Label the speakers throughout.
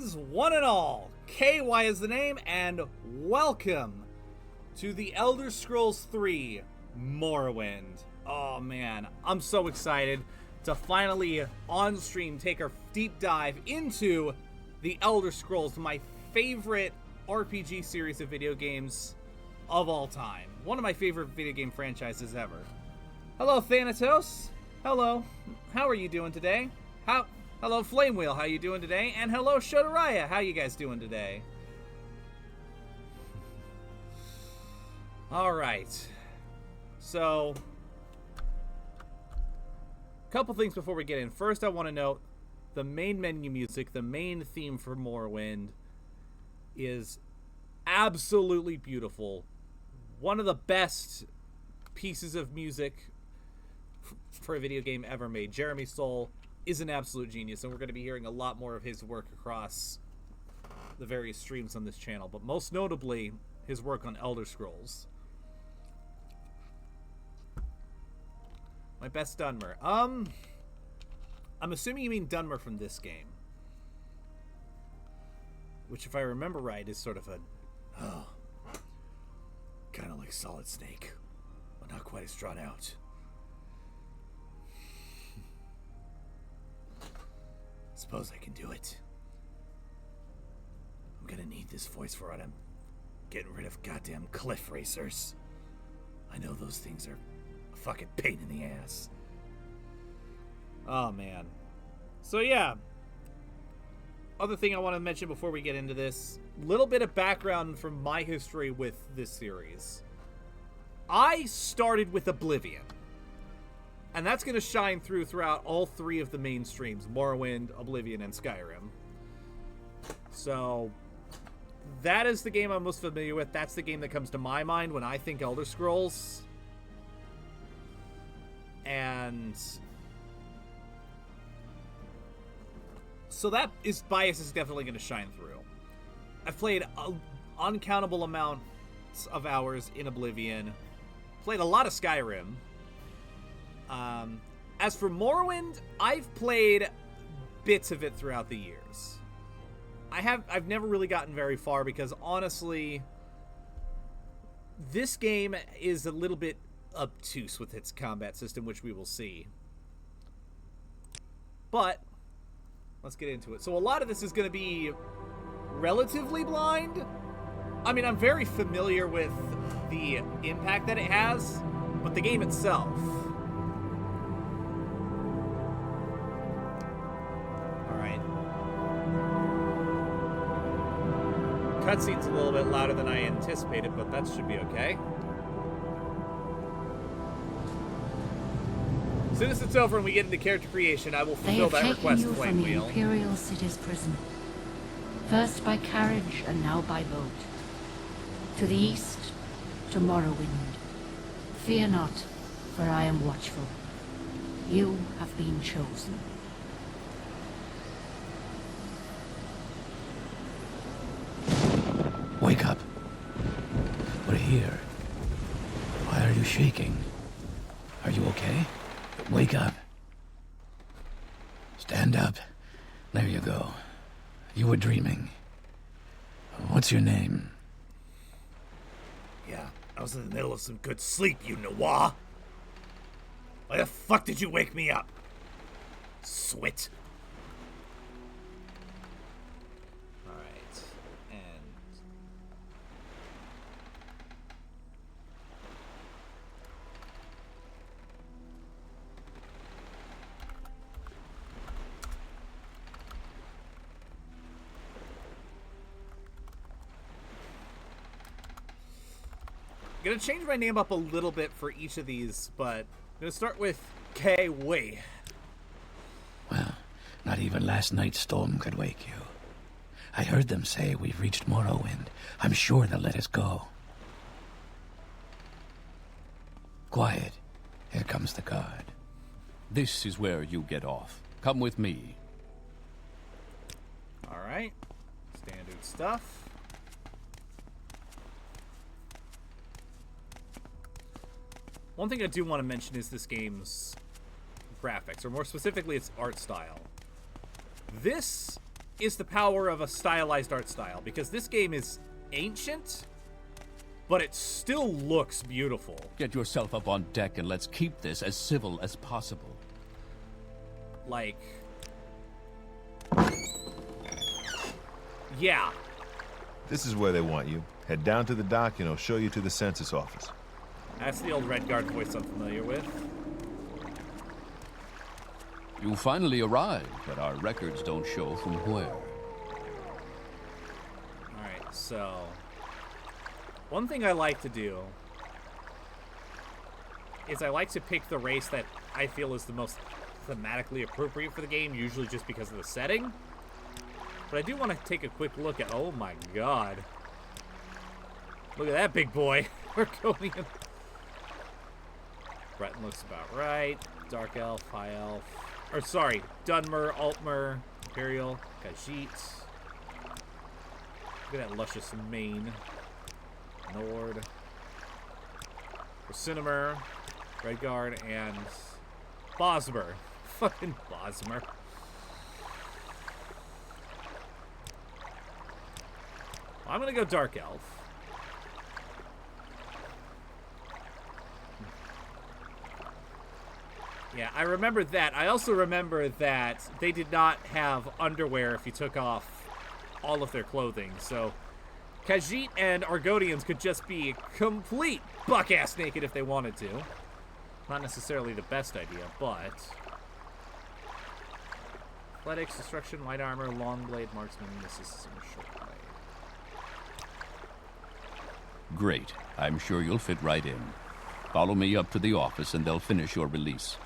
Speaker 1: Greetings, one and all. KY is the name, and welcome to the Elder Scrolls 3 Morrowind. Oh man, I'm so excited to finally on stream take a deep dive into the Elder Scrolls, my favorite RPG series of video games of all time. One of my favorite video game franchises ever. Hello, Thanatos. Hello. How are you doing today? Hello, Flamewheel. How you doing today? And hello, Shodaraya. How you guys doing today? All right. So, a couple things before we get in. First, I want to note the main menu music, the main theme for Morrowind, is absolutely beautiful. One of the best pieces of music for a video game ever made. Jeremy Soule is an absolute genius, and we're going to be hearing a lot more of his work across the various streams on this channel, but most notably his work on Elder Scrolls. My best Dunmer. I'm assuming you mean Dunmer from this game, which, if I remember right, is sort of a kind of like Solid Snake, but not quite as drawn out. Suppose I can do it. I'm gonna need this voice for it. I'm getting rid of goddamn cliff racers. I know those things are a fucking pain in the ass. Oh man. So yeah. Other thing I want to mention before we get into this, little bit of background from my history with this series. I started with Oblivion. And that's going to shine throughout all three of the main streams, Morrowind, Oblivion, and Skyrim. So, that is the game I'm most familiar with. That's the game that comes to my mind when I think Elder Scrolls. And so that bias is definitely going to shine through. I've played uncountable amounts of hours in Oblivion. Played a lot of Skyrim. As for Morrowind, I've played bits of it throughout the years. I've never really gotten very far because honestly, this game is a little bit obtuse with its combat system, which we will see. But let's get into it. So a lot of this is going to be relatively blind. I mean, I'm very familiar with the impact that it has, but the game itself, cutscene's a little bit louder than I anticipated, but that should be okay. As soon as it's over and we get into character creation, I will fulfill that request, Flamewheel.
Speaker 2: They have taken you from the Imperial City's prison, first by carriage and now by boat. To the east, to Morrowind. Fear not, for I am watchful. You have been chosen.
Speaker 3: Wake up. We're here. Why are you shaking? Are you okay? Wake up. Stand up. There you go. You were dreaming. What's your name?
Speaker 1: Yeah, I was in the middle of some good sleep, you Noir. Why the fuck did you wake me up? Swit. I'm gonna change my name up a little bit for each of these, but I'm gonna start with K-Wei.
Speaker 3: Well, not even last night's storm could wake you. I heard them say we've reached Morrowind. I'm sure they'll let us go. Quiet. Here comes the guard.
Speaker 4: This is where you get off. Come with me.
Speaker 1: Alright. Standard stuff. One thing I do want to mention is this game's graphics, or more specifically its art style. This is the power of a stylized art style, because this game is ancient, but it still looks beautiful.
Speaker 4: Get yourself up on deck and let's keep this as civil as possible.
Speaker 1: Like, yeah.
Speaker 5: This is where they want you. Head down to the dock and I'll show you to the census office.
Speaker 1: That's the old Redguard voice I'm familiar with.
Speaker 4: You finally arrived, but our records don't show from where.
Speaker 1: Alright, so... one thing I like to do is I like to pick the race that I feel is the most thematically appropriate for the game, usually just because of the setting. But I do want to take a quick look at... oh my god. Look at that big boy. We're going in... Breton looks about right. Dark Elf, High Elf. Or sorry, Dunmer, Altmer, Imperial, Khajiit. Look at that luscious mane. Nord. Cinnamer, Redguard, and Bosmer. Fucking Bosmer. I'm gonna go Dark Elf. Yeah, I remember that. I also remember that they did not have underwear if you took off all of their clothing, so Khajiit and Argonians could just be complete buck-ass naked if they wanted to. Not necessarily the best idea, but... Athletics, Destruction, Light Armor, Long Blade, Marksman, Mysticism, Short Blade.
Speaker 4: Great. I'm sure you'll fit right in. Follow me up to the office and they'll finish your release.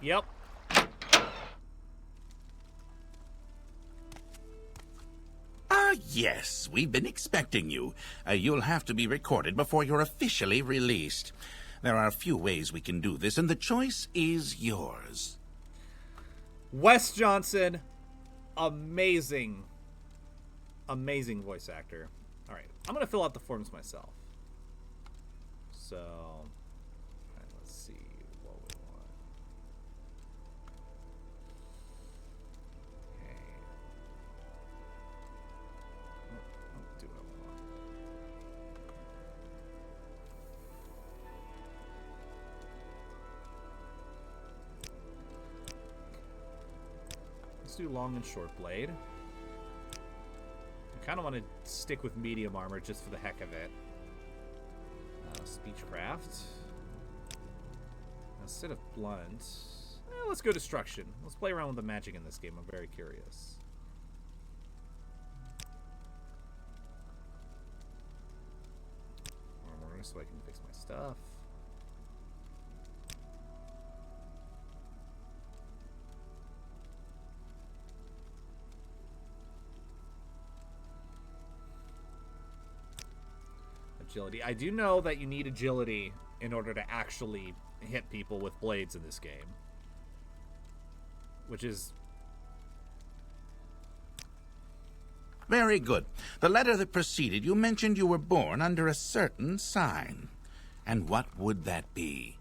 Speaker 1: Yep.
Speaker 6: Yes, we've been expecting you. You'll have to be recorded before you're officially released. There are a few ways we can do this, and the choice is yours.
Speaker 1: Wes Johnson, amazing, amazing voice actor. All right, I'm gonna fill out the forms myself. So, all right, let's see what we want. Okay. What do I want? Let's do long and short blade. I kind of want to stick with medium armor just for the heck of it. Speechcraft. Instead of blunt, let's go destruction. Let's play around with the magic in this game. I'm very curious. Armor so I can fix my stuff. Agility. I do know that you need agility in order to actually hit people with blades in this game. Which is...
Speaker 6: Very good. The letter that preceded you mentioned you were born under a certain sign. And what would that be?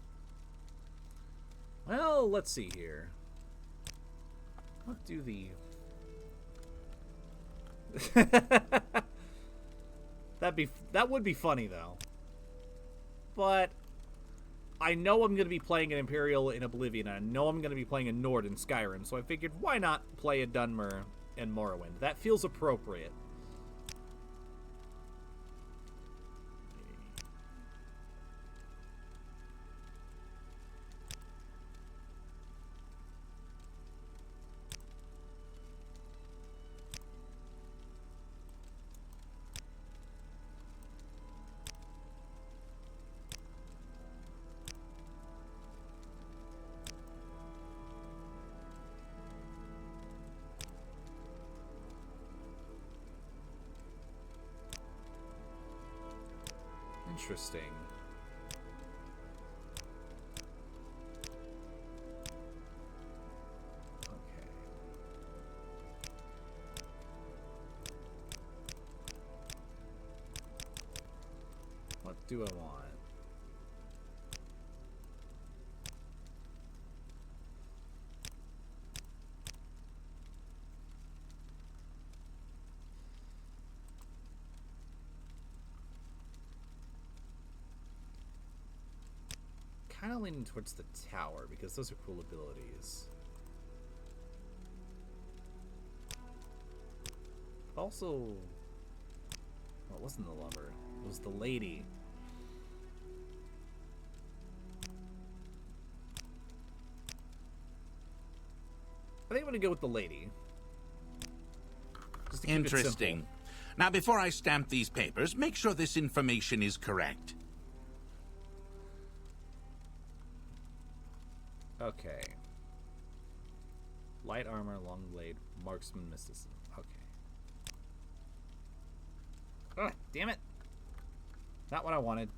Speaker 1: Well, let's see here. What do the... That would be funny, though. But I know I'm going to be playing an Imperial in Oblivion, and I know I'm going to be playing a Nord in Skyrim, so I figured, why not play a Dunmer in Morrowind? That feels appropriate. Interesting. Okay. What do I want? kind of leaning towards the tower because those are cool abilities. Also, well, it wasn't the lover. It was the lady. I think I'm gonna go with the lady. Just to keep it simple.
Speaker 6: Interesting. Now, before I stamp these papers, make sure this information is correct.
Speaker 1: Okay. Light armor, long blade, marksman, mysticism. Okay. Ah, damn it. Not what I wanted.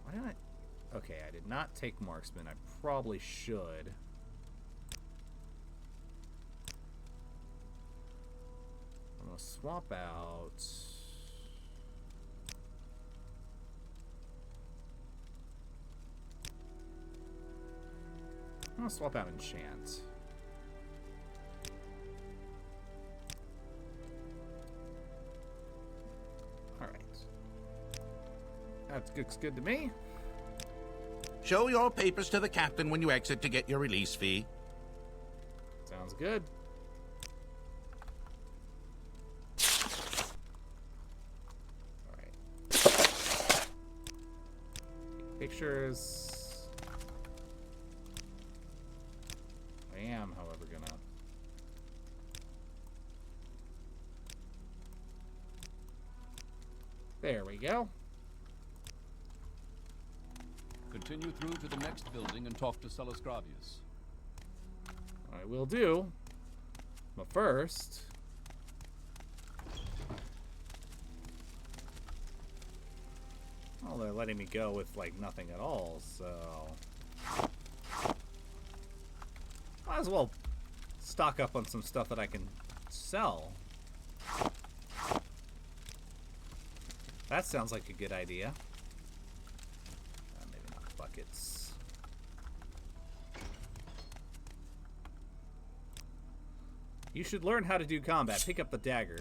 Speaker 1: Why did I... Okay, I did not take marksman. I probably should. I'm gonna swap out... I'm gonna swap out enchant. Alright. Looks good to me.
Speaker 6: Show your papers to the captain when you exit to get your release fee.
Speaker 1: Sounds good. Alright. Pictures. I am, however, gonna... There we go.
Speaker 4: Continue through to the next building and talk to Celis Gravius.
Speaker 1: I will do. But first... Well, they're letting me go with, like, nothing at all, so... Might as well stock up on some stuff that I can sell. That sounds like a good idea. Maybe not buckets. You should learn how to do combat. Pick up the dagger.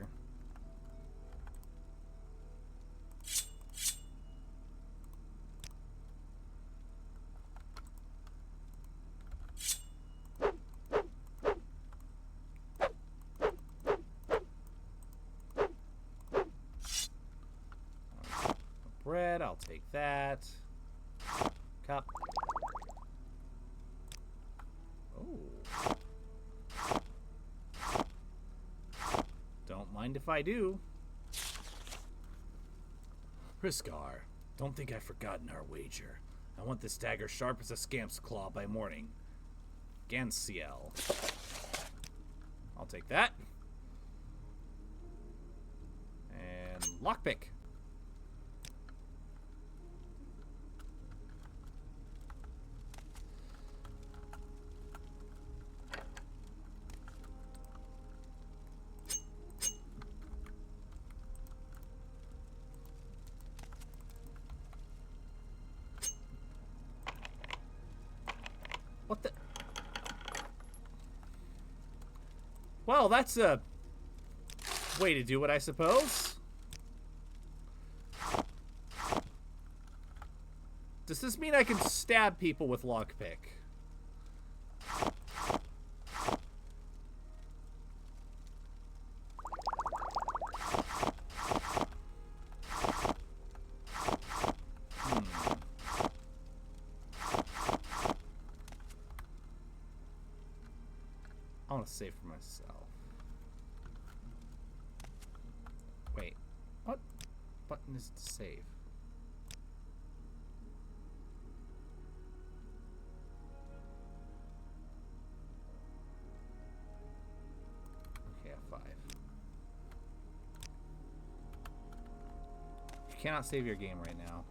Speaker 1: Bread, I'll take that. Cup. Oh. Don't mind if I do. Riskar, don't think I've forgotten our wager. I want this dagger sharp as a scamp's claw by morning. Gansiel. I'll take that. And lockpick. What the? Well, that's a way to do it, I suppose. Does this mean I can stab people with lockpick? I want to save for myself. Wait, what button is to save? Okay, F5. You cannot save your game right now.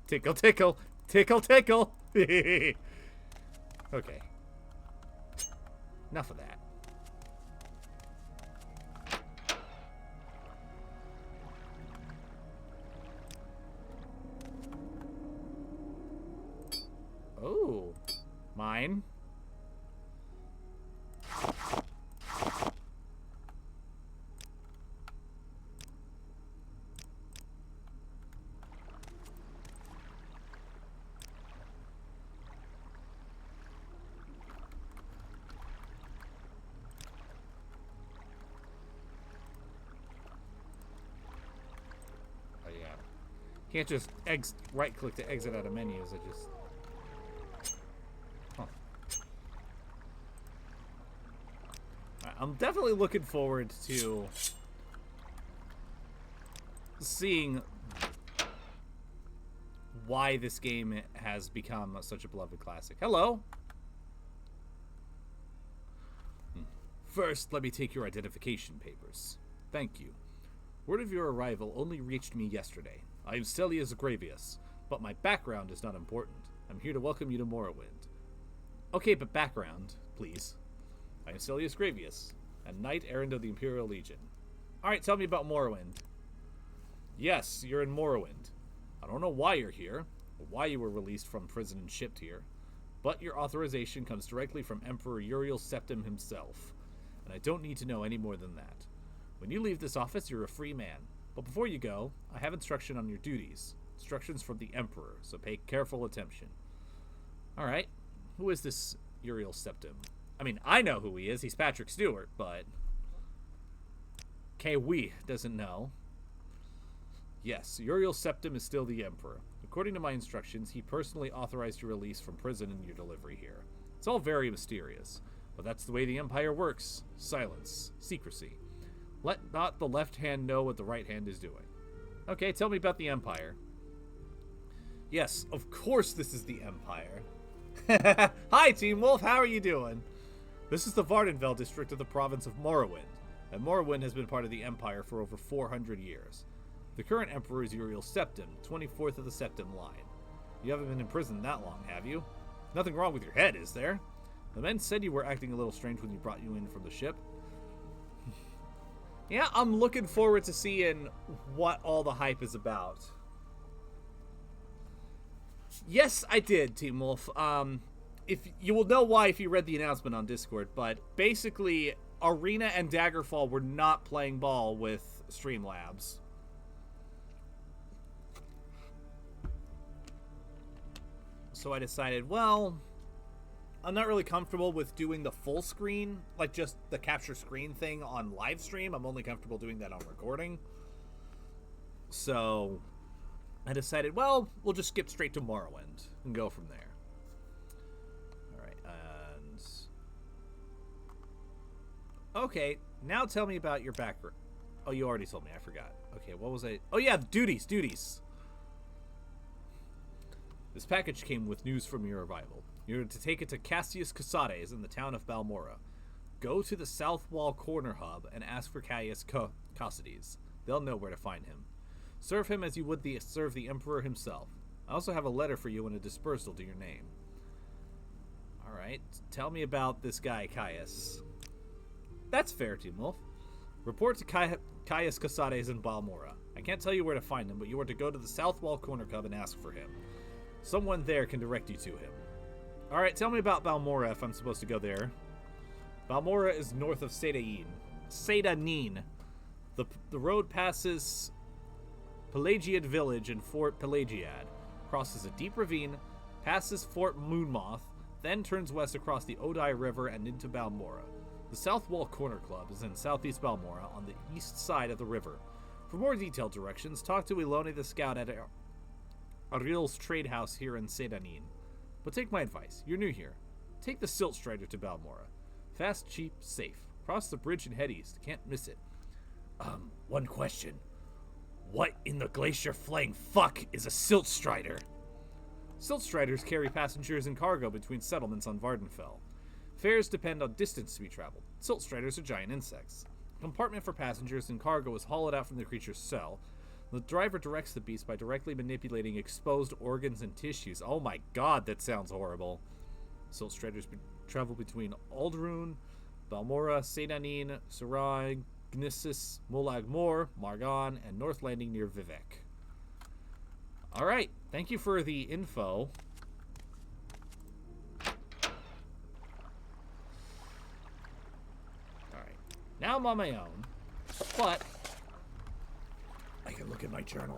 Speaker 1: Tickle, tickle, tickle, tickle. Okay. Enough of that. fine. Oh, yeah. Can't just right-click to exit out of menus. I just... Huh. I'm definitely looking forward to seeing why this game has become such a beloved classic. Hello. First, let me take your identification papers. Thank you. Word of your arrival only reached me yesterday. I am Celius Gravius, but my background is not important. I'm here to welcome you to Morrowind. Okay, but background, please. I am Celius Gravius, a knight errant of the Imperial Legion. Alright, tell me about Morrowind. Yes, you're in Morrowind. I don't know why you're here, or why you were released from prison and shipped here, but your authorization comes directly from Emperor Uriel Septim himself, and I don't need to know any more than that. When you leave this office, you're a free man. But before you go, I have instruction on your duties. Instructions from the Emperor, so pay careful attention. Alright, who is this Uriel Septim? I mean, I know who he is. He's Patrick Stewart, but... Kiwi doesn't know. Yes, Uriel Septim is still the Emperor. According to my instructions, he personally authorized your release from prison and your delivery here. It's all very mysterious, but that's the way the Empire works. Silence. Secrecy. Let not the left hand know what the right hand is doing. Okay, tell me about the Empire. Yes, of course this is the Empire. Hi, Team Wolf, how are you doing? This is the Vardenfell district of the province of Morrowind, and Morrowind has been part of the Empire for over 400 years. The current Emperor is Uriel Septim, 24th of the Septim line. You haven't been in prison that long, have you? Nothing wrong with your head, is there? The men said you were acting a little strange when you brought you in from the ship. Yeah, I'm looking forward to seeing what all the hype is about. Yes, I did, Team Wolf. If you will know why if you read the announcement on Discord, but basically, Arena and Daggerfall were not playing ball with Streamlabs. So I decided, well, I'm not really comfortable with doing the full screen, like just the capture screen thing on live stream. I'm only comfortable doing that on recording. So I decided, well, we'll just skip straight to Morrowind and go from there. Alright, and... Okay, now tell me about your background. Oh, you already told me, I forgot. Okay, what was I... Oh yeah, duties. This package came with news from your arrival. You're to take it to Cassius Casades in the town of Balmora. Go to the South Wall Corner Hub and ask for Caius Casades. They'll know where to find him. Serve him as you would serve the Emperor himself. I also have a letter for you and a dispersal to your name. Alright, tell me about this guy, Caius. That's fair, Team Wolf. Report to Caius Casades in Balmora. I can't tell you where to find him, but you are to go to the South Wall Corner Hub and ask for him. Someone there can direct you to him. Alright, tell me about Balmora if I'm supposed to go there. Balmora is north of Sedain. The road passes Pelagiad Village and Fort Pelagiad, crosses a deep ravine, passes Fort Moonmoth, then turns west across the Odai River and into Balmora. The South Wall Corner Club is in southeast Balmora on the east side of the river. For more detailed directions, talk to Iloni the Scout at Ariel's Trade House here in Sedanin. But take my advice. You're new here. Take the Silt Strider to Balmora. Fast, cheap, safe. Cross the bridge and head east. Can't miss it. One question. What in the glacier flaying fuck is a Silt Strider? Silt Striders carry passengers and cargo between settlements on Vardenfell. Fares depend on distance to be traveled. Silt Striders are giant insects. A compartment for passengers and cargo is hollowed out from the creature's cell. The driver directs the beast by directly manipulating exposed organs and tissues. Oh my god, that sounds horrible. Silt Striders travel between Aldrune, Balmora, Sedanin, Sarai, Gnissis, Molag Mor, Margon, and North Landing near Vivek. Alright, thank you for the info. I'm on my own. But I can look at my journal.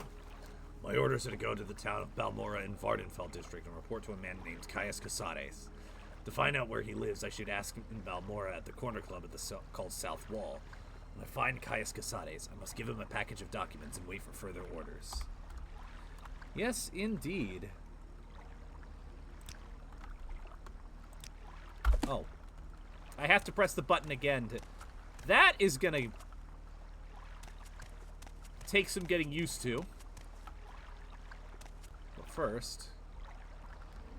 Speaker 1: My orders are to go to the town of Balmora in Vardenfell district and report to a man named Caius Casares. To find out where he lives, I should ask him in Balmora at the corner club at the called South Wall. When I find Caius Casares, I must give him a package of documents and wait for further orders. Yes, indeed. Oh. I have to press the button again to... That is gonna take some getting used to. But first...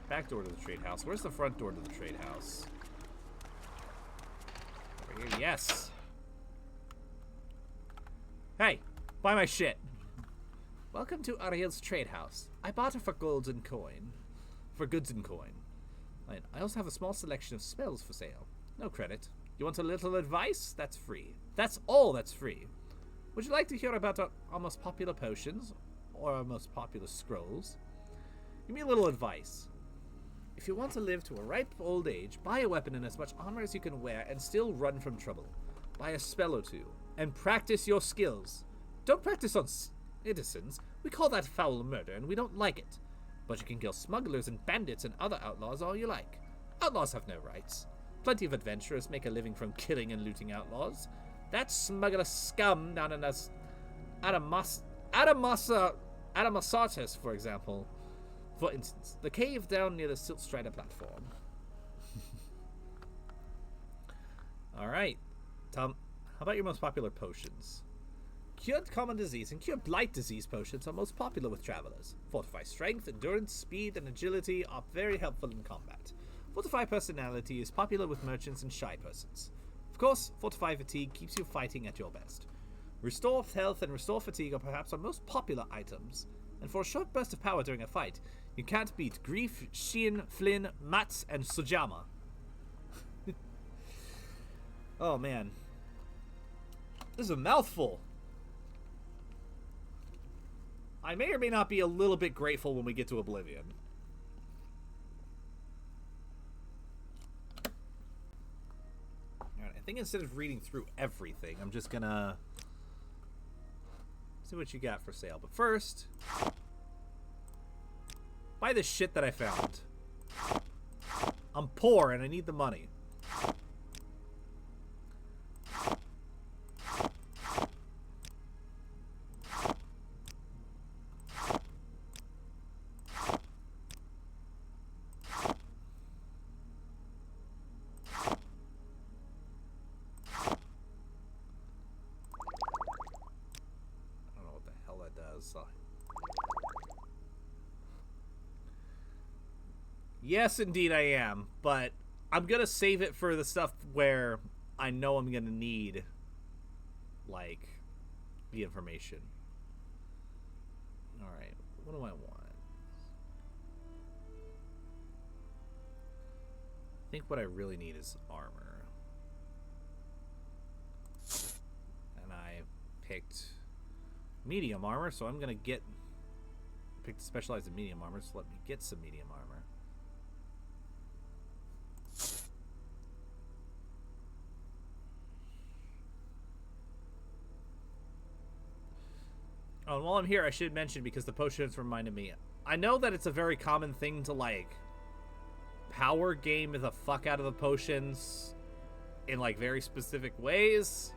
Speaker 1: Back door to the trade house. Where's the front door to the trade house? Over here. Yes! Hey! Buy my shit! Welcome to Ariel's trade house. I bought it for goods and coin. I also have a small selection of spells for sale. No credit. You want a little advice? That's free. That's all that's free. Would you like to hear about our most popular potions? Or our most popular scrolls? Give me a little advice. If you want to live to a ripe old age, buy a weapon and as much armor as you can wear and still run from trouble. Buy a spell or two. And practice your skills. Don't practice on citizens. We call that foul murder and we don't like it. But you can kill smugglers and bandits and other outlaws all you like. Outlaws have no rights. Plenty of adventurers make a living from killing and looting outlaws. That smuggler scum down in Adamasartes, for example. For instance, the cave down near the Siltstrider platform. Alright. Tom, how about your most popular potions? Cured common disease and cure blight disease potions are most popular with travelers. Fortify strength, endurance, speed, and agility are very helpful in combat. Fortify personality is popular with merchants and shy persons. Of course, Fortify fatigue keeps you fighting at your best. Restore health and restore fatigue are perhaps our most popular items. And for a short burst of power during a fight, you can't beat Grief, Sheen, Flynn, Mats, and Sujama. Oh man. This is a mouthful. I may or may not be a little bit grateful when we get to Oblivion. Alright, I think instead of reading through everything, I'm just gonna see what you got for sale. But first, buy the shit that I found. I'm poor and I need the money. Yes, indeed I am, but I'm gonna save it for the stuff where I know I'm gonna need, like, the information. Alright, what do I want? I think what I really need is armor. And I picked medium armor, so I'm gonna picked specialized in medium armor, so let me get some medium armor. Oh, and while I'm here, I should mention, because the potions reminded me, I know that it's a very common thing to, like, power game the fuck out of the potions in, like, very specific ways.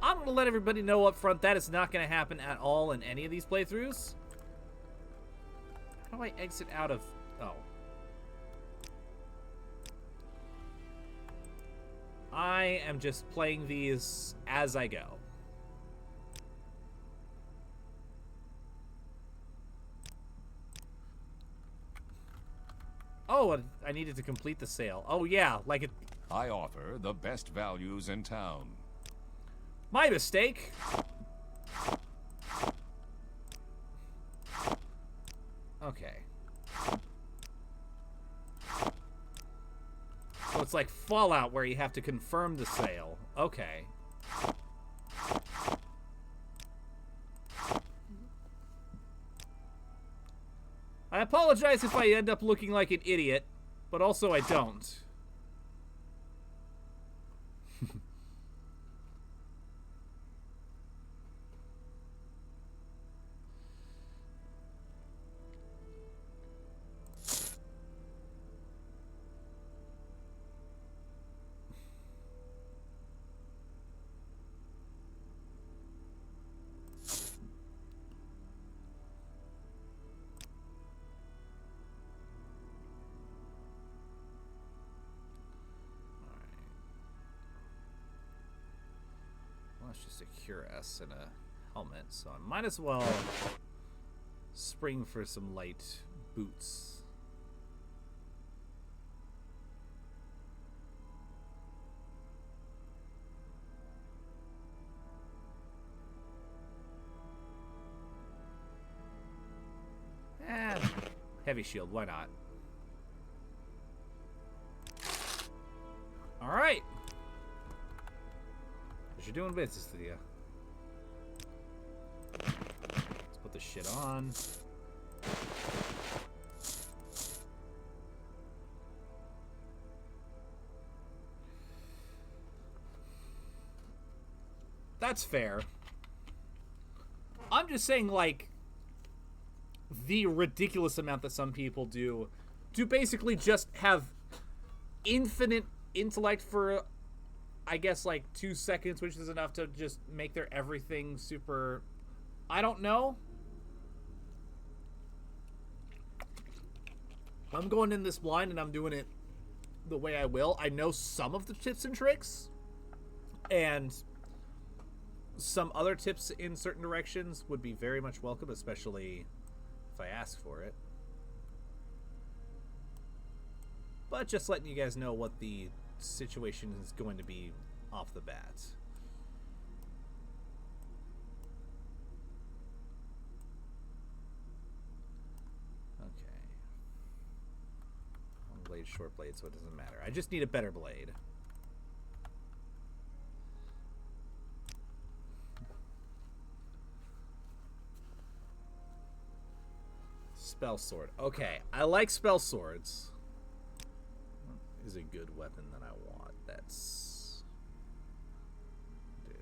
Speaker 1: I'm gonna let everybody know up front that is not gonna happen at all in any of these playthroughs. How do I exit out of... Oh. I am just playing these as I go. Oh, I needed to complete the sale. Oh, yeah, like it...
Speaker 7: I offer the best values in town.
Speaker 1: My mistake. Okay. So it's like Fallout where you have to confirm the sale. Okay. I apologize if I end up looking like an idiot, but also I don't. cuirass and a helmet, so I might as well spring for some light boots. Heavy shield, why not? Alright. You're doing business with you. Let's put this shit on. That's fair. I'm just saying, like, the ridiculous amount that some people do to basically just have infinite intellect for, I guess, like 2 seconds, which is enough to just make their everything super, I don't know. I'm going in this blind and I'm doing it the way I will. I know some of the tips and tricks and some other tips in certain directions would be very much welcome, especially if I ask for it. But just letting you guys know what the situation is going to be off the bat. Okay. Long blade, short blade, so it doesn't matter. I just need a better blade. Spell sword. Okay, I like spell swords. Is a good weapon that I want. That's dude.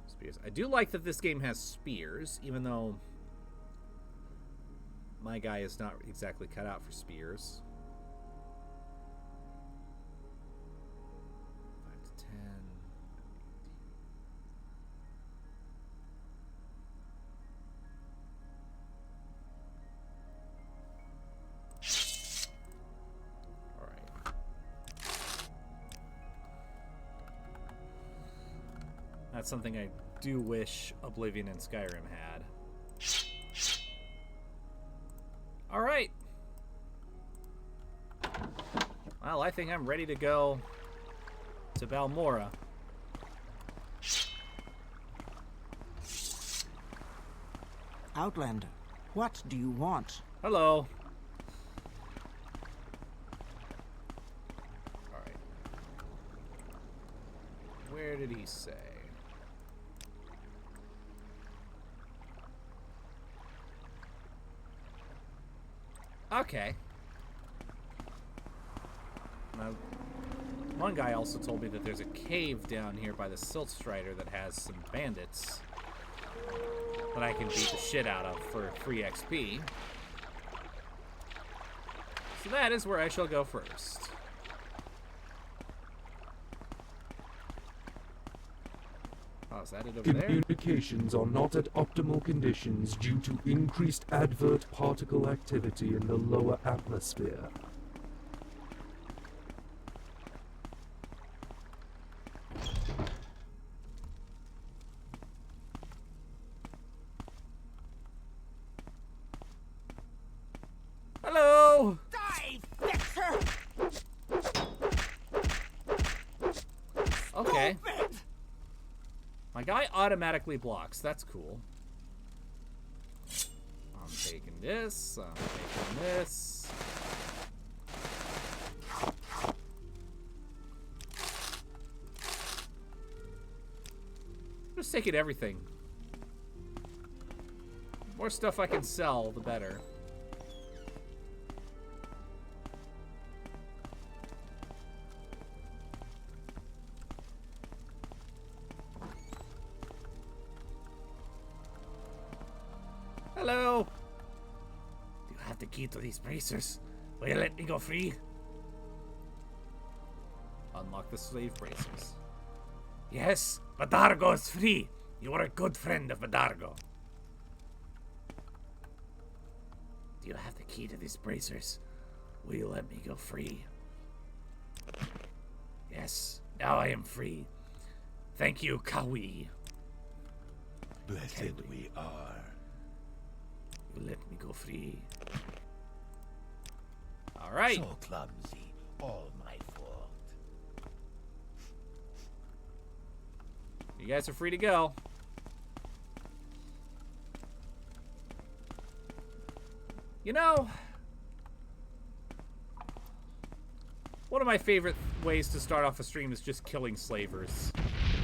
Speaker 1: Spears. I do like that this game has spears, even though my guy is not exactly cut out for spears. 5 to 10. All right. That's something I do wish Oblivion and Skyrim had. All right. Well, I think I'm ready to go to Balmora.
Speaker 8: Outlander, what do you want?
Speaker 1: Hello. All right. Where did he say? Okay. Now, one guy also told me that there's a cave down here by the Silt Strider that has some bandits that I can beat the shit out of for free XP. So that is where I shall go first. Oh, is that it over there?
Speaker 9: Communications are not at optimal conditions due to increased advert particle activity in the lower atmosphere.
Speaker 1: Hello!
Speaker 8: Die, Vexer!
Speaker 1: Okay. My guy automatically blocks. That's cool. I'm taking this. I'm taking this. I'm just taking everything. The more stuff I can sell, the better. Hello. Do you have the key to these bracers? Will you let me go free? Unlock the slave bracers. Yes, Badargo is free. You are a good friend of Badargo. you have the key to these bracers, will you let me go free? Yes, now I am free. Thank you, Kawi.
Speaker 3: Blessed we are.
Speaker 1: You let me go free. All right.
Speaker 3: So clumsy. All my fault.
Speaker 1: You guys are free to go. You know, one of my favorite ways to start off a stream is just killing slavers.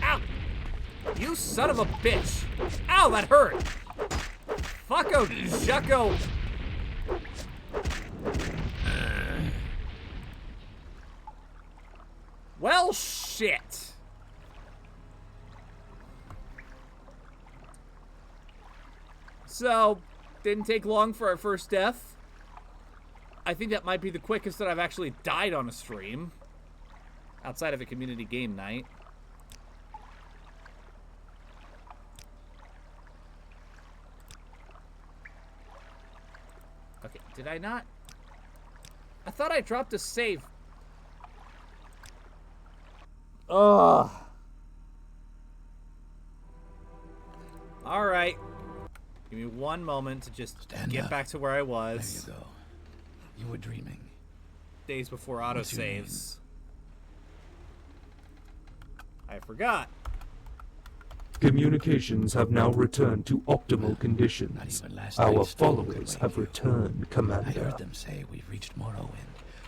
Speaker 1: Ow! You son of a bitch! Ow, that hurt! Fucko Jucko! Well, shit. So, didn't take long for our first death. I think that might be the quickest that I've actually died on a stream. Outside of a community game night. Okay, did I not? I thought I dropped a save. Ugh. Alright. Give me one moment to just get back to where I was.
Speaker 3: There you go. You were dreaming.
Speaker 1: Days before autosaves.
Speaker 3: What's
Speaker 1: I forgot.
Speaker 9: Communications have now returned to optimal
Speaker 3: Not
Speaker 9: conditions.
Speaker 3: even last
Speaker 9: Our
Speaker 3: night's storm could
Speaker 9: followers
Speaker 3: wake
Speaker 9: have
Speaker 3: you.
Speaker 9: returned,
Speaker 3: I
Speaker 9: Commander.
Speaker 3: heard them say we've reached Morrowind.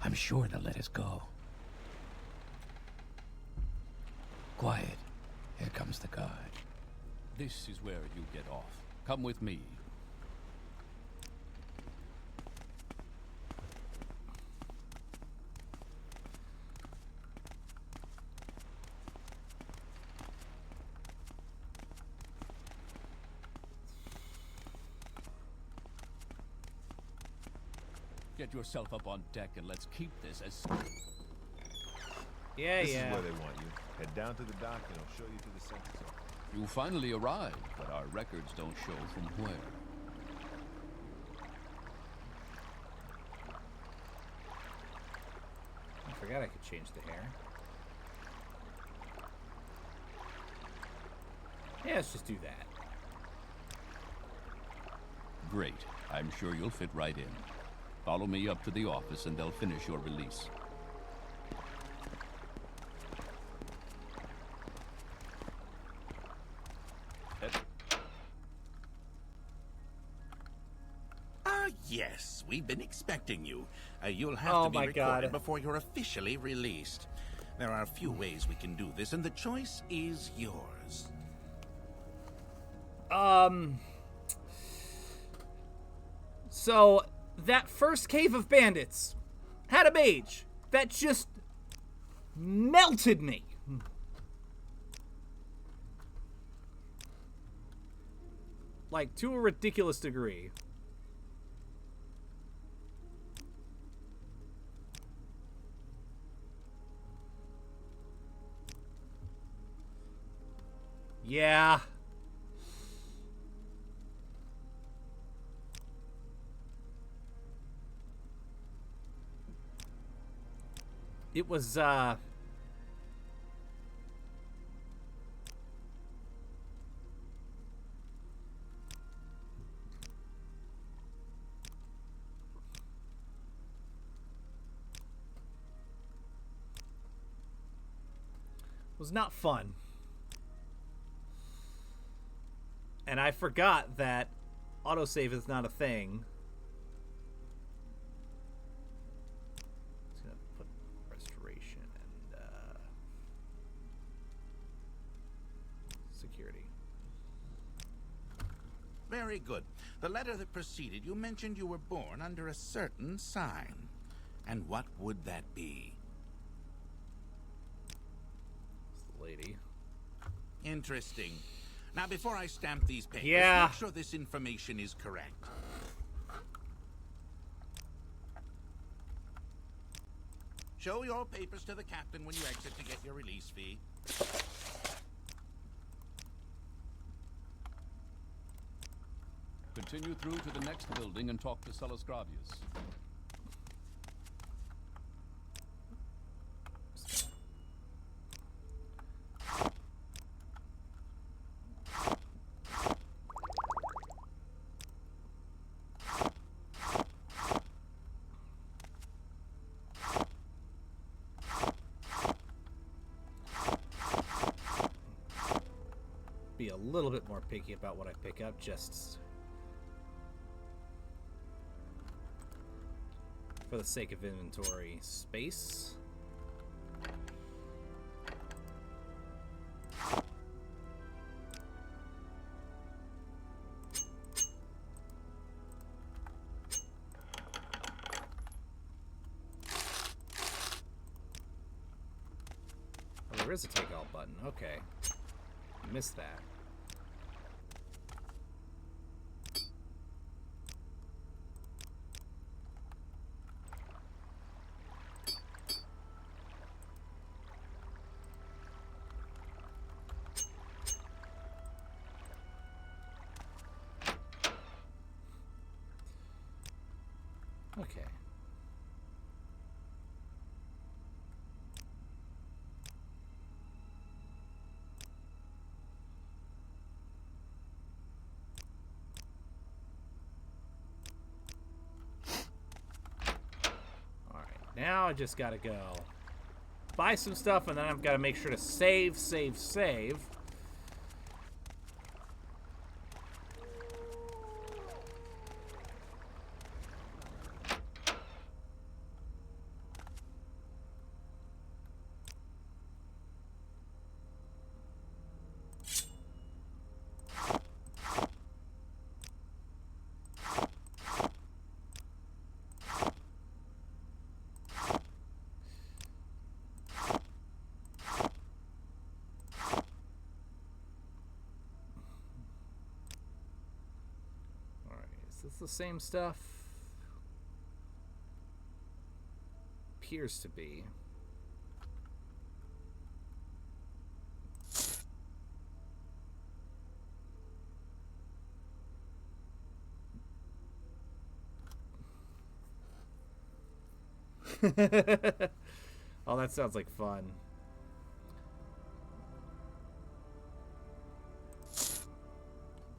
Speaker 3: I'm sure they'll let us go. Quiet. Here comes the guard.
Speaker 4: This is where you get off. Come with me. Get yourself up on deck and let's keep this as...
Speaker 1: Yeah,
Speaker 5: This
Speaker 1: yeah.
Speaker 5: is where they want you. Head down to the dock and I'll show you to the census office.
Speaker 4: You finally arrived, but our records don't show from where.
Speaker 1: I forgot I could change the hair. Yeah, let's just do that.
Speaker 4: Great. I'm sure you'll fit right in. Follow me up to the office and they'll finish your release.
Speaker 6: Yes, we've been expecting you. You'll have
Speaker 1: Oh
Speaker 6: to be
Speaker 1: my
Speaker 6: recorded
Speaker 1: God.
Speaker 6: before you're officially released. There are a few ways we can do this, and the choice is yours.
Speaker 1: So, that first cave of bandits had a mage that just melted me. Like, to a ridiculous degree. Yeah. It was, was not fun. And I forgot that autosave is not a thing. Just gonna put restoration and security.
Speaker 6: Very good. The letter that preceded you mentioned you were born under a certain sign. And what would that be?
Speaker 1: It's the lady.
Speaker 6: Interesting. Now, before I stamp these papers,
Speaker 1: Yeah.
Speaker 6: make sure this information is correct. Show your papers to the captain when you exit to get your release fee.
Speaker 4: The Continue through to the next building and talk to Sullus Gravius.
Speaker 1: Be a little bit more picky about what I pick up, just for the sake of inventory space. Oh, there is a take all button. Okay. Missed that. Okay. Now I just gotta go buy some stuff, and then I've got to make sure to save. Is this the same stuff? Appears to be. Oh, that sounds like fun.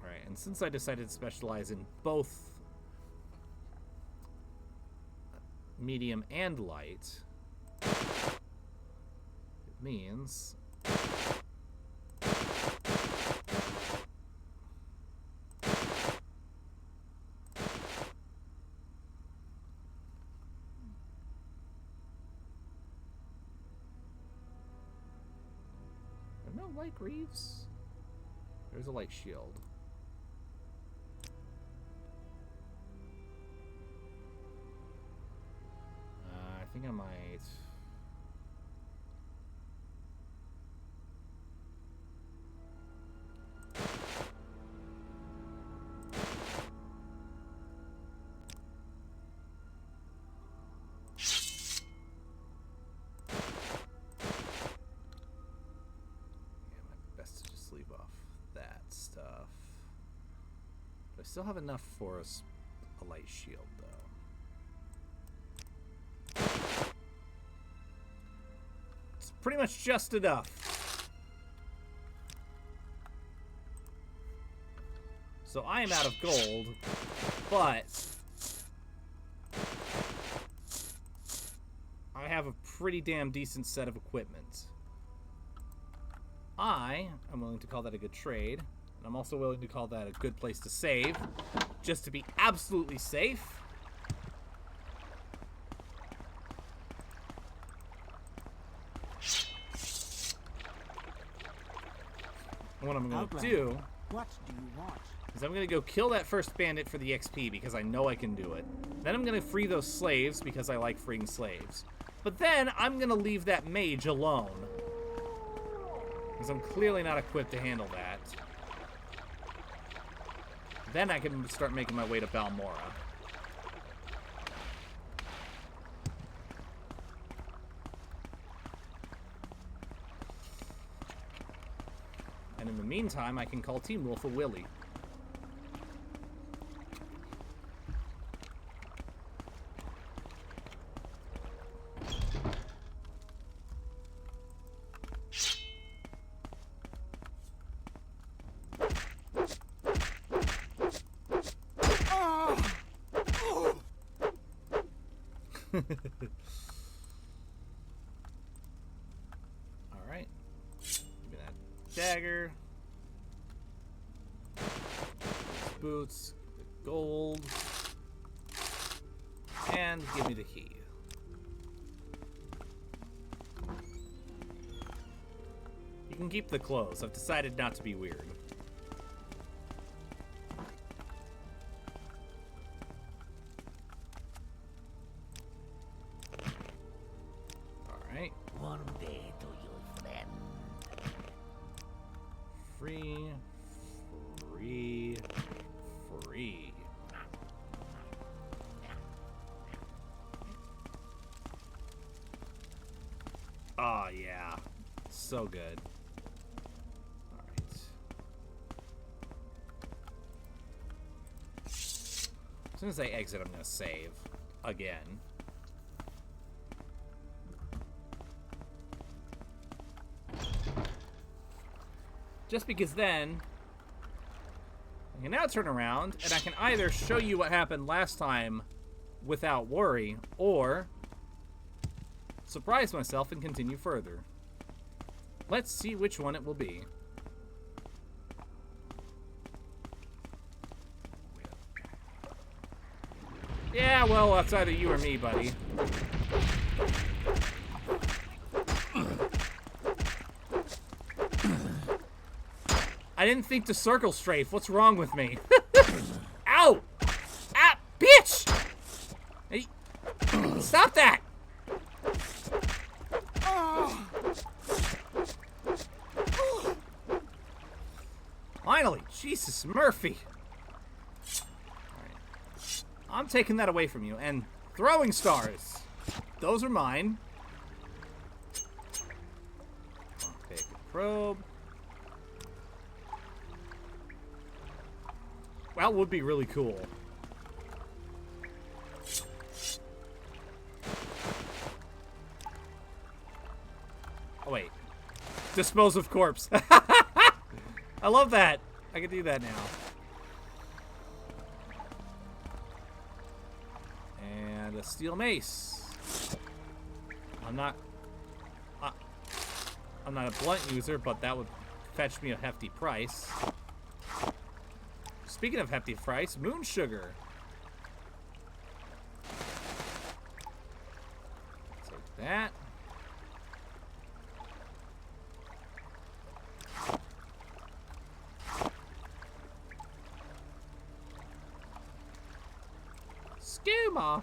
Speaker 1: Alright, and since I decided to specialize in both medium and light, it means no light greaves. There's a light shield. I think I might. Leave off that stuff. But I still have enough for a light shield, though. It's pretty much just enough. So I am out of gold, but I have a pretty damn decent set of equipment. I am willing to call that a good trade, and I'm also willing to call that a good place to save, just to be absolutely safe. And what I'm going to do
Speaker 8: What do you want?
Speaker 1: is I'm going to go kill that first bandit for the XP because I know I can do it. Then I'm going to free those slaves because I like freeing slaves. But then I'm going to leave that mage alone, because I'm clearly not equipped to handle that. Then I can start making my way to Balmora. And in the meantime, I can call Team Wolf a Willy. Alright. Give me that dagger. Boots. The gold. And give me the key. You can keep the clothes. I've decided not to be weird. Alright.
Speaker 3: One day to your friend.
Speaker 1: Free. Free. Free. Oh, yeah. So good. Alright. As soon as I exit, I'm going to save. Again. Just because then, I can now turn around, and I can either show you what happened last time without worry, or surprise myself and continue further. Let's see which one it will be. Yeah, well, that's either you or me, buddy. I didn't think to circle strafe. What's wrong with me? Ow! Ah, bitch! Hey, stop that! Oh. Oh. Finally, Jesus Murphy. Alright. I'm taking that away from you. And throwing stars. Those are mine. Pick a probe. That would be really cool. Oh, wait. Dispose of corpse. I love that. I can do that now. And a steel mace. I'm not a blunt user, but that would fetch me a hefty price. Speaking of hefty price, moon sugar. Take that. Skooma.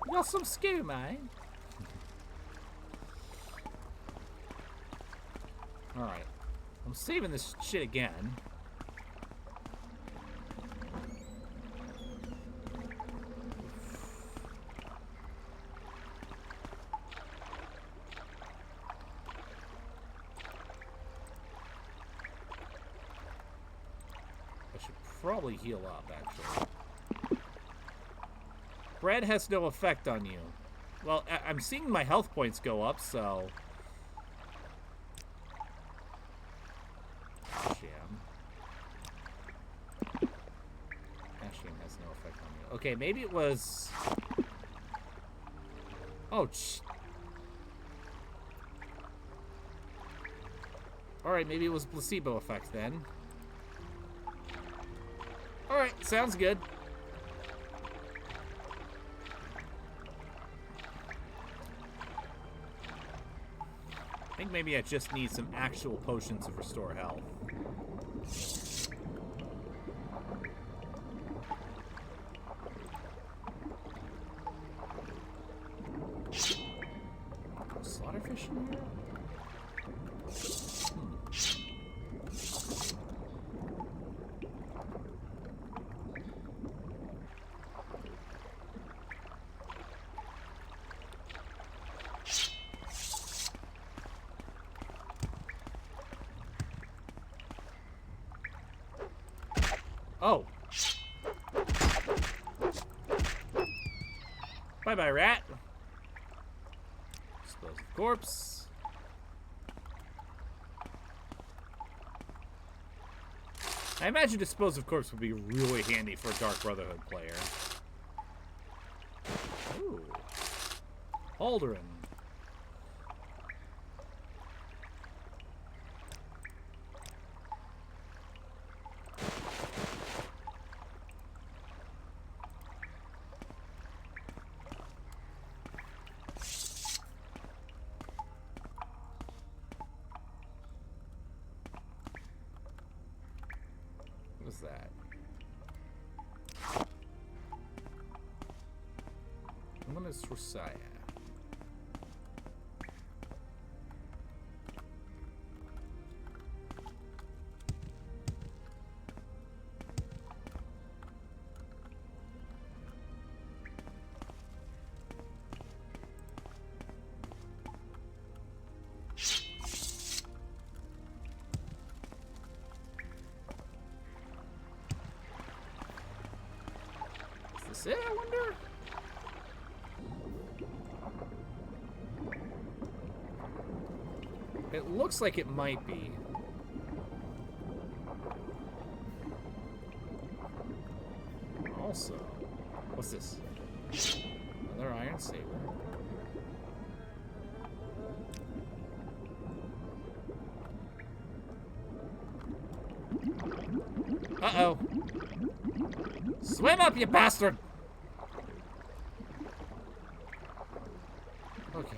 Speaker 1: You got some skooma, eh? Alright. I'm saving this shit again. Probably heal up, actually. Bread has no effect on you. Well, I'm seeing my health points go up, so... Asham. Asham has no effect on you. Okay, maybe it was... Oh, Alright, maybe it was placebo effect then. Alright, sounds good. I think maybe I just need some actual potions to restore health. Slaughterfish in here? Oh. Bye-bye, rat. Dispose of corpse. I imagine Dispose of Corpse would be really handy for a Dark Brotherhood player. Ooh. Ooh. Alderin. What's that? Luminous Rosaya. Is this it, I wonder? It looks like it might be. Also, what's this? Another iron saber. Uh-oh. Swim up, you bastard! Okay.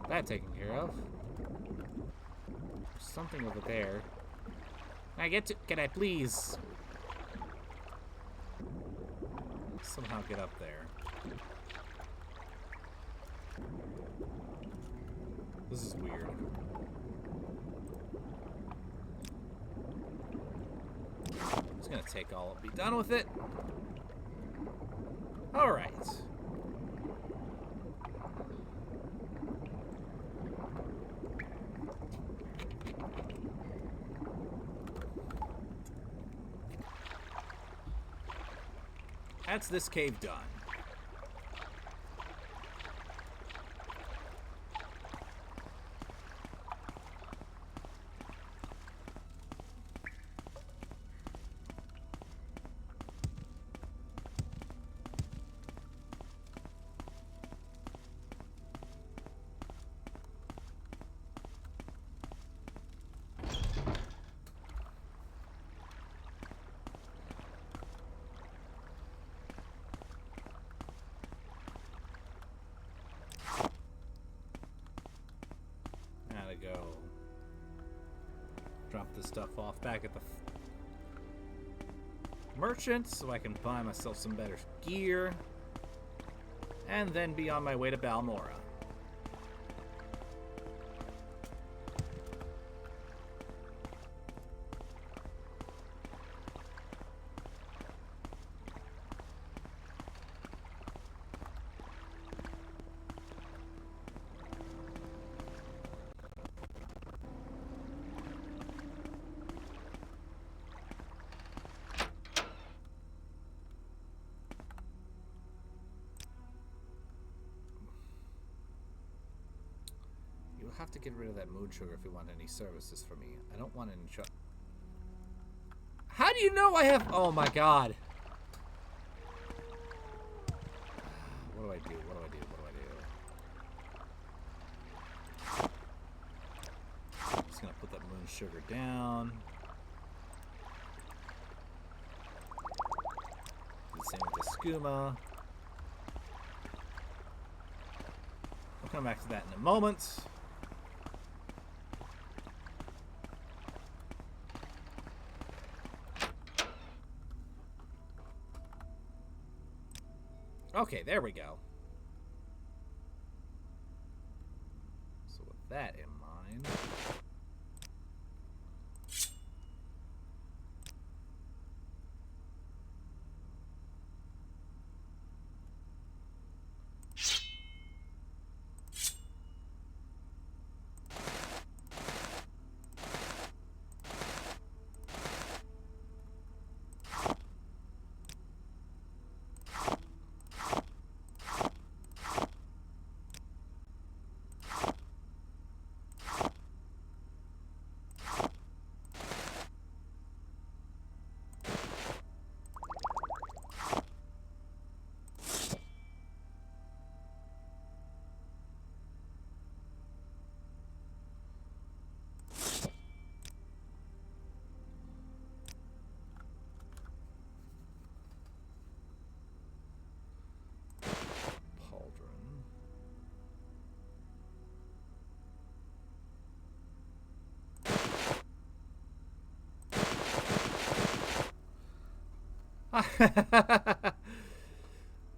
Speaker 1: That taken care of. There's something over there. Can I please somehow get up there? This is weird. It's gonna take all, be done with it. All right. That's this cave done. Go drop this stuff off back at the merchant so I can buy myself some better gear and then be on my way to Balmora. Have to get rid of that moon sugar if you want any services from me. I don't want any How do you know I have... Oh my god. What do I do? What do I do? What do I do? I'm just gonna put that moon sugar down. Do the same with the skooma. We'll come back to that in a moment. Okay, there we go. So with that in mind...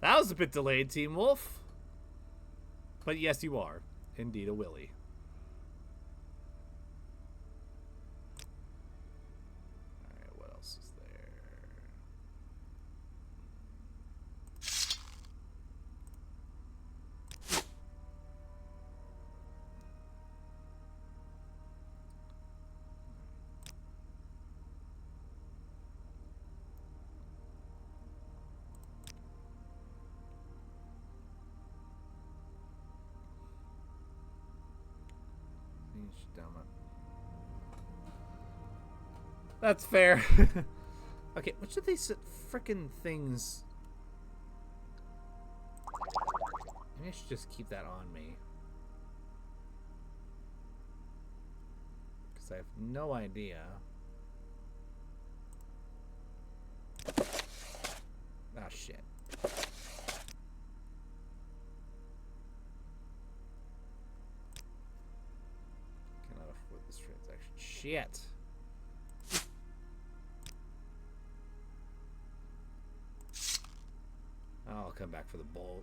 Speaker 1: That was a bit delayed, Team Wolf. But yes, you are indeed a Willy. Alright, what else is there? That's fair. Okay, which of these frickin' things? Maybe I should just keep that on me. Because I have no idea. Ah, shit. Cannot afford this transaction. Shit. I'll come back for the bolt.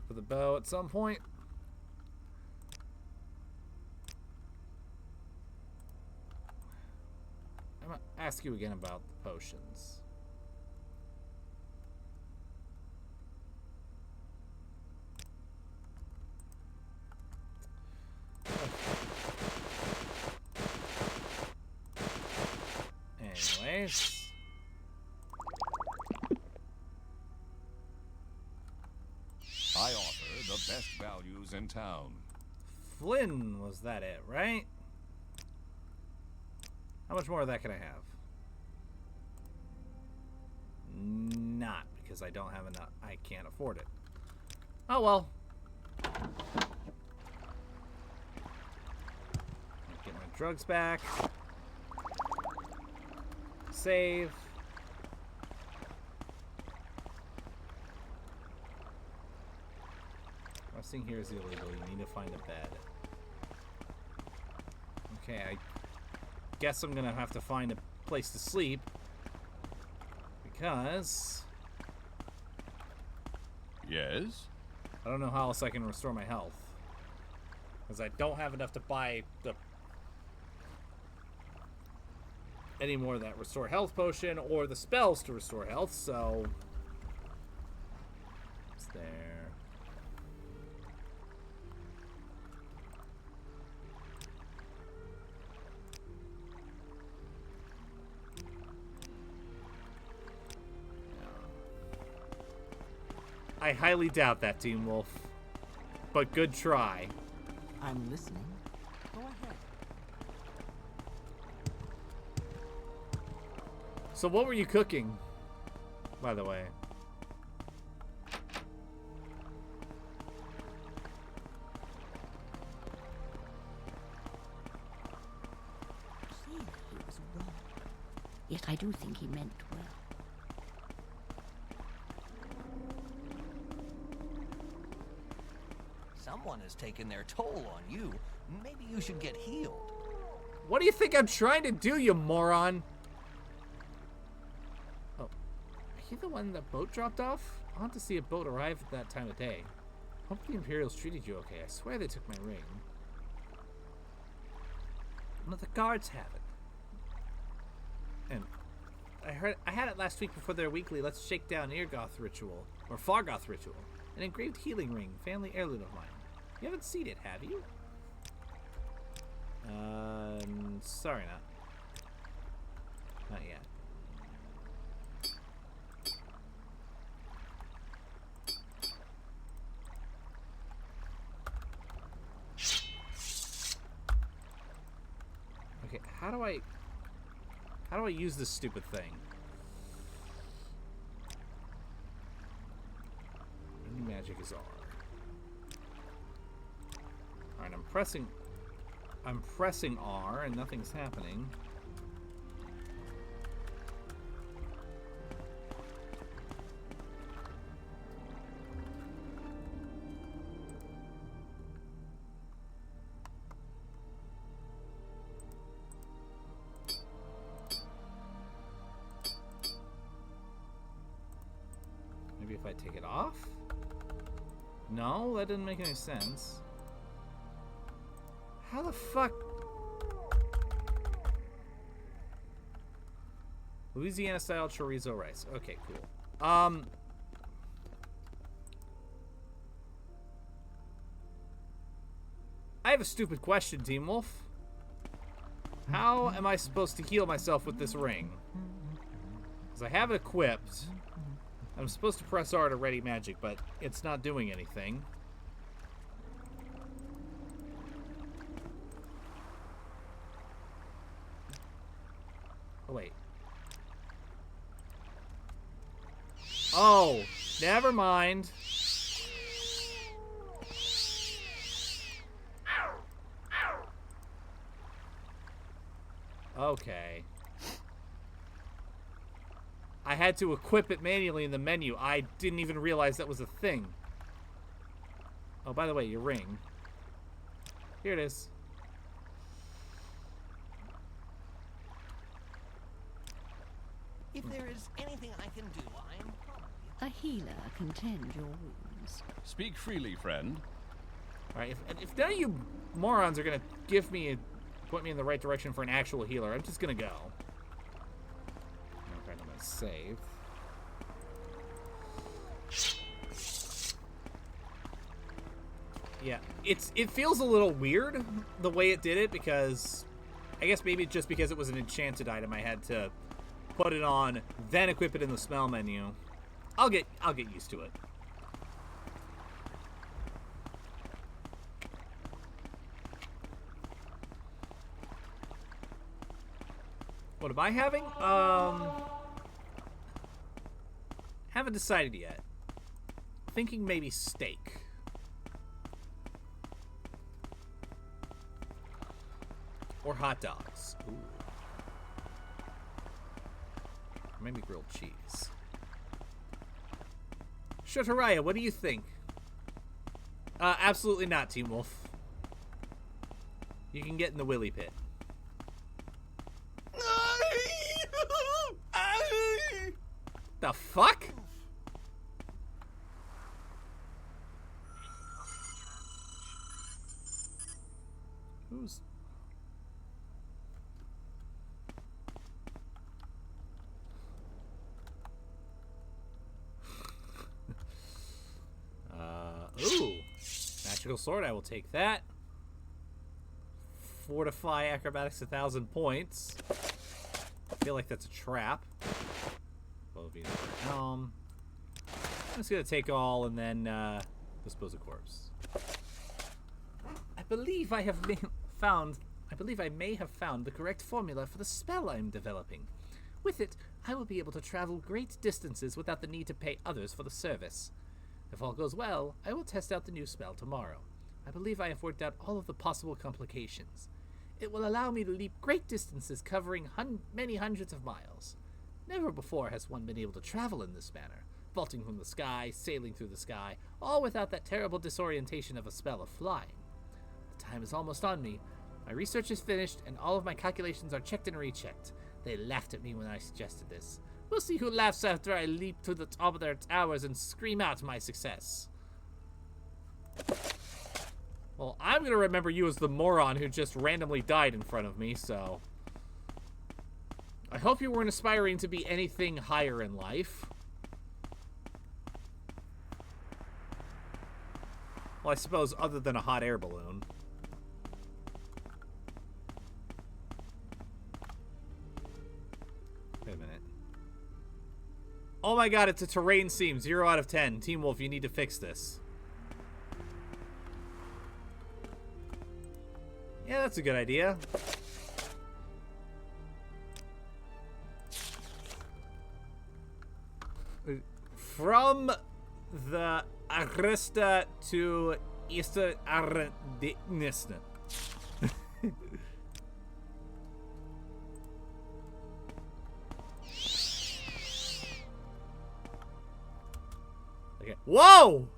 Speaker 1: For the bow at some point. I'm gonna ask you again about the potions. Anyways.
Speaker 7: I offer the best values in town.
Speaker 1: Flynn, was that it, right? How much more of that can I have? Not, because I don't have enough. I can't afford it. Oh well. Get my drugs back. Save. Resting here is illegal. You need to find a bed. Okay, I guess I'm gonna have to find a place to sleep. Because...
Speaker 4: Yes?
Speaker 1: I don't know how else I can restore my health. Because I don't have enough to buy the... any more of that restore health potion or the spells to restore health, so... It's there. I highly doubt that, Team Wolf. But good try.
Speaker 8: I'm listening. Go ahead.
Speaker 1: So what were you cooking, by the way?
Speaker 2: Clearly he was wrong. Yet I do think he meant well.
Speaker 10: Someone has taken their toll on you. Maybe you should get healed.
Speaker 1: What do you think I'm trying to do, you moron? Oh, are you the one the boat dropped off? I want to see a boat arrive at that time of day. Hope the Imperials treated you okay. I swear they took my ring. One of the guards have it. And I had it last week before their weekly Let's Shake Down Eargoth ritual, or Fargoth ritual. An engraved healing ring, family heirloom of mine. You haven't seen it, have you? Sorry, not yet. Okay, how do I use this stupid thing? Any magic is R. Alright, I'm pressing R and nothing's happening. I take it off? No, that didn't make any sense. How the fuck? Louisiana-style chorizo rice. Okay, cool. I have a stupid question, Team Wolf. How am I supposed to heal myself with this ring? Because I have it equipped. I'm supposed to press R to ready magic, but it's not doing anything. Oh, wait. Oh, never mind. Okay. I had to equip it manually in the menu. I didn't even realize that was a thing. Oh, by the way, your ring. Here it is.
Speaker 10: If there is anything I can do, I am probably...
Speaker 2: A healer can tend your wounds.
Speaker 4: Speak freely, friend.
Speaker 1: Alright, if none of you morons are gonna point me in the right direction for an actual healer, I'm just gonna go. Okay, I'm gonna save. Yeah, it feels a little weird the way it did it, because I guess maybe just because it was an enchanted item, I had to put it on, then equip it in the smell menu. I'll get used to it. What am I having? Haven't decided yet. Thinking maybe steak. Or hot dogs. Ooh. Or maybe grilled cheese. Shotaraya, what do you think? Absolutely not, Team Wolf. You can get in the willy pit. The fuck? Who's... Ooh. Magical sword, I will take that. Fortify acrobatics 1,000 points. I feel like that's a trap. I'm just gonna take all and then dispose of corpse. I believe I may have found the correct formula for the spell I'm developing. With it, I will be able to travel great distances without the need to pay others for the service. If all goes well, I will test out the new spell tomorrow. I believe I have worked out all of the possible complications. It will allow me to leap great distances covering many hundreds of miles. Never before has one been able to travel in this manner, vaulting from the sky, sailing through the sky, all without that terrible disorientation of a spell of flying. The time is almost on me. My research is finished, and all of my calculations are checked and rechecked. They laughed at me when I suggested this. We'll see who laughs after I leap to the top of their towers and scream out my success. Well, I'm gonna remember you as the moron who just randomly died in front of me, so... I hope you weren't aspiring to be anything higher in life. Well, I suppose other than a hot air balloon. Wait a minute. Oh my god, it's a terrain seam. 0 out of 10. Team Wolf, you need to fix this. Yeah, that's a good idea. From the Arista to Easter Arendnisne. Okay. Whoa!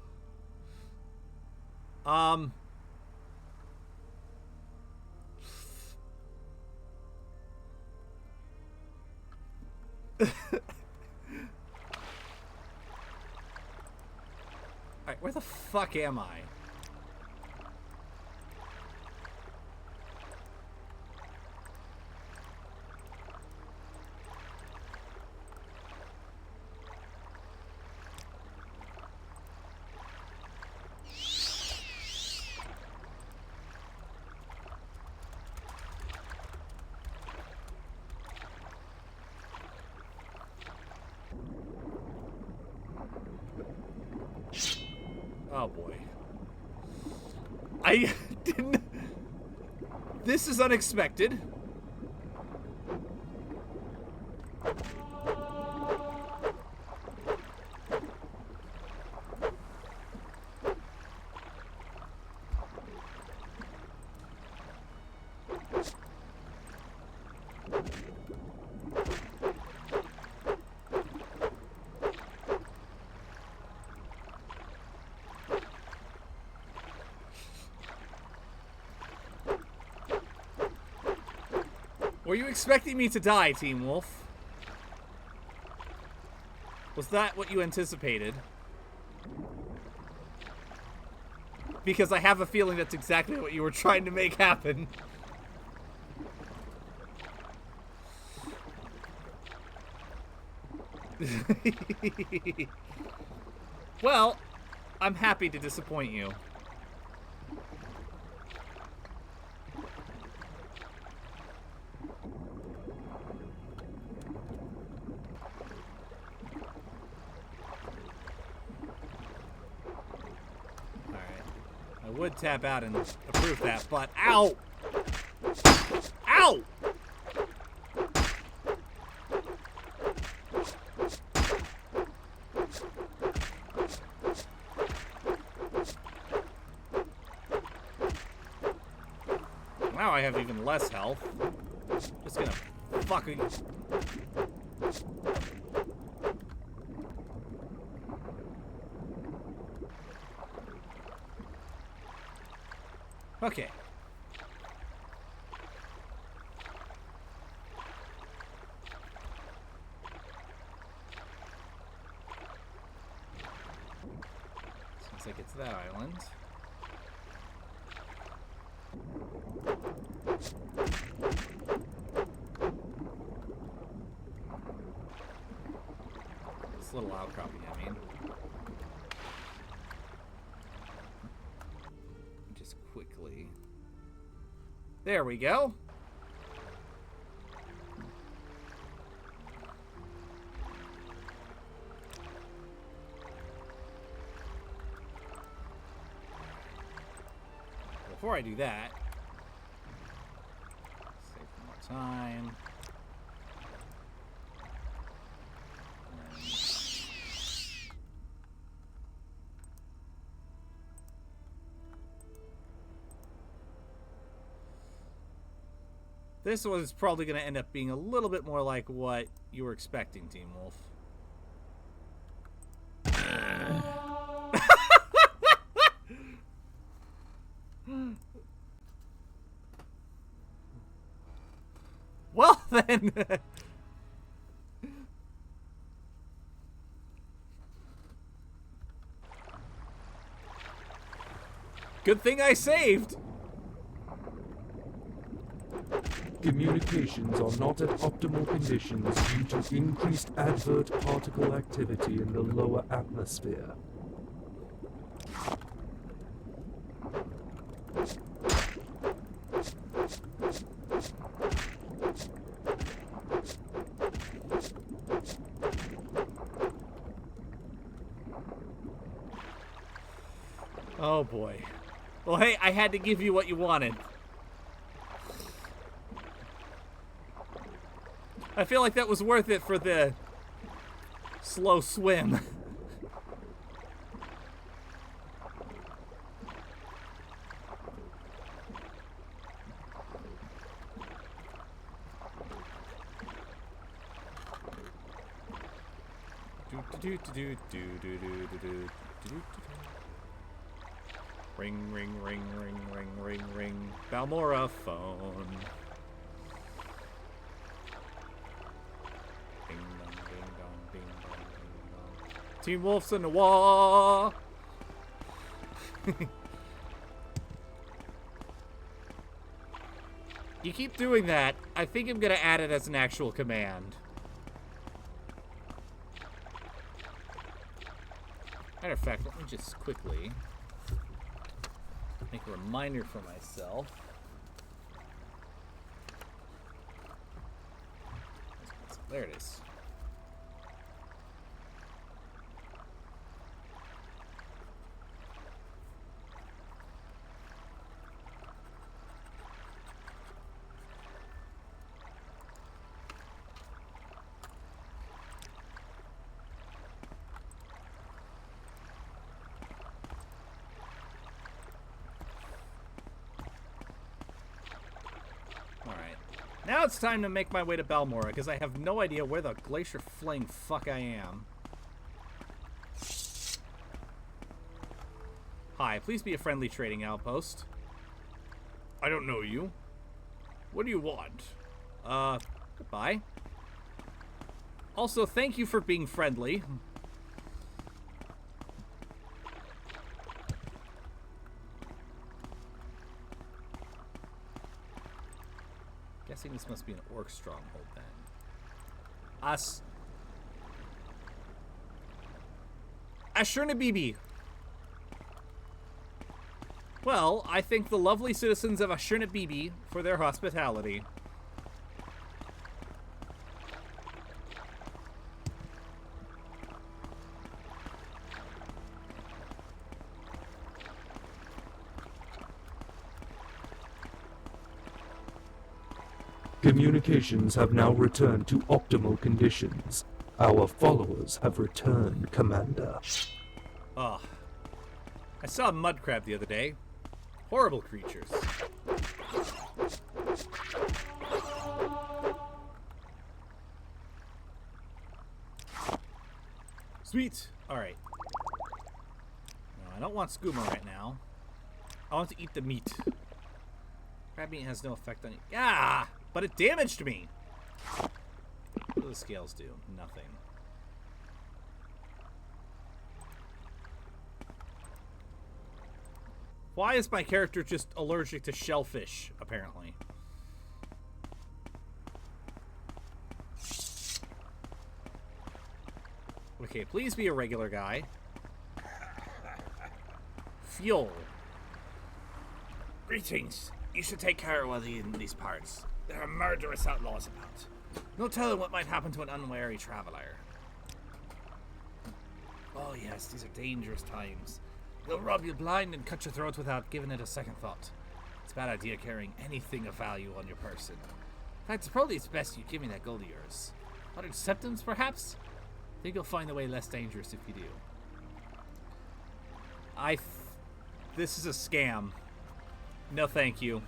Speaker 1: Alright, where the fuck am I? Oh boy. I didn't... This is unexpected. Were you expecting me to die, Team Wolf? Was that what you anticipated? Because I have a feeling that's exactly what you were trying to make happen. Well, I'm happy to disappoint you. Would tap out and approve that, but ow! Ow! Now I have even less health. Just gonna fucking... Okay. Seems like it's that island. This little outcropping, I mean. Quickly. There we go. Before I do that, save some more time. This was probably going to end up being a little bit more like what you were expecting, Team Wolf. Well, then. Good thing I saved.
Speaker 9: Communications are not at optimal conditions due to increased advert particle activity in the lower atmosphere.
Speaker 1: Oh boy. Well, hey, I had to give you what you wanted. I feel like that was worth it for the slow swim. Ring, ring, ring, ring, ring, ring, ring. Balmora phone. Ding dong, ding dong, ding dong, ding dong. Team Wolf's in the wall. You keep doing that. I think I'm gonna add it as an actual command. Matter of fact, let me just quickly make a reminder for myself. There it is. Now it's time to make my way to Balmora, because I have no idea where the glacier flaying fuck I am. Hi, please be a friendly trading outpost. I don't know you. What do you want? Goodbye. Also, thank you for being friendly. Guessing this must be an orc stronghold then. Ashurnabibi. Well, I thank the lovely citizens of Ashurnabibi for their hospitality.
Speaker 9: Communications have now returned to optimal conditions. Our followers have returned, Commander.
Speaker 1: Ugh. I saw a mud crab the other day. Horrible creatures. Sweet. Alright. No, I don't want skooma right now. I want to eat the meat. Crab meat has no effect on you. Ah! But it damaged me! What do the scales do? Nothing. Why is my character just allergic to shellfish, apparently? Okay, please be a regular guy. Fuel. Greetings. You should take care of in these parts. There are murderous outlaws about. No telling what might happen to an unwary traveler. Oh yes, these are dangerous times. They'll rob you blind and cut your throat without giving it a second thought. It's a bad idea carrying anything of value on your person. In fact, it's best you give me that gold of yours. Other symptoms, perhaps? I think you'll find the way less dangerous if you do. This is a scam. No, thank you.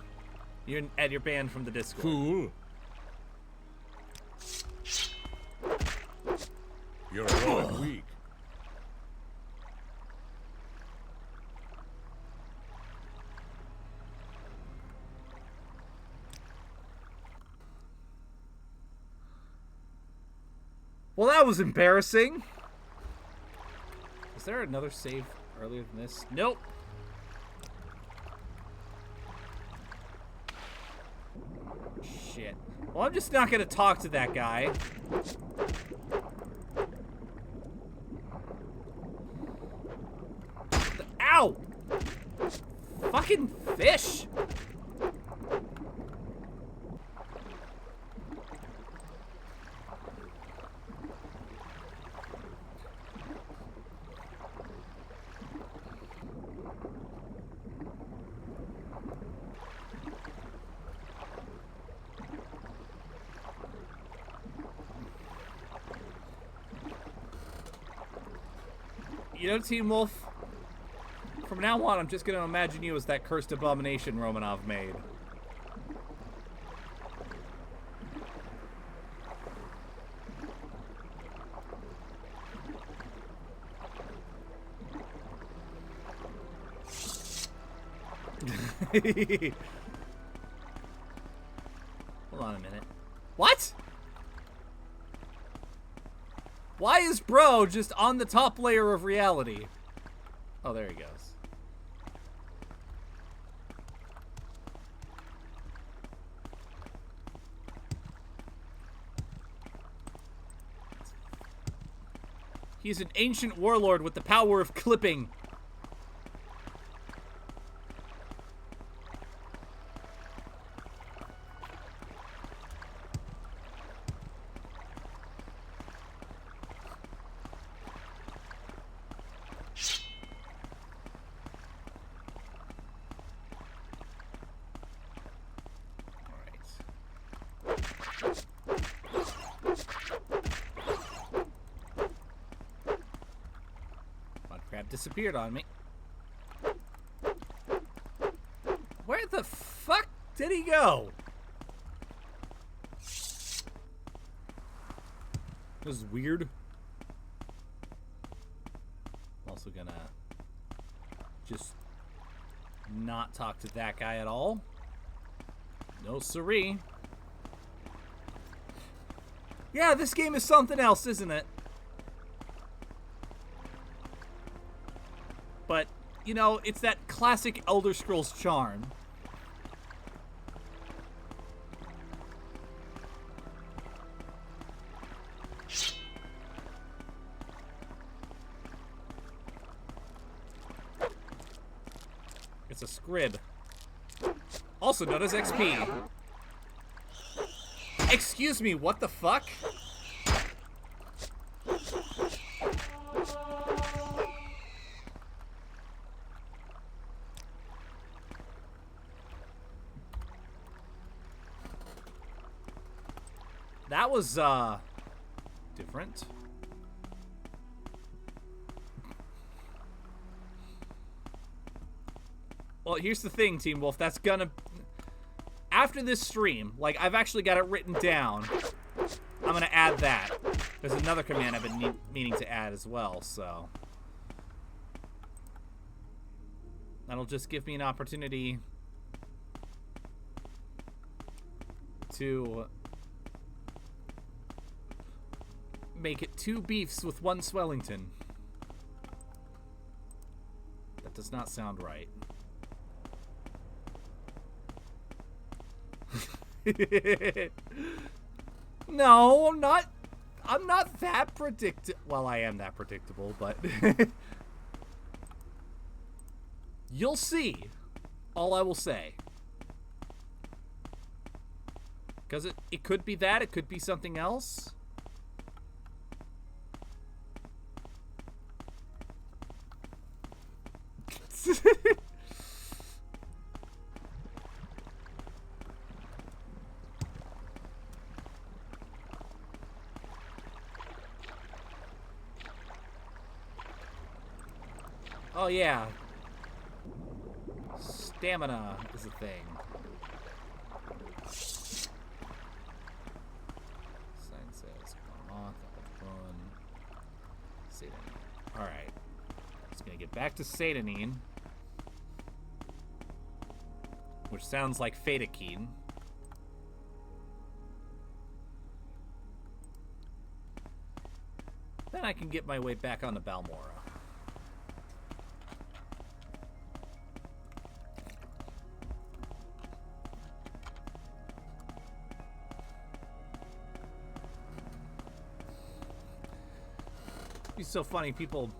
Speaker 1: You're banned from the Discord.
Speaker 7: Cool. You're growing weak.
Speaker 1: Well, that was embarrassing. Is there another save earlier than this? Nope. Shit. Well, I'm just not gonna talk to that guy. Ow! Fucking fish! You know, Team Wolf, from now on, I'm just going to imagine you as that cursed abomination Romanov made. Hold on a minute. What? Why is bro just on the top layer of reality? Oh, there he goes.
Speaker 11: He's an ancient warlord with the power of clipping. Disappeared on me. Where the fuck did he go? This is weird. I'm also gonna just not talk to that guy at all. No siree. Yeah, this game is something else, isn't it? But, you know, it's that classic Elder Scrolls charm. It's a scrib. Also known as XP. Excuse me, what the fuck? That was, different. Well, here's the thing, Team Wolf. That's gonna... After this stream, like, I've actually got it written down. I'm gonna add that. There's another command I've been meaning to add as well, so... That'll just give me an opportunity to... make it 2 beefs with 1 Swellington. That does not sound right. No, I'm not that predictable. Well, I am that predictable, but you'll see. All I will say. Because it could be that, it could be something else. Oh yeah, stamina is a thing. Sign says, come on, Satanine. Alright. Just gonna get back to Satanine. Which sounds like Fadakeen. Then I can get my way back onto Balmora. It's so funny, people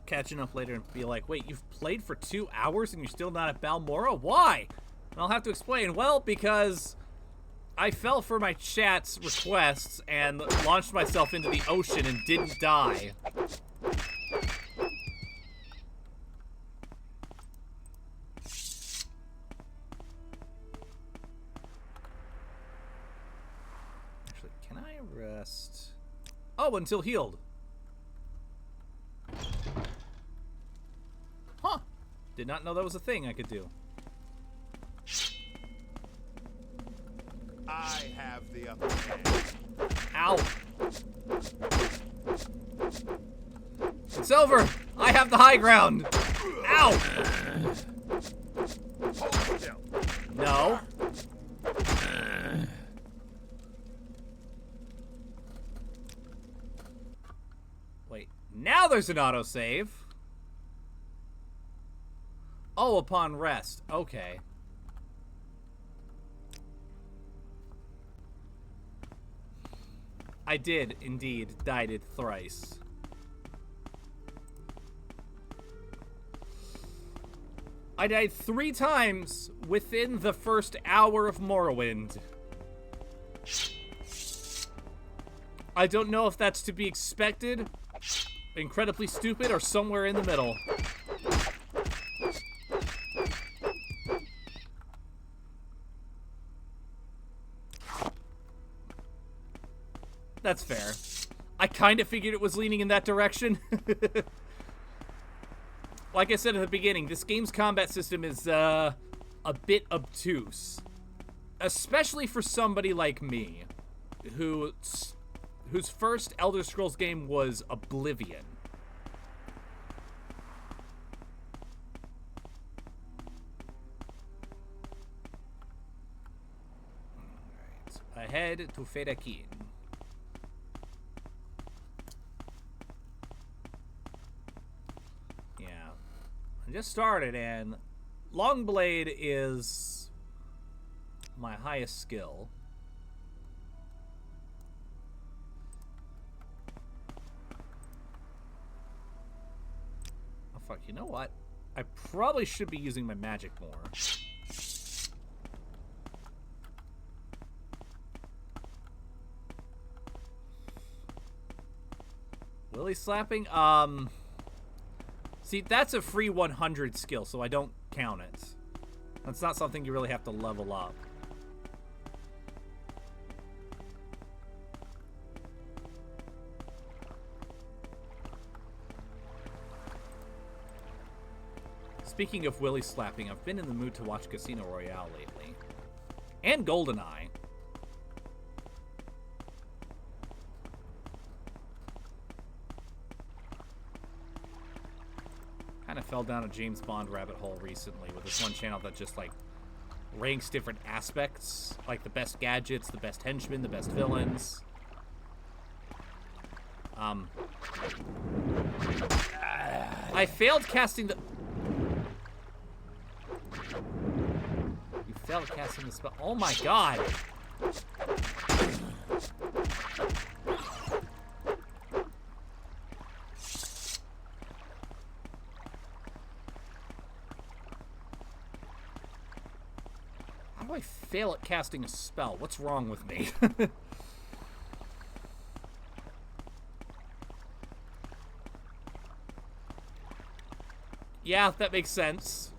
Speaker 11: catching up later and be like, wait, you've played for 2 hours and you're still not at Balmora? Why? And I'll have to explain. Well, because I fell for my chat's requests and launched myself into the ocean and didn't die. Actually, can I rest? Oh, until healed. Huh. Did not know that was a thing I could do.
Speaker 7: I have the upper hand.
Speaker 11: Ow. It's over. I have the high ground. Ow. No. Wait. Now there's an autosave. Oh, upon rest. Okay. I did, indeed, died it thrice. I died 3 times within the first hour of Morrowind. I don't know if that's to be expected, incredibly stupid, or somewhere in the middle. That's fair. I kind of figured it was leaning in that direction. Like I said at the beginning, this game's combat system is a bit obtuse. Especially for somebody like me, whose first Elder Scrolls game was Oblivion. Alright, ahead to Fedakin. Yeah, I just started, and Longblade is my highest skill. Oh fuck, you know what? I probably should be using my magic more. Willy slapping? See, that's a free 100 skill, so I don't count it. That's not something you really have to level up. Speaking of Willy slapping, I've been in the mood to watch Casino Royale lately. And GoldenEye. Kind of fell down a James Bond rabbit hole recently with this one channel that just, like, ranks different aspects. Like the best gadgets, the best henchmen, the best villains. I failed casting the... You failed casting the spell. Oh my god! How do I fail at casting a spell? What's wrong with me? Yeah, that makes sense.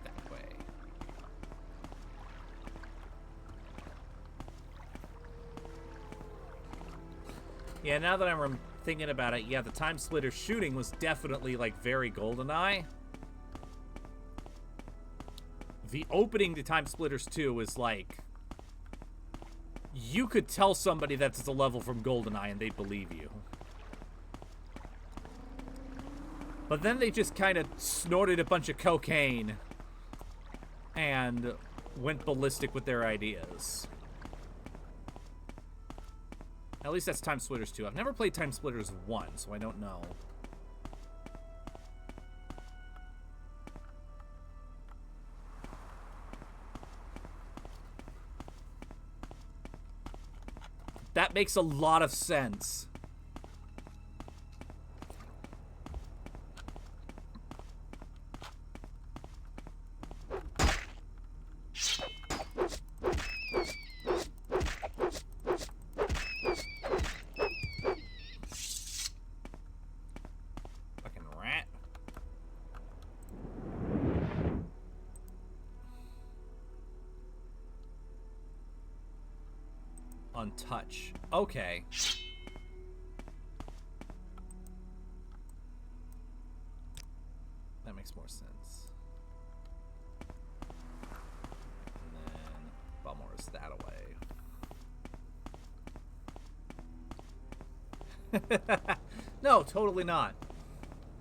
Speaker 11: That way. Yeah, now that I'm thinking about it, yeah, the Time Splitter shooting was definitely, like, very GoldenEye. The opening to Time Splitters 2 is like... You could tell somebody that's a level from GoldenEye and they'd believe you. But then they just kind of snorted a bunch of cocaine and went ballistic with their ideas. At least that's Time Splitters 2. I've never played Time Splitters 1, so I don't know. That makes a lot of sense. Fucking rat. Untouch. Okay. That makes more sense. And then Balmora's that away. No, totally not.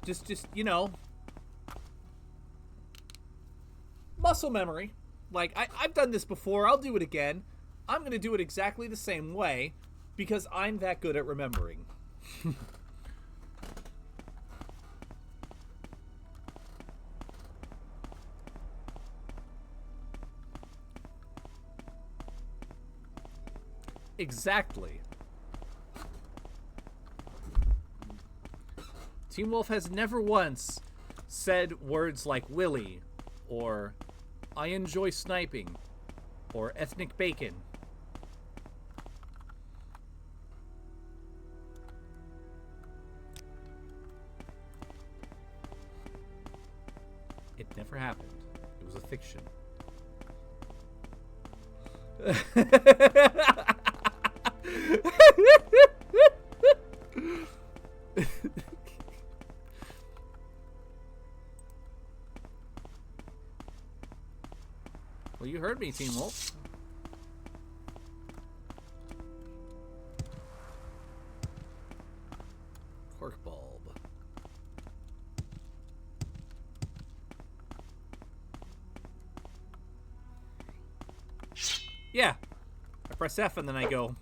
Speaker 11: Just, you know, muscle memory. Like, I've done this before. I'll do it again. I'm going to do it exactly the same way because I'm that good at remembering. Exactly. Team Wolf has never once said words like Willy, or I enjoy sniping, or ethnic bacon. It never happened. It was a fiction. Well, you heard me, Team Wolf. Cork bulb. Yeah. I press F and then I go.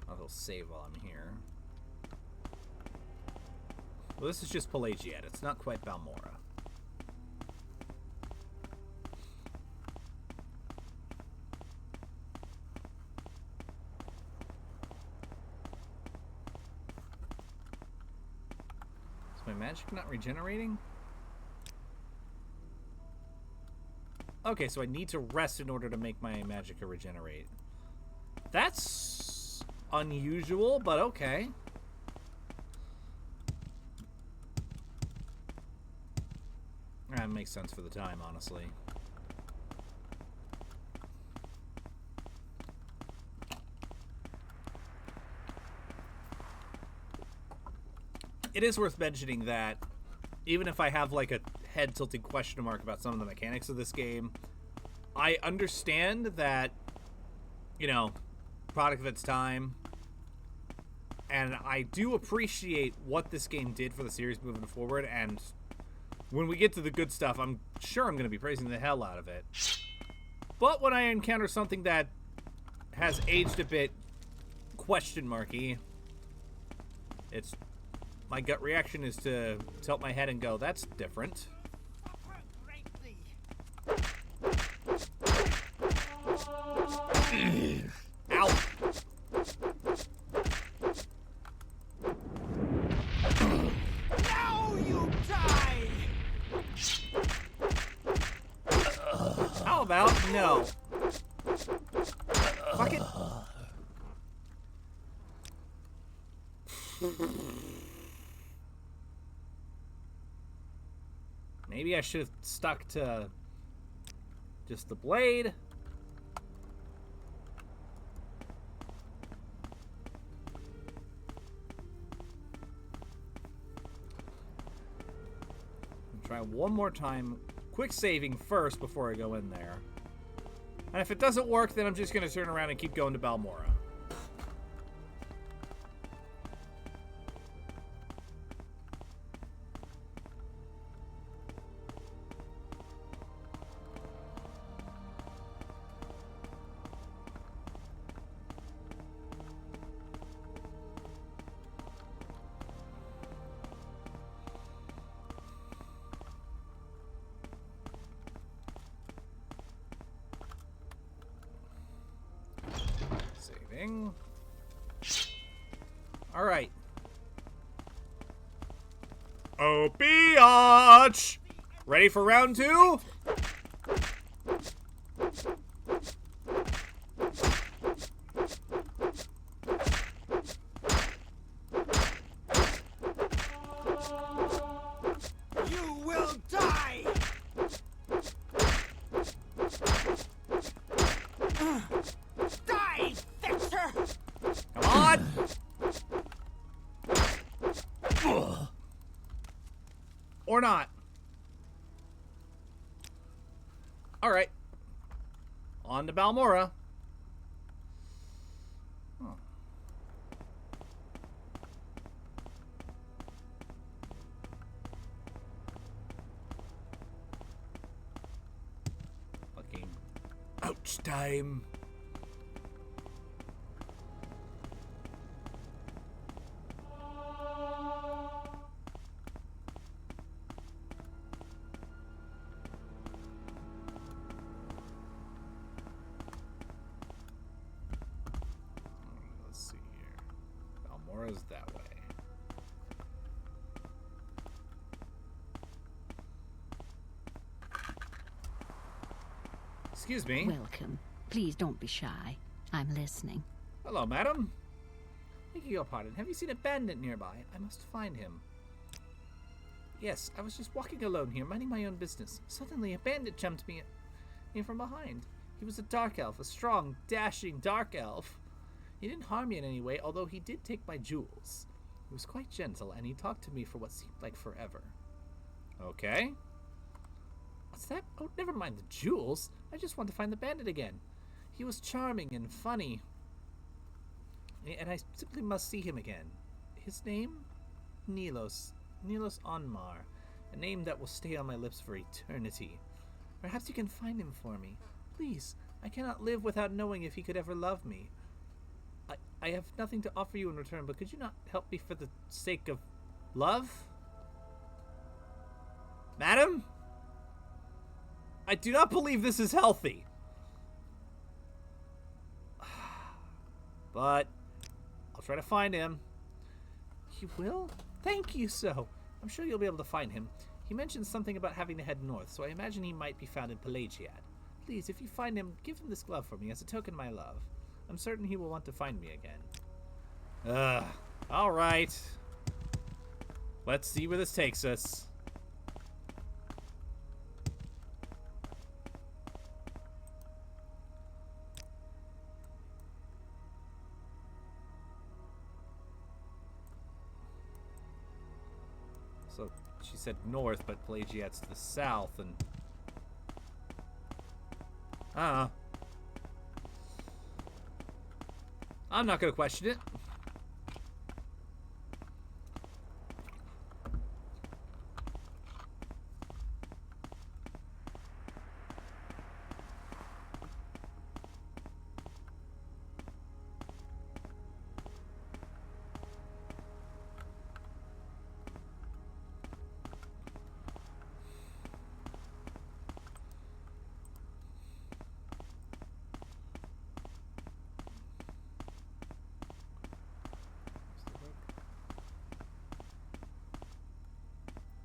Speaker 11: I'll save while I'm here. Well, this is just Pelagiad. It's not quite Balmora. Is my magic not regenerating? Okay, so I need to rest in order to make my magicka regenerate. That's unusual, but okay. That makes sense for the time, honestly. It is worth mentioning that even if I have like a head-tilting question mark about some of the mechanics of this game, I understand that, you know, product of its time, and I do appreciate what this game did for the series moving forward, and when we get to the good stuff, I'm sure I'm going to be praising the hell out of it. But when I encounter something that has aged a bit question marky, it's my gut reaction is to tilt my head and go, that's different. Ow!
Speaker 10: Now you die!
Speaker 11: How about no? Fuck it. Maybe I should have stuck to just the blade. Try one more time. Quick saving first before I go in there. And if it doesn't work, then I'm just going to turn around and keep going to Balmora. Saving. All right. Oh, biatch! Ready for round two?
Speaker 10: You will die! Die, Fixer!
Speaker 11: Come on! Or not. All right. On to Balmora. Oh. Fucking ouch time. Mora's that way. Excuse me.
Speaker 2: Welcome. Please don't be shy. I'm listening.
Speaker 11: Hello, madam. Beg your pardon. Have you seen a bandit nearby? I must find him. Yes, I was just walking alone here, minding my own business. Suddenly, a bandit jumped me in from behind. He was a dark elf, a strong, dashing dark elf. He didn't harm me in any way, although he did take my jewels. He was quite gentle, and he talked to me for what seemed like forever. Okay. What's that? Oh, never mind the jewels. I just want to find the bandit again. He was charming and funny. And I simply must see him again. His name? Nilos. Nilos Onmar. A name that will stay on my lips for eternity. Perhaps you can find him for me. Please, I cannot live without knowing if he could ever love me. I have nothing to offer you in return, but could you not help me for the sake of love? Madam? I do not believe this is healthy. But I'll try to find him. You will? Thank you so. I'm sure you'll be able to find him. He mentioned something about having to head north, so I imagine he might be found in Pelagiad. Please, if you find him, give him this glove for me as a token of my love. I'm certain he will want to find me again. Alright. Let's see where this takes us. So, she said north, but Pelagiad's to the south, and... I'm not going to question it.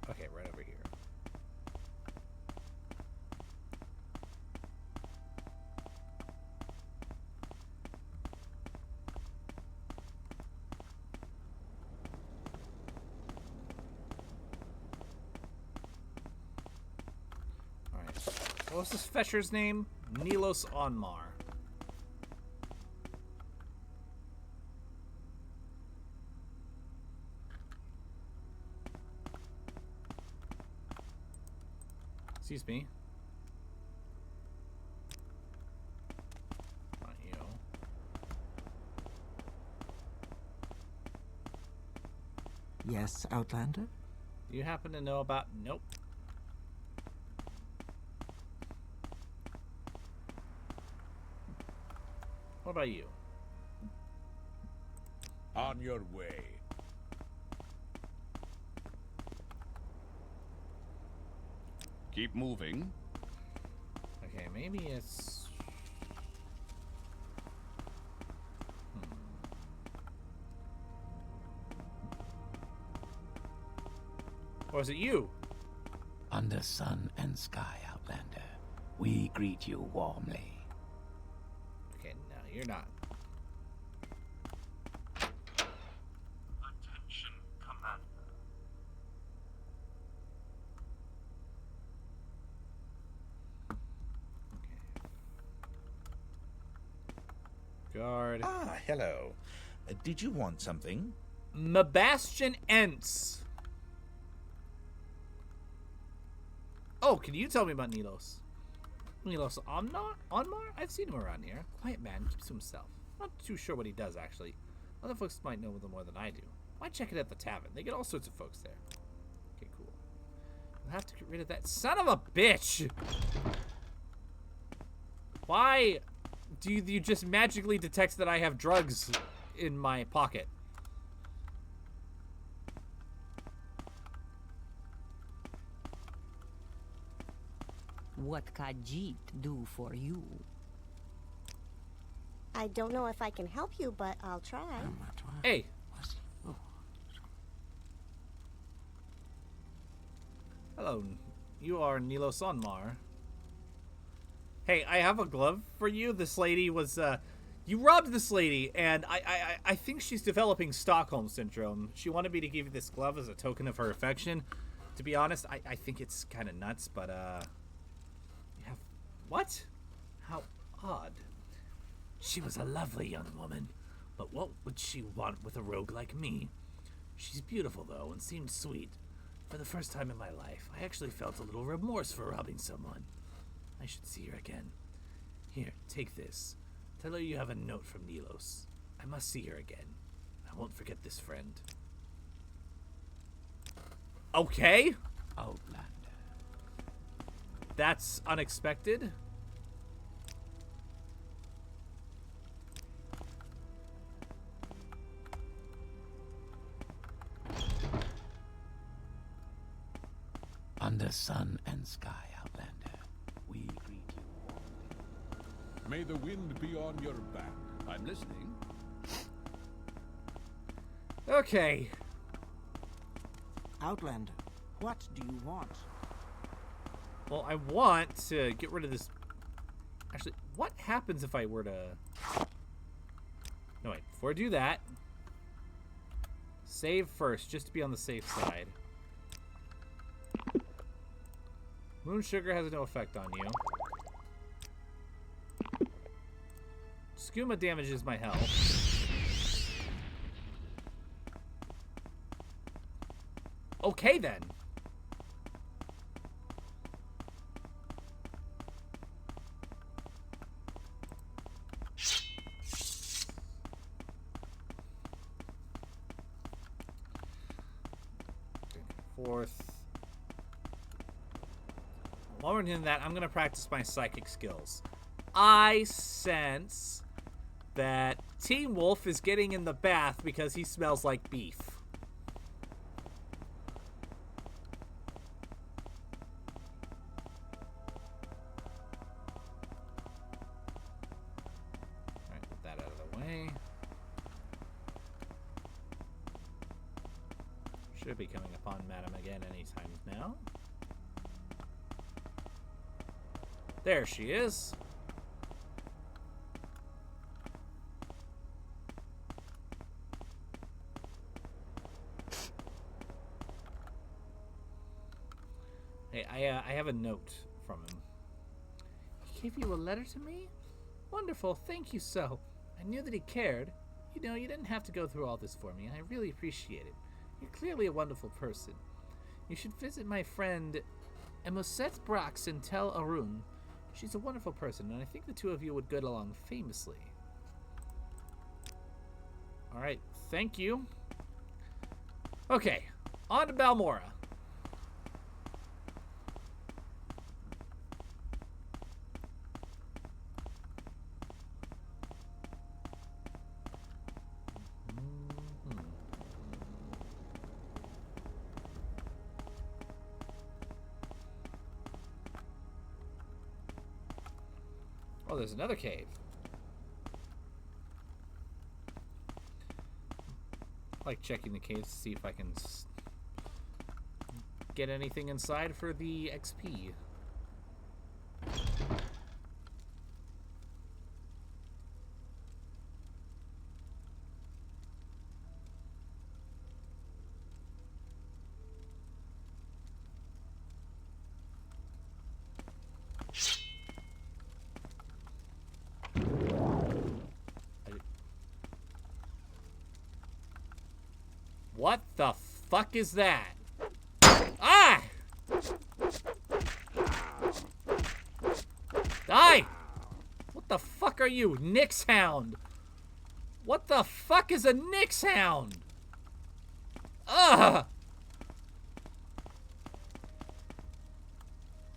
Speaker 11: Okay, right over here. Alright. What was this fetcher's name? Nilos Onmar. Excuse me. Not you.
Speaker 8: Yes, Outlander?
Speaker 11: Do you happen to know about... Nope. What about you?
Speaker 7: On your way.
Speaker 4: Keep moving.
Speaker 11: Okay, maybe it's... Or is it you?
Speaker 3: Under sun and sky, Outlander, we greet you warmly.
Speaker 11: Okay, no, you're not.
Speaker 9: Attention, Commander.
Speaker 11: Guard.
Speaker 6: Ah, hello. Did you want something?
Speaker 11: Mabastian Ents. Oh, can you tell me about Nilos? Nilos Onmar? I've seen him around here. Quiet man, keeps to himself. Not too sure what he does, actually. Other folks might know more than I do. Why check it at the tavern? They get all sorts of folks there. Okay, cool. We'll have to get rid of that son of a bitch! Why do you just magically detect that I have drugs in my pocket?
Speaker 12: What Khajiit do for you?
Speaker 13: I don't know if I can help you, but I'll try.
Speaker 11: Hey, Hello, you are Nilo Sonmar. Hey, I have a glove for you. This lady was, you robbed this lady, and I think she's developing Stockholm Syndrome. She wanted me to give you this glove as a token of her affection. To be honest, I think it's kind of nuts, but, you have, what? How odd. She was a lovely young woman, but what would she want with a rogue like me? She's beautiful, though, and seemed sweet. For the first time in my life, I actually felt a little remorse for robbing someone. I should see her again. Here, take this. Tell her you have a note from Nilos. I must see her again. I won't forget this friend. Okay.
Speaker 3: Outlander.
Speaker 11: That's unexpected.
Speaker 3: Under sun and sky, Outlander, we greet you.
Speaker 7: May the wind be on your back.
Speaker 4: I'm listening.
Speaker 11: Okay.
Speaker 8: Outlander, what do you want?
Speaker 11: Well, I want to get rid of this. Actually, what happens if I were to... No, wait. Before I do that, save first, just to be on the safe side. Moon sugar has no effect on you. Skooma damages my health. Okay, then. Fourth. While we're doing that, I'm going to practice my psychic skills. I sense that Teen Wolf is getting in the bath because he smells like beef. Alright, put that out of the way. Should be coming upon Madam again anytime now. There she is. Hey, I have a note from him. He gave you a letter to me? Wonderful, thank you so. I knew that he cared. You know, you didn't have to go through all this for me, and I really appreciate it. You're clearly a wonderful person. You should visit my friend Emoset Brax in Tel Arun. She's a wonderful person, and I think the two of you would get along famously. Alright, thank you. Okay, on to Balmora. Oh, there's another cave. I like checking the caves to see if I can get anything inside for the XP. What the fuck is that? Ah! Die! What the fuck are you? Nyx Hound! What the fuck is a Nyx Hound? Ugh!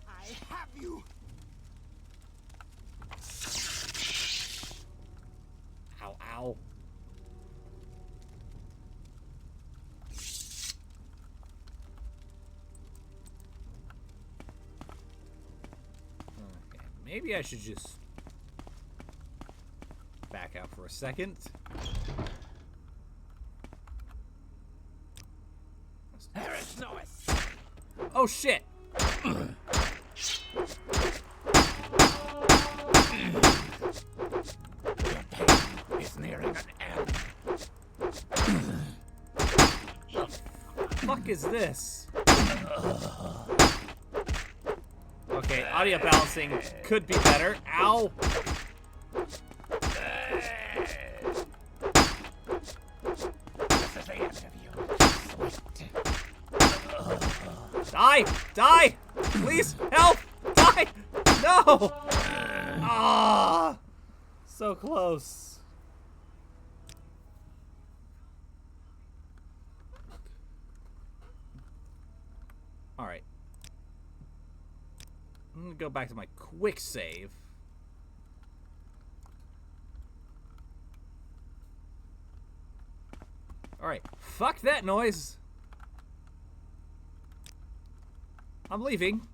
Speaker 8: I have you!
Speaker 11: Ow, ow. Okay, maybe I should just back out for a second.
Speaker 10: There is no escape.
Speaker 11: Oh shit! fuck is this? Okay, audio balancing could be better. Ow! Die! Die! Please help! Die! No! Ah! So close. Alright. I'm gonna go back to my quick save. Alright. Fuck that noise! I'm leaving.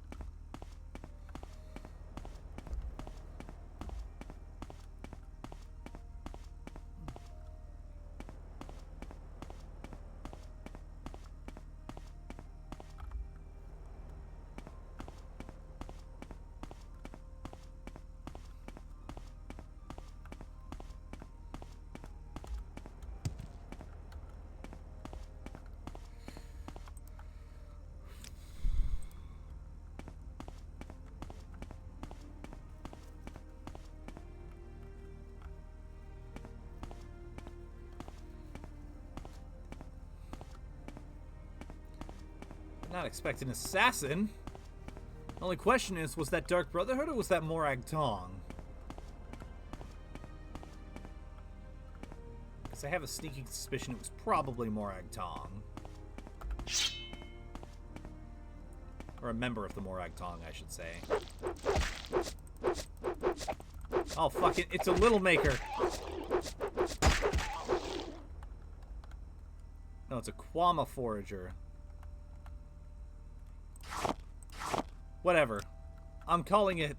Speaker 11: Not expect an assassin. The only question is, was that Dark Brotherhood or was that Morag Tong? Because I have a sneaking suspicion it was probably Morag Tong. Or a member of the Morag Tong, I should say. Oh, fuck it. It's a Little Maker. No, it's a Quama Forager. Whatever. I'm calling it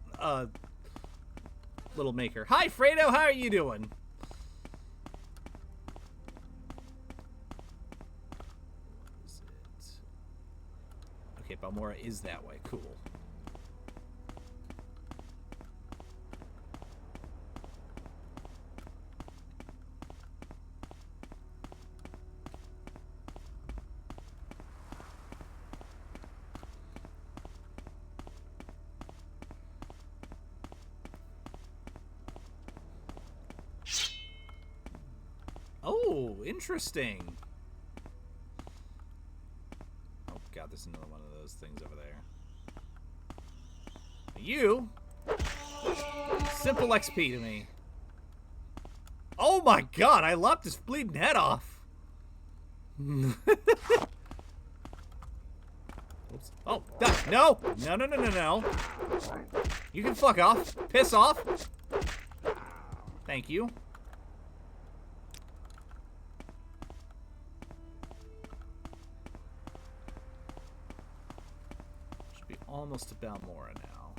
Speaker 11: Little Maker. Hi, Fredo. How are you doing? Is it? Okay, Balmora is that way. Cool. Oh, interesting. Oh god, there's another one of those things over there. You? Simple XP to me. Oh my god, I lopped his bleeding head off. Oops. Oh, no! No, no, no, no, no. You can fuck off. Piss off. Thank you. Almost to Balmora now.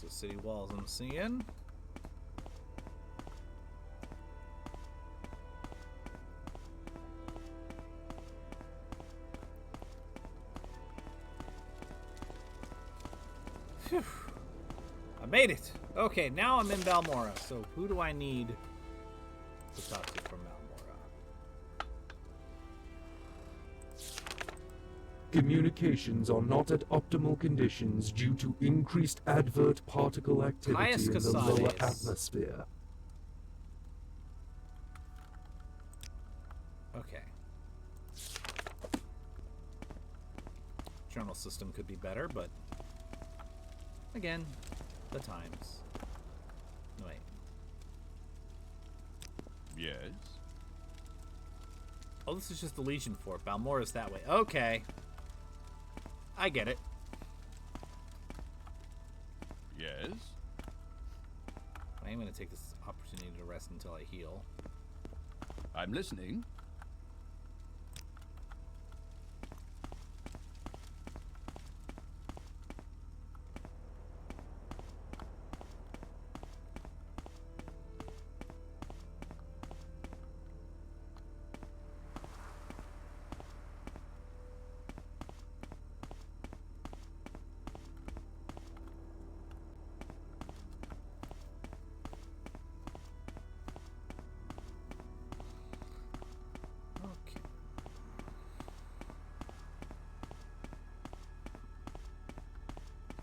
Speaker 11: So city walls I'm seeing. Phew. I made it. Okay, now I'm in Balmora. So who do I need to talk to from Balmora?
Speaker 9: Communications are not at optimal conditions due to increased advert particle activity in the lower atmosphere.
Speaker 11: Okay. Journal system could be better, but again, the times. Wait.
Speaker 4: Yes?
Speaker 11: Oh, this is just the Legion Fort. Balmora's that way. Okay. I get it.
Speaker 4: Yes?
Speaker 11: I am going to take this opportunity to rest until I heal.
Speaker 4: I'm listening.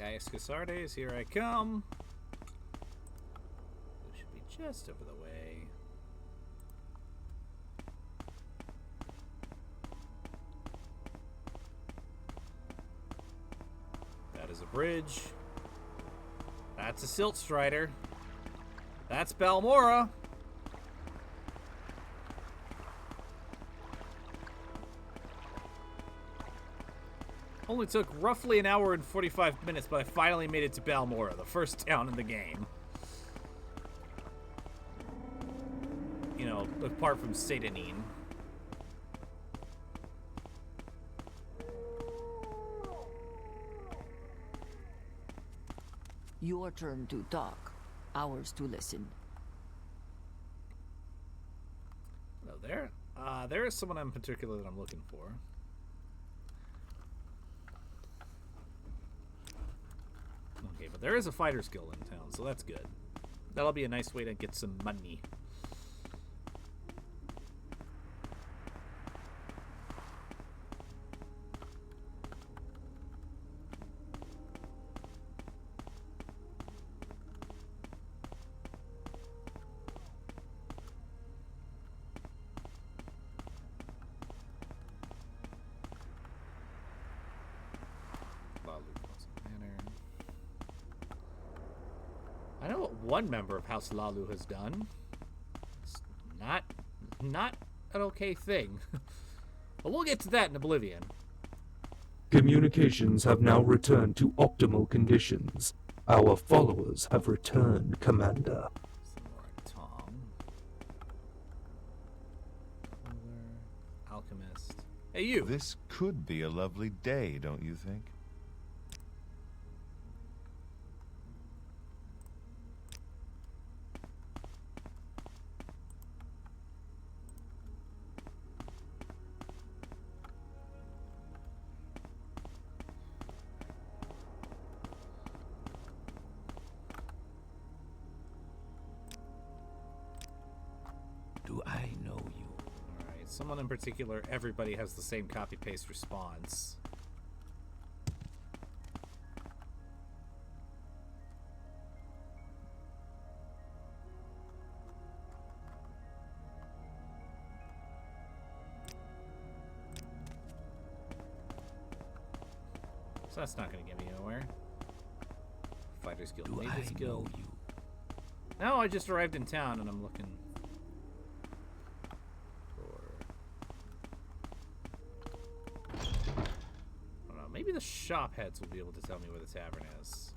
Speaker 11: Gaius Casardes, here I come. It should be just over the way. That is a bridge. That's a Silt Strider. That's Balmora. Only took roughly an hour and 45 minutes, but I finally made it to Balmora, the first town in the game. You know, apart from Satanine.
Speaker 12: Your turn to talk, ours to listen.
Speaker 11: Hello there. There is someone in particular that I'm looking for. Okay, but there is a fighter's guild in town, so that's good. That'll be a nice way to get some money. I know what one member of House Lalu has done. It's not an okay thing. But we'll get to that in Oblivion.
Speaker 9: Communications have now returned to optimal conditions. Our followers have returned, Commander.
Speaker 11: Some more Tom. Alchemist. Hey, you!
Speaker 5: This could be a lovely day, don't you think?
Speaker 3: Do I know you?
Speaker 11: Alright, someone in particular, everybody has the same copy-paste response. So that's not going to get me nowhere. Fighter's Guild,
Speaker 3: Do
Speaker 11: Mage's
Speaker 3: I
Speaker 11: Guild.
Speaker 3: know you?
Speaker 11: No, I just arrived in town and I'm looking for... I don't know, maybe the shop heads will be able to tell me where the tavern is.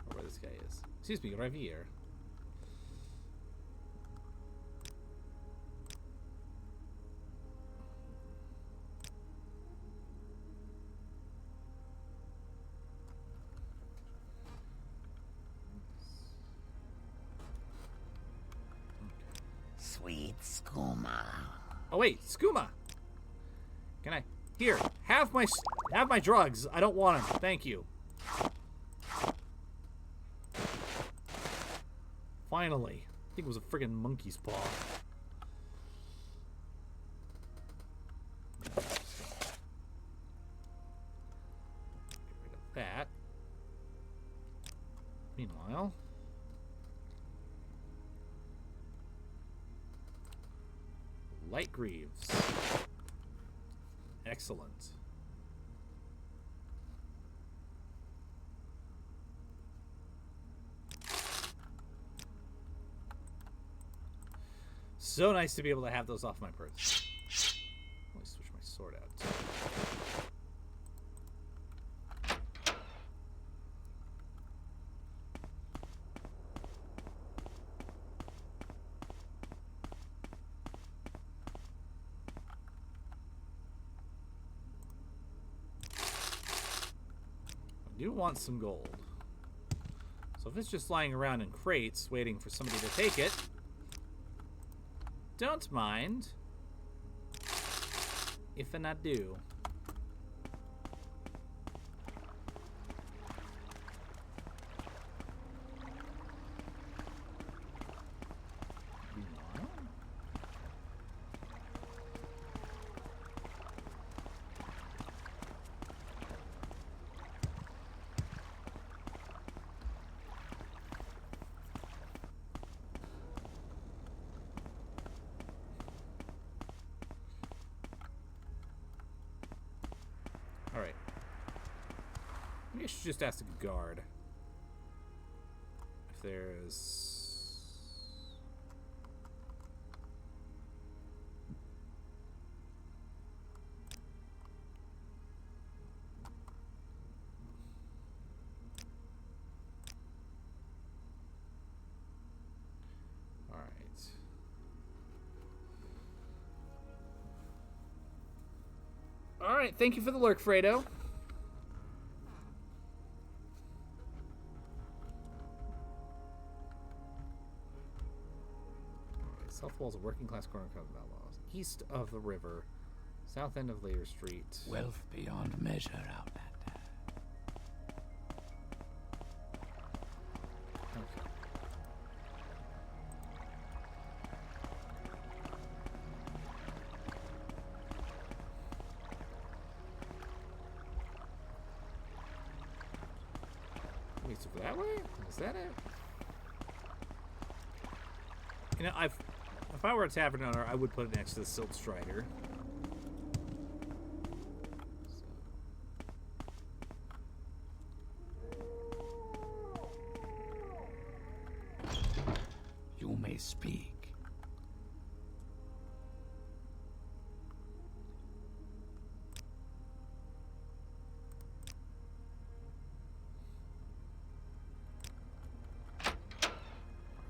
Speaker 11: Or where this guy is. Excuse me, Ravier.
Speaker 13: Sweet skooma.
Speaker 11: Oh wait, skooma. Can I? Here, have my drugs. I don't want them. Thank you. Finally, I think it was a friggin' monkey's paw. Get rid of that. Meanwhile. Light Greaves. Excellent. So nice to be able to have those off my purse. Let me switch my sword out. I do want some gold. So if it's just lying around in crates waiting for somebody to take it, don't mind if I not do. I should just ask the guard if there's... Alright, thank you for the lurk, Fredo. South Wall's a working class corner of Outlaws. East of the river. South end of Later Street.
Speaker 3: Wealth beyond measure, Outlander.
Speaker 11: Okay. Wait, so that way? Is that it? You know, if I were a tavern owner, I would put it next to the Silt Strider.
Speaker 3: You may speak.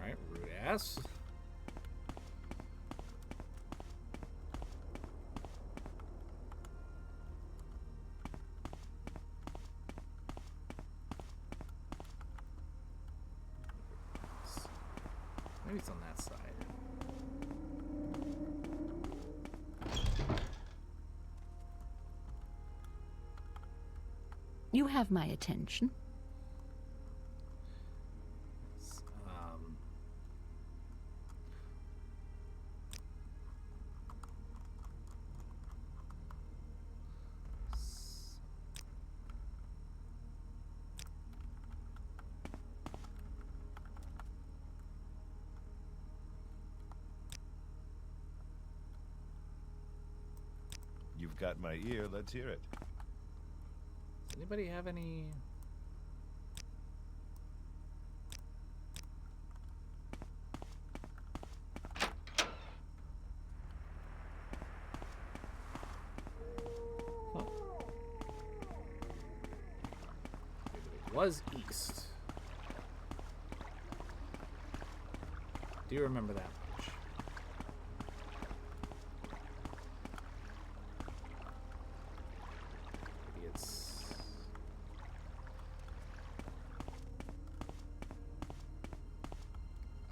Speaker 11: Alright, rude ass. Maybe it's on that side.
Speaker 2: You have my attention.
Speaker 5: You've got my ear, let's hear it.
Speaker 11: Does anybody have any... Huh. It was east. Do you remember that much? Maybe it's...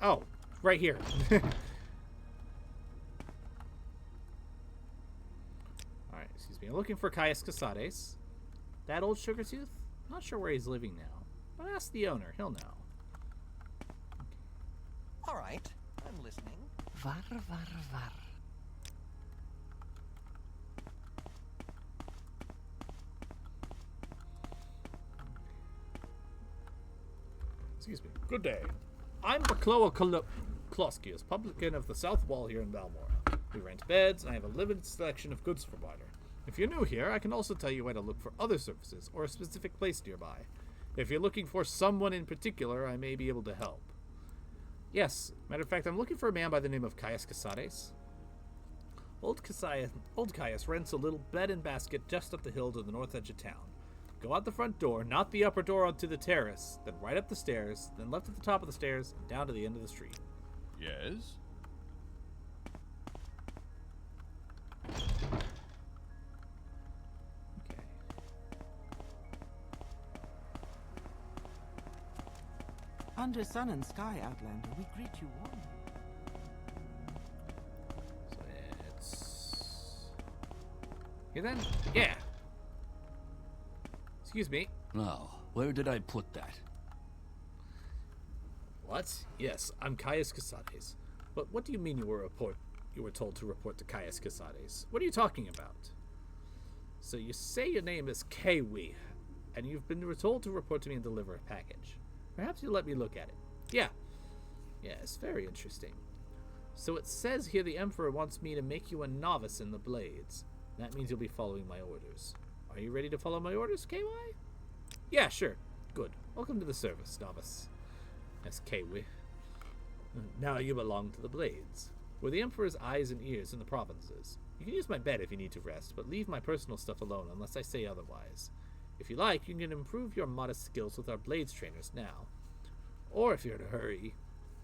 Speaker 11: Oh, right here. Alright, excuse me. I'm looking for Caius Casades. That old sugar tooth? Not sure where he's living now. But ask the owner. He'll know.
Speaker 10: All right, I'm listening.
Speaker 12: Var, var, var.
Speaker 11: Excuse me. Good day. I'm Bakloa Kloskius, publican of the South Wall here in Balmora. We rent beds, and I have a limited selection of goods provider. If you're new here, I can also tell you where to look for other services, or a specific place nearby. If you're looking for someone in particular, I may be able to help. Yes, matter of fact, I'm looking for a man by the name of Caius Casades. Old Caius rents a little bed and basket just up the hill to the north edge of town. Go out the front door, not the upper door onto the terrace, then right up the stairs, then left at the top of the stairs, and down to the end of the street.
Speaker 4: Yes?
Speaker 11: Okay.
Speaker 8: Under sun and sky, Outlander, we greet you warmly.
Speaker 11: So it's... Here then? Yeah! Excuse me.
Speaker 4: Now, where did I put that?
Speaker 11: What? Yes, I'm Caius Casades. But what do you mean you were told to report to Caius Casades? What are you talking about? So you say your name is Kiwi, and you've been told to report to me and deliver a package. Perhaps you'll let me look at it. Yeah. Yes, very interesting. So it says here the Emperor wants me to make you a novice in the blades. That means you'll be following my orders. Are you ready to follow my orders, KY? Yeah, sure. Good. Welcome to the service, novice. That's Kiwi. Now you belong to the Blades. We're the Emperor's eyes and ears in the provinces. You can use my bed if you need to rest, but leave my personal stuff alone unless I say otherwise. If you like, you can improve your modest skills with our Blades trainers now. Or if you're in a hurry,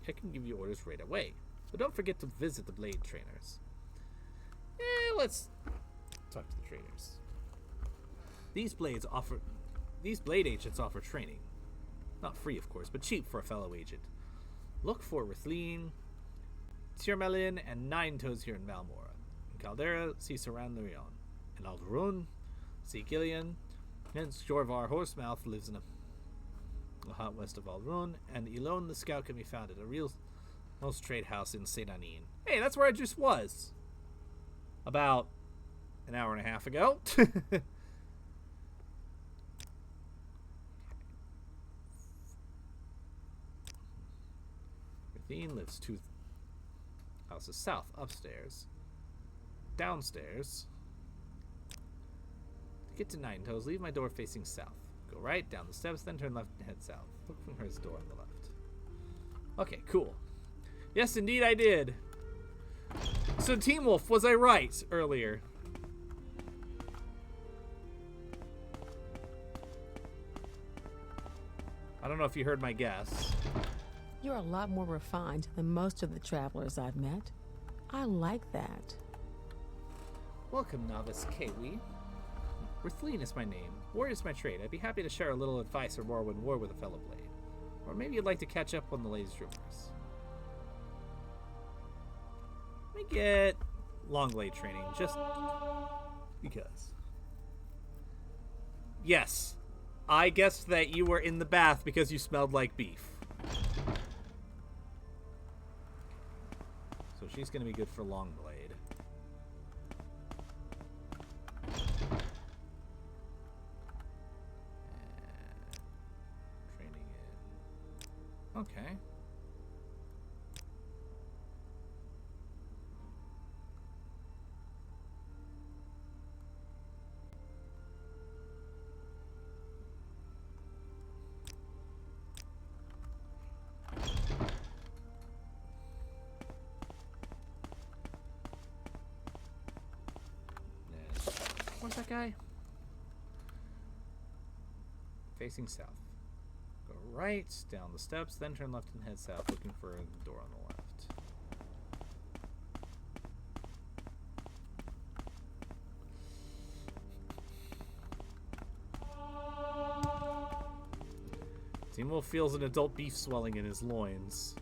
Speaker 11: I can give you orders right away. But don't forget to visit the Blade trainers. Let's talk to the trainers. These Blade agents offer training. Not free, of course, but cheap for a fellow agent. Look for Rithleen, Tirmalin, and Nine Toes here in Malmora. In Caldera, see Saran-Lurion. In Alderun, see Gillian. And Jorvar Horsemouth lives in the hot west of Alderun. And Elone the Scout can be found at a real most trade house in St. Anine. Hey, that's where I just was. About an hour and a half ago. Rithleen lives 2 houses south, upstairs. Downstairs. To get to Nine Toes, leave my door facing south. Go right, down the steps, then turn left and head south. Look from her door on the left. Okay, cool. Yes, indeed I did. So, Team Wolf, was I right earlier? I don't know if you heard my guess.
Speaker 13: You're a lot more refined than most of the travelers I've met. I like that.
Speaker 11: Welcome, novice Kiwi. Rithleen is my name. Warrior is my trade. I'd be happy to share a little advice or Morrowind war with a fellow blade. Or maybe you'd like to catch up on the latest rumors. Let me get long blade training, just because. Yes, I guessed that you were in the bath because you smelled like beef. So she's going to be good for long blade. Training in. Okay. Where's that guy? Facing south. Go right, down the steps, then turn left and head south, looking for a door on the left. Team Wolf feels an adult beef swelling in his loins.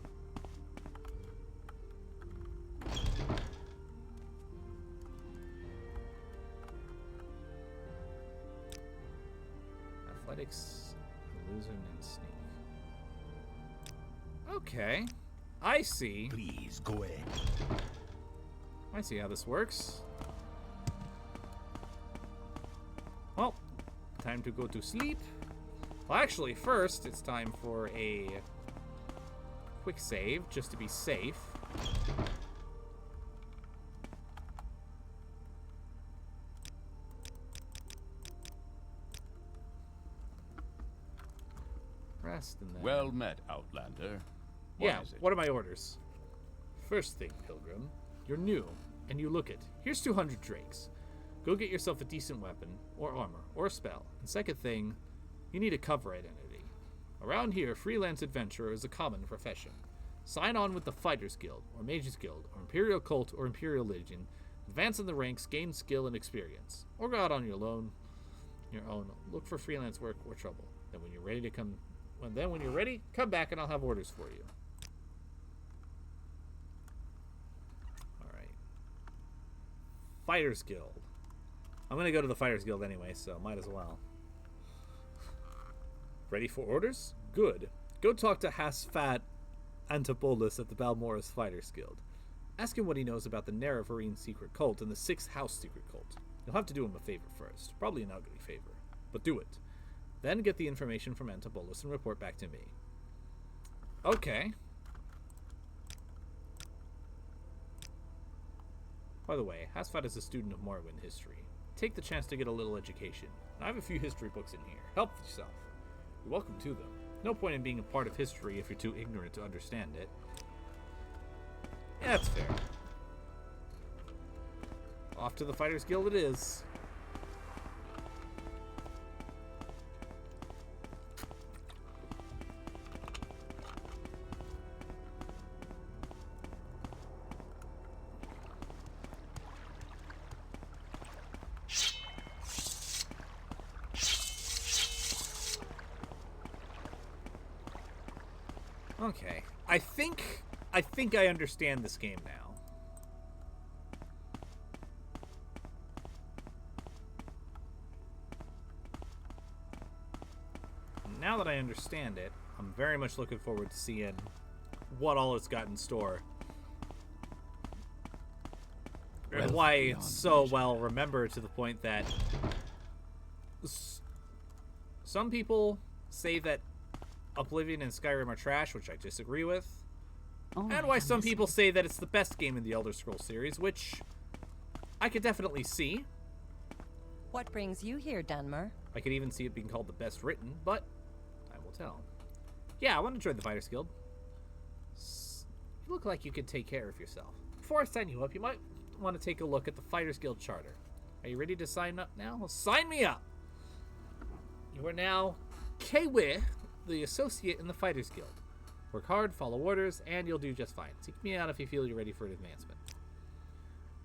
Speaker 11: Athletics, illusion, and sneak. Okay, I see.
Speaker 3: Please go ahead.
Speaker 11: I see how this works. Well, time to go to sleep. Well, actually, first it's time for a quick save, just to be safe. And then...
Speaker 4: Well met, Outlander.
Speaker 11: What are my orders? First thing, Pilgrim, you're new, and you look it. Here's 200 drakes. Go get yourself a decent weapon, or armor, or a spell. And second thing, you need a cover identity. Around here, freelance adventurer is a common profession. Sign on with the Fighters Guild, or Mages Guild, or Imperial Cult, or Imperial Legion. Advance in the ranks, gain skill and experience. Or go out on your own. Look for freelance work or trouble. Then when you're ready to come... when you're ready, come back and I'll have orders for you. Alright. Fighters Guild. I'm going to go to the Fighters Guild anyway, so might as well. Ready for orders? Good. Go talk to Hasfat Antibolus at the Balmora's Fighters Guild. Ask him what he knows about the Nerevarine secret cult and the 6th House secret cult. You'll have to do him a favor first. Probably an ugly favor. But do it. Then get the information from Antibolus and report back to me. Okay. By the way, Hasfat is a student of Morrowind history. Take the chance to get a little education. I have a few history books in here. Help yourself. You're welcome to them. No point in being a part of history if you're too ignorant to understand it. Yeah, that's fair. Off to the Fighters Guild it is. Okay. I think I understand this game now. Now that I understand it, I'm very much looking forward to seeing what all it's got in store. And why it's so well remembered to the point that some people say that Oblivion and Skyrim are trash, which I disagree with. And why some people say that it's the best game in the Elder Scrolls series, which I could definitely see.
Speaker 14: What brings you here, Dunmer?
Speaker 11: I could even see it being called the best written, but time will tell. Yeah, I want to join the Fighters Guild. You look like you could take care of yourself. Before I sign you up, you might want to take a look at the Fighters Guild charter. Are you ready to sign up now? Well, sign me up! You are now Kwe, the associate in the Fighters Guild. Work hard, follow orders, and you'll do just fine. Seek me out if you feel you're ready for an advancement.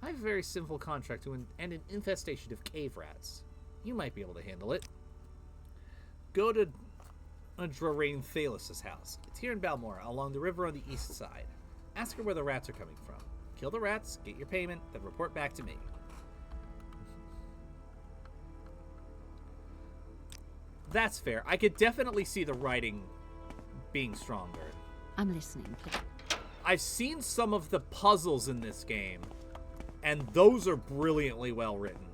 Speaker 11: I have a very simple contract and an infestation of cave rats. You might be able to handle it. Go to Nerevarine Thalus's house. It's here in Balmora, along the river on the east side. Ask her where the rats are coming from. Kill the rats, get your payment, then report back to me. That's fair. I could definitely see the writing being stronger.
Speaker 2: I'm listening, please.
Speaker 11: I've seen some of the puzzles in this game, and those are brilliantly well written.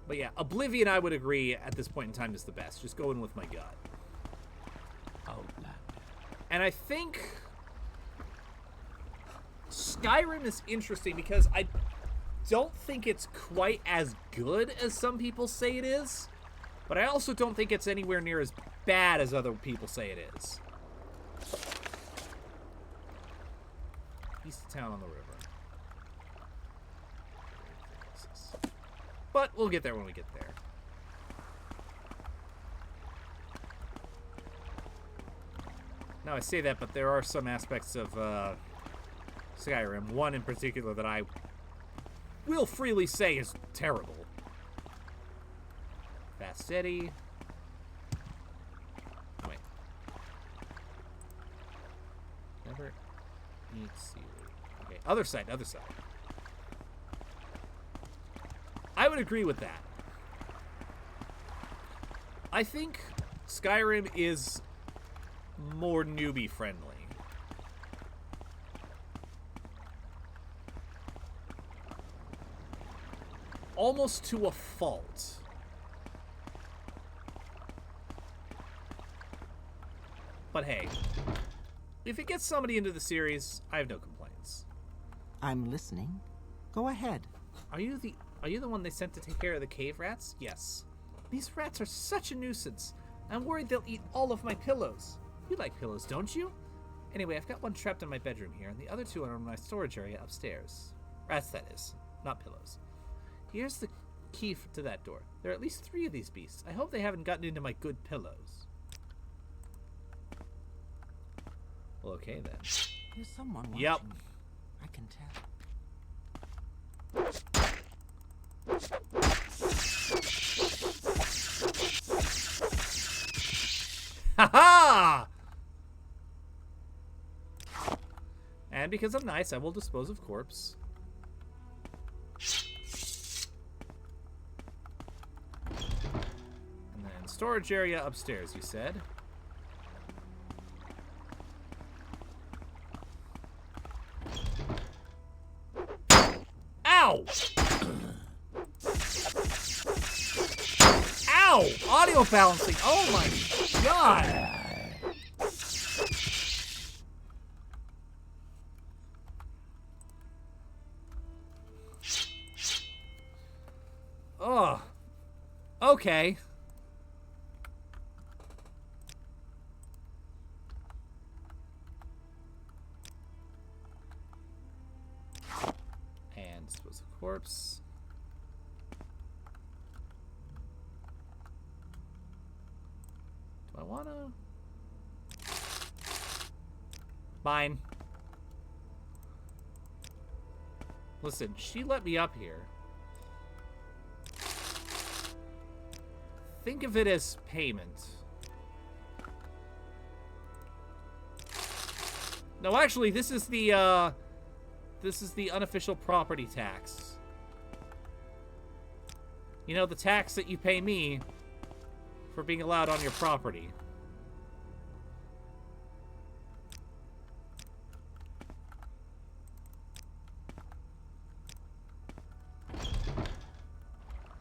Speaker 11: But yeah, Oblivion, I would agree, at this point in time is the best. Just going with my gut. And I think Skyrim is interesting because I don't think it's quite as good as some people say it is, but I also don't think it's anywhere near as bad as other people say it is. East of town on the river. But we'll get there when we get there. Now I say that, but there are some aspects of Skyrim, one in particular that I will freely say is terrible. Fast, steady. Wait. Never eat seaweed. Okay, other side, other side. I would agree with that. I think Skyrim is more newbie friendly. Almost to a fault. But hey, if it gets somebody into the series, I have no complaints.
Speaker 8: I'm listening. Go ahead.
Speaker 11: Are you the one they sent to take care of the cave rats? Yes. These rats are such a nuisance. I'm worried they'll eat all of my pillows. You like pillows, don't you? Anyway, I've got one trapped in my bedroom here, and the other two are in my storage area upstairs. Rats, that is. Not pillows. Here's the key to that door. There are at least 3 of these beasts. I hope they haven't gotten into my good pillows. Well, okay then.
Speaker 8: There's someone watching.
Speaker 11: Yep.
Speaker 8: I can tell.
Speaker 11: Ha-ha! And because I'm nice, I will dispose of corpse. And then storage area upstairs, you said. Ow! Ow! Audio balancing. Oh my god! Okay. And dispose of corpse. Do I wanna? Mine. Listen, she let me up here. Think of it as payment. No, actually, this is the unofficial property tax. You know, the tax that you pay me for being allowed on your property.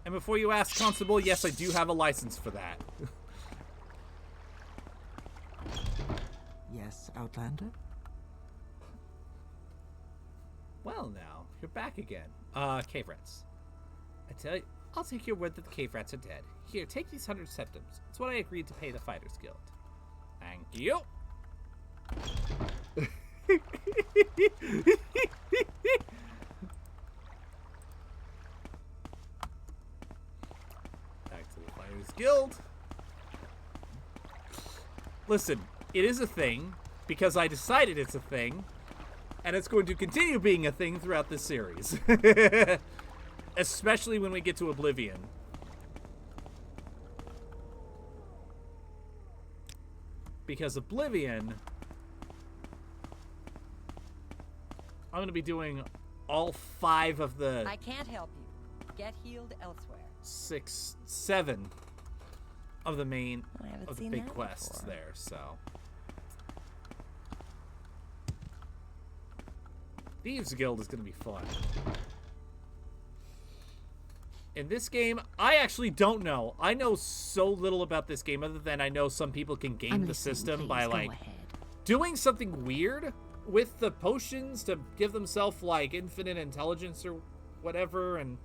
Speaker 11: And before you ask, Constable, yes, I do have a license for that.
Speaker 8: Yes, Outlander?
Speaker 11: Well, now, you're back again. Cave rats. I tell you, I'll take your word that the cave rats are dead. Here, take these 100 septums. It's what I agreed to pay the Fighters Guild. Thank you. Back to the Fighters Guild. Listen, it is a thing because I decided it's a thing, and it's going to continue being a thing throughout this series. Especially when we get to Oblivion. Because Oblivion, I'm going to be doing all 5 of the...
Speaker 14: I can't help you. Get healed elsewhere.
Speaker 11: 6, 7 of the main, of the big
Speaker 14: that
Speaker 11: quests
Speaker 14: before.
Speaker 11: there, so... Thieves Guild is going to be fun. In this game, I actually don't know. I know so little about this game other than I know some people can game the system by, like, doing something weird with the potions to give themselves, like, infinite intelligence or whatever, and...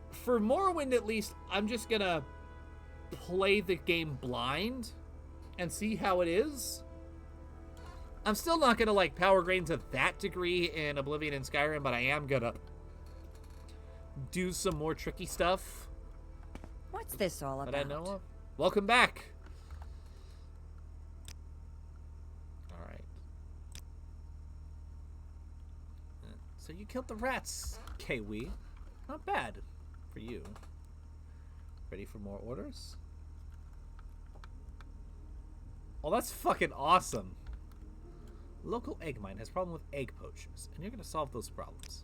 Speaker 11: For Morrowind, at least, I'm just gonna play the game blind and see how it is. I'm still not gonna, like, power grade to that degree in Oblivion and Skyrim, but I am gonna do some more tricky stuff.
Speaker 14: What's this all about?
Speaker 11: That I know of. Welcome back. All right. So you killed the rats, Kiwi. Not bad for you. Ready for more orders? Oh, that's fucking awesome. Local egg mine has problem with egg poachers, and you're gonna solve those problems.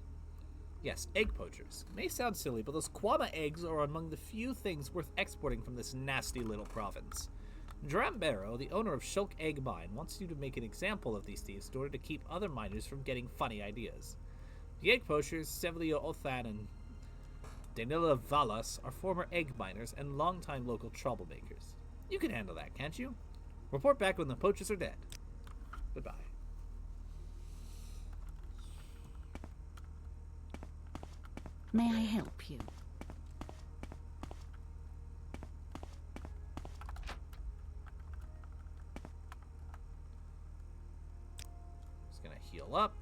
Speaker 11: Yes, egg poachers. May sound silly, but those Kwama eggs are among the few things worth exporting from this nasty little province. Drambero, the owner of Shulk Egg Mine, wants you to make an example of these thieves in order to keep other miners from getting funny ideas. The egg poachers, Sevelio Othan and Danila Valas, are former egg miners and longtime local troublemakers. You can handle that, can't you? Report back when the poachers are dead. Goodbye.
Speaker 2: May I help you?
Speaker 11: Just gonna heal up.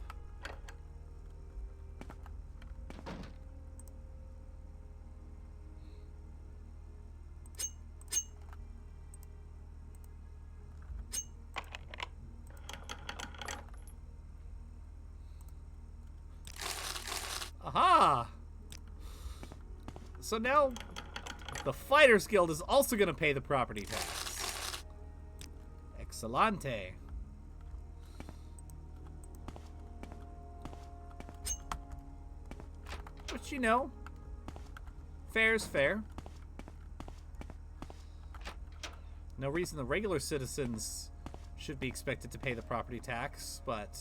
Speaker 11: Aha! So now, the Fighters Guild is also going to pay the property tax. Excelente. But you know, fair is fair. No reason the regular citizens should be expected to pay the property tax, but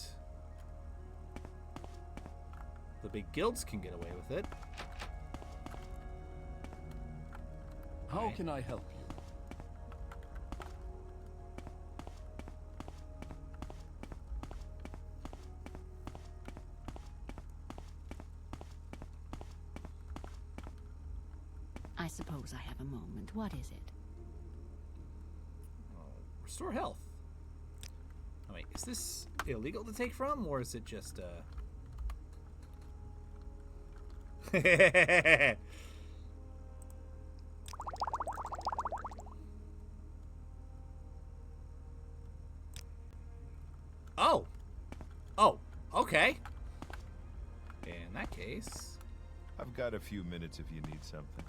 Speaker 11: the big guilds can get away with it.
Speaker 7: How can I help you?
Speaker 2: I suppose I have a moment. What is it?
Speaker 11: Restore health. Oh, wait, is this illegal to take from, or is it just, Oh! Oh, okay. In that case...
Speaker 5: I've got a few minutes if you need something.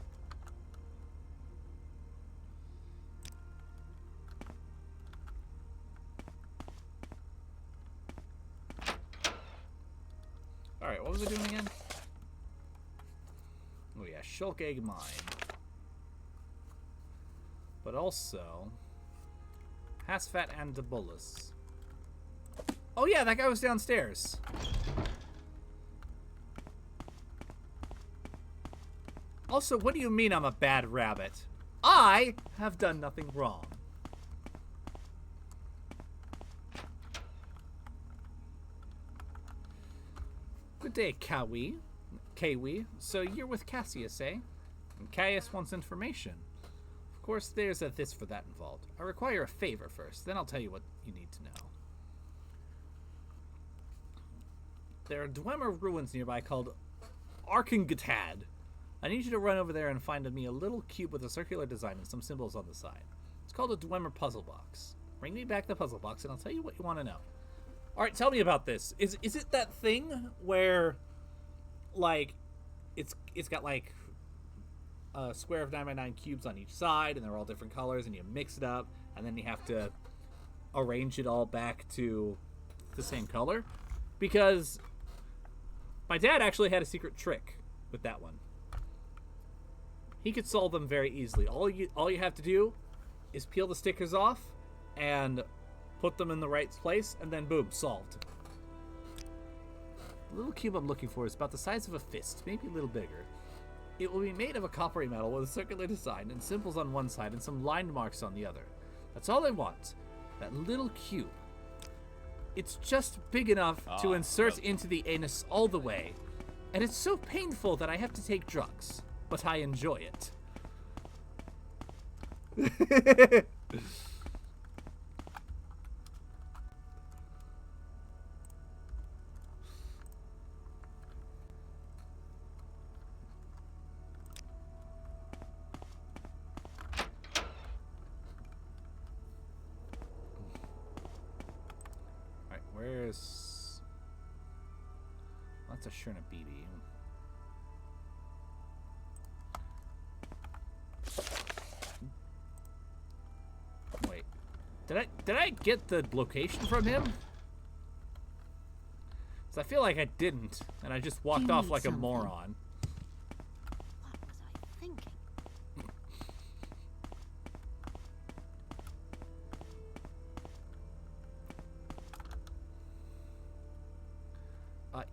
Speaker 11: Alright, what was I doing again? Oh yeah, Shulk Egg Mine. But also... Hasfat and Debulus. Oh yeah, that guy was downstairs. Also, what do you mean I'm a bad rabbit? I have done nothing wrong. Good day, Kawi. So you're with Cassius, eh? And Caius wants information. Of course, there's a this for that involved. I require a favor first, then I'll tell you what you need to know. There are Dwemer ruins nearby called Arkengatad. I need you to run over there and find me a little cube with a circular design and some symbols on the side. It's called a Dwemer puzzle box. Bring me back the puzzle box and I'll tell you what you want to know. Alright, tell me about this. Is it that thing where, like, it's got, like, a square of 9x9 cubes on each side, and they're all different colors, and you mix it up, and then you have to arrange it all back to the same color? Because my dad actually had a secret trick with that one. He could solve them very easily. All you have to do is peel the stickers off and put them in the right place, and then boom, solved. The little cube I'm looking for is about the size of a fist, maybe a little bigger. It will be made of a coppery metal with a circular design and symbols on one side and some lined marks on the other. That's all I want. That little cube. It's just big enough to insert into the anus all the way. And it's so painful that I have to take drugs. But I enjoy it. Alright, where's... That's a Shurna BB. Wait. Did I get the location from him? 'Cause I feel like I didn't, and I just walked off like a moron.
Speaker 2: What was I thinking?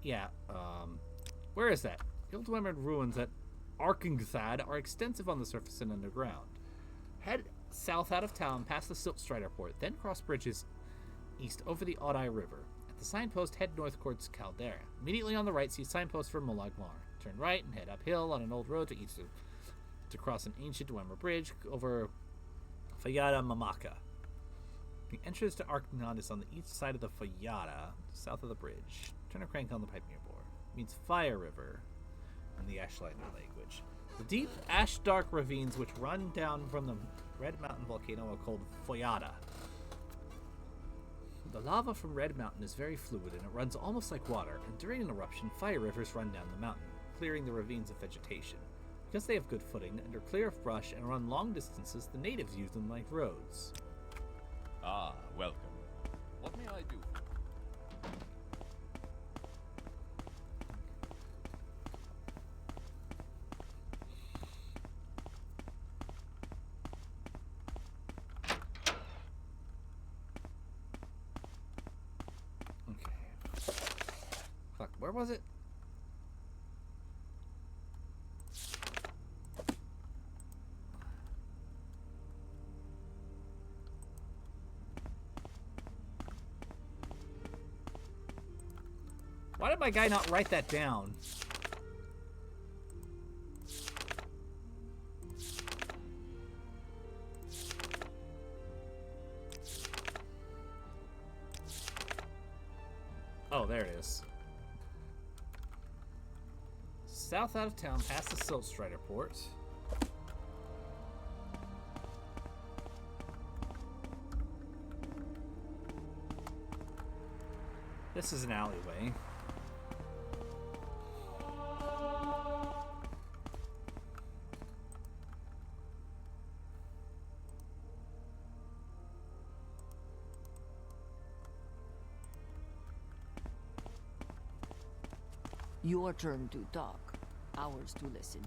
Speaker 11: Yeah, where is that? The old Dwemer ruins at Arkengathad are extensive on the surface and underground. Head south out of town past the Siltstrider port, then cross bridges east over the Audai River. At the signpost, head north towards Caldera. Immediately on the right, see a signpost for Mulagmar. Turn right and head uphill on an old road to east to cross an ancient Dwemer bridge over Fayada Mamaka. The entrance to Arknad is on the east side of the Fayada, south of the bridge. Turn a crank on the pipe near bore. It means Fire River in the Ashlander language. The deep, ash-dark ravines which run down from the Red Mountain volcano are called Fayada. The lava from Red Mountain is very fluid and it runs almost like water, and during an eruption, fire rivers run down the mountain, clearing the ravines of vegetation. Because they have good footing and are clear of brush and run long distances, the natives use them like roads.
Speaker 4: Ah, welcome. What may I do?
Speaker 11: Okay. Fuck, where was it? Why did my guy not write that down? Oh, there it is. South out of town, past the Silt Strider port. This is an alleyway.
Speaker 12: Your turn to talk, ours to listen.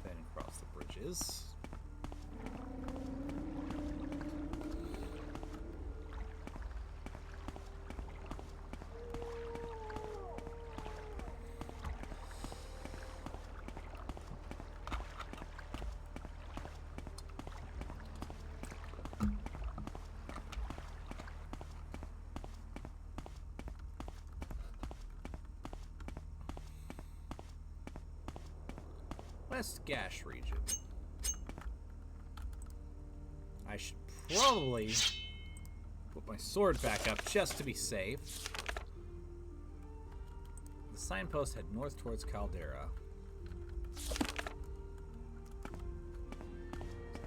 Speaker 11: Then across the bridges. West Gash region. I should probably put my sword back up just to be safe. The signpost head north towards Caldera.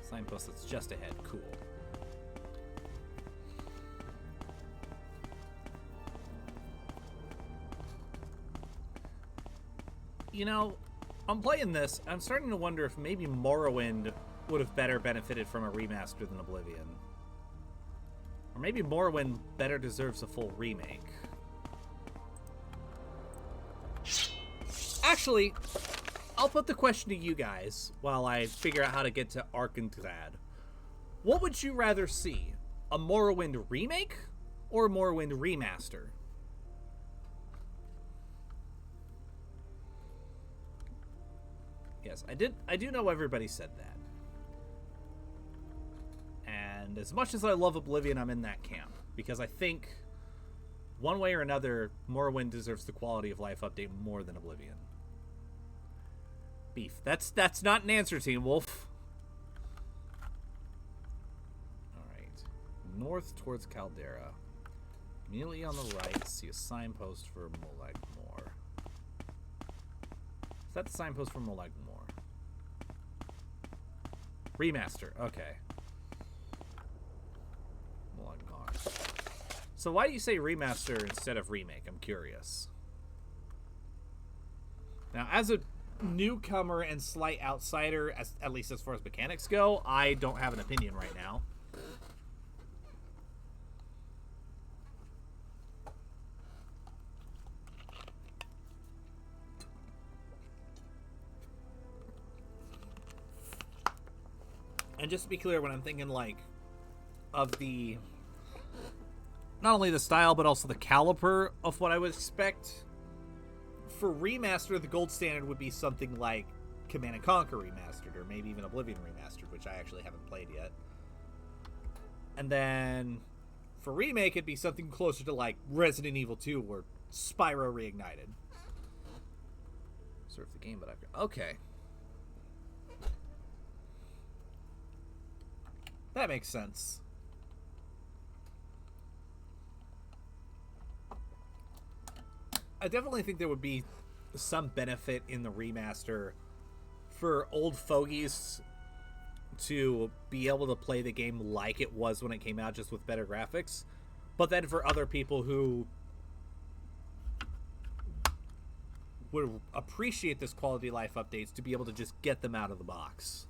Speaker 11: Signpost that's just ahead. Cool. You know, I'm playing this, I'm starting to wonder if maybe Morrowind would have better benefited from a remaster than Oblivion. Or maybe Morrowind better deserves a full remake. Actually, I'll put the question to you guys while I figure out how to get to Arkangrad. What would you rather see? A Morrowind remake or a Morrowind remaster? Yes, I do know everybody said that. And as much as I love Oblivion, I'm in that camp. Because I think, one way or another, Morrowind deserves the quality of life update more than Oblivion. Beef. That's not an answer, Team Wolf. Alright. North towards Caldera. Immediately on the right, see a signpost for Molag Mor. Is that the signpost for Molag Mor? Remaster, okay. Molag Mor. So why do you say remaster instead of remake? I'm curious. Now, as a newcomer and slight outsider, at least as far as mechanics go, I don't have an opinion right now. And just to be clear, when I'm thinking, like, of the... not only the style, but also the caliber of what I would expect. For remaster, the gold standard would be something like Command & Conquer Remastered, or maybe even Oblivion Remastered, which I actually haven't played yet. And then, for remake, it'd be something closer to, like, Resident Evil 2 or Spyro Reignited. Surf the game, but I've got... okay. That makes sense. I definitely think there would be some benefit in the remaster for old fogies to be able to play the game like it was when it came out, just with better graphics. But then for other people who would appreciate this quality of life updates, to be able to just get them out of the box.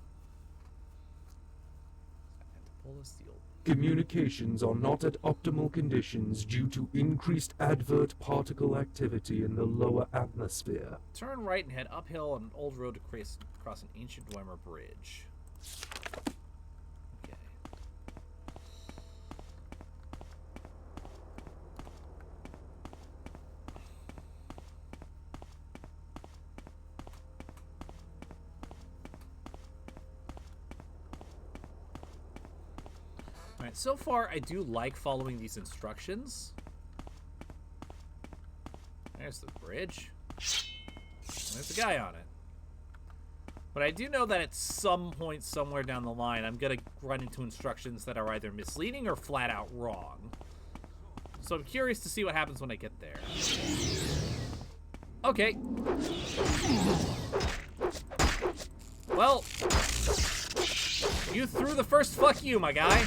Speaker 9: Communications are not at optimal conditions due to increased advert particle activity in the lower atmosphere.
Speaker 11: Turn right and head uphill on an old road to cross an ancient Dwemer bridge. Okay. Alright, so far I do like following these instructions. There's the bridge. There's a guy on it. But I do know that at some point somewhere down the line, I'm going to run into instructions that are either misleading or flat out wrong. So I'm curious to see what happens when I get there. Okay. Well, you threw the first fuck you, my guy.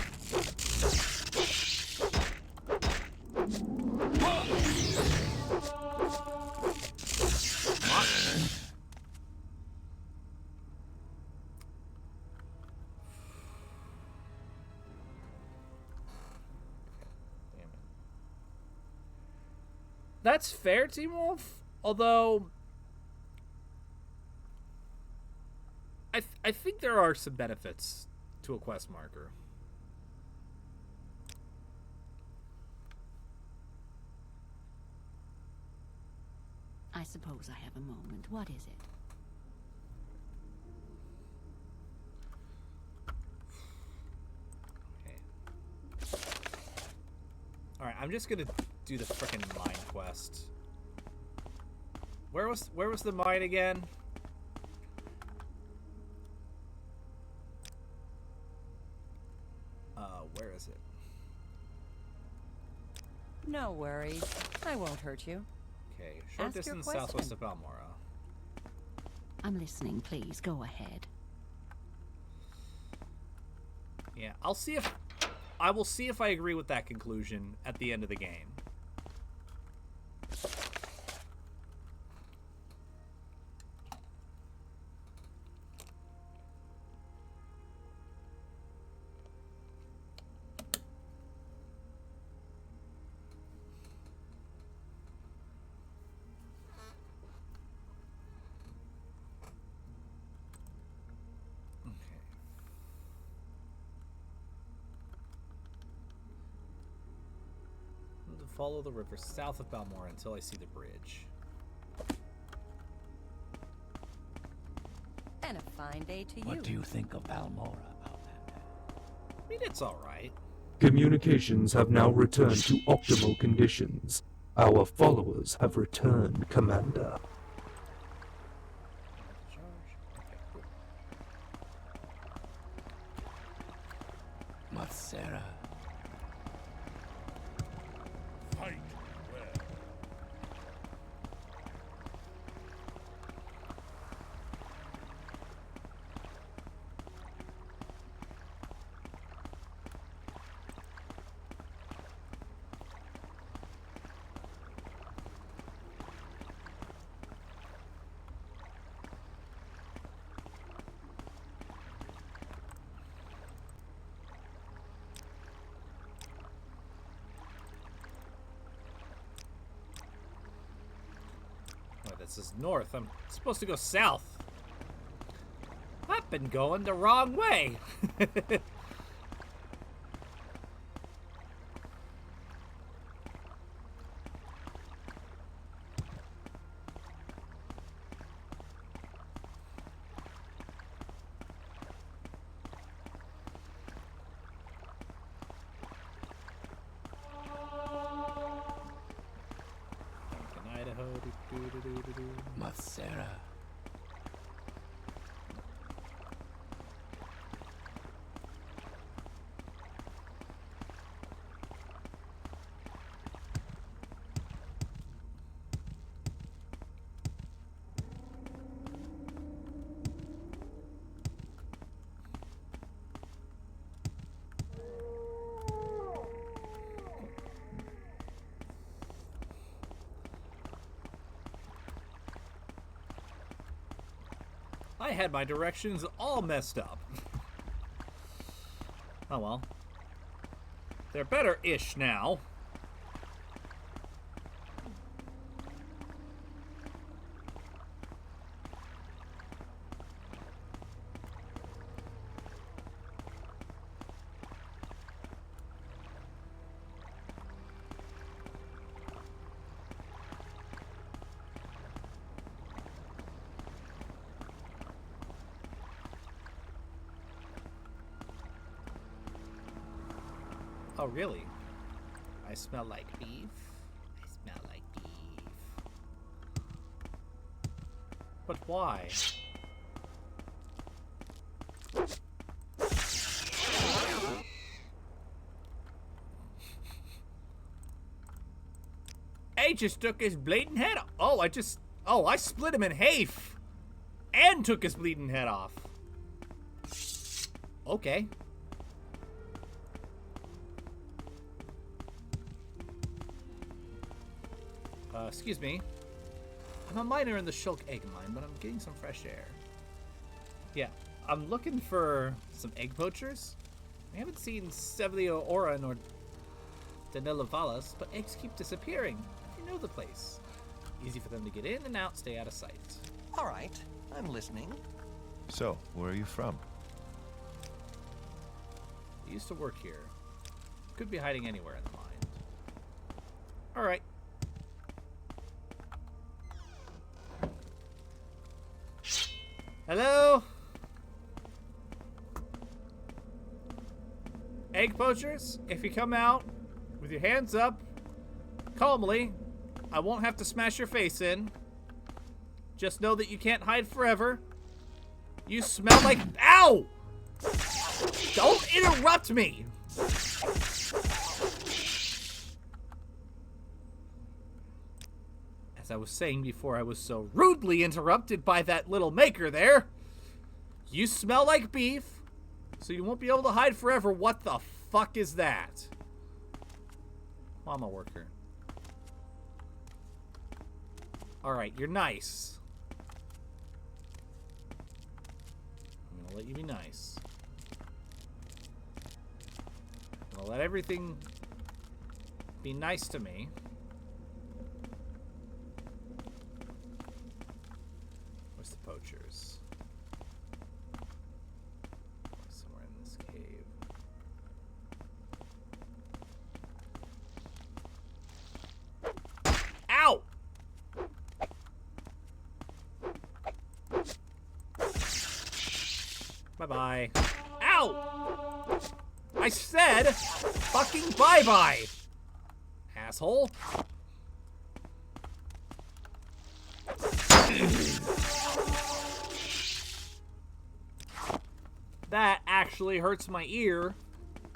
Speaker 11: That's fair, Team Wolf. Although, I think there are some benefits to a quest marker.
Speaker 2: I suppose I have a moment. What is it?
Speaker 11: Okay. Alright, I'm just gonna do the frickin' mine quest. Where was the mine again? Where is it?
Speaker 14: No worries. I won't hurt you.
Speaker 11: Okay, short distance southwest of Balmora.
Speaker 2: I'm listening, please. Go ahead.
Speaker 11: Yeah, I will see if I agree with that conclusion at the end of the game. Follow the river south of Balmora until I see the bridge.
Speaker 14: And a fine day to you.
Speaker 3: What do you think of Balmora, Outlander?
Speaker 11: I mean, it's alright.
Speaker 9: Communications have now returned to optimal conditions. Our followers have returned, Commander.
Speaker 3: Matsera.
Speaker 7: Fight well.
Speaker 11: This is north. I'm supposed to go south. I've been going the wrong way.
Speaker 3: Matsera.
Speaker 11: I had my directions all messed up. Oh well. They're better-ish now. Oh, really? I smell like beef. I smell like beef. But why? I just took his bleeding head off. Oh, I split him in half. And took his bleeding head off. Okay. Excuse me. I'm a miner in the Shulk egg mine, but I'm getting some fresh air. Yeah, I'm looking for some egg poachers. I haven't seen Sevlio Ora nor Danila Valas, but eggs keep disappearing. I know the place. Easy for them to get in and out, stay out of sight.
Speaker 10: All right, I'm listening.
Speaker 5: So, where are you from?
Speaker 11: I used to work here. Could be hiding anywhere in the mine. All right. Hello? Egg poachers, if you come out with your hands up, calmly, I won't have to smash your face in. Just know that you can't hide forever. You smell like... Ow! Don't interrupt me! As I was saying before I was so rudely interrupted by that little maker there, you smell like beef, so you won't be able to hide forever. What the fuck is that? Mama worker. Alright, you're nice. I'm gonna let you be nice. I'm gonna let everything be nice to me. Where's the poachers? Somewhere in this cave. Ow! Bye-bye. Ow! I said fucking bye-bye! Asshole. That actually hurts my ear.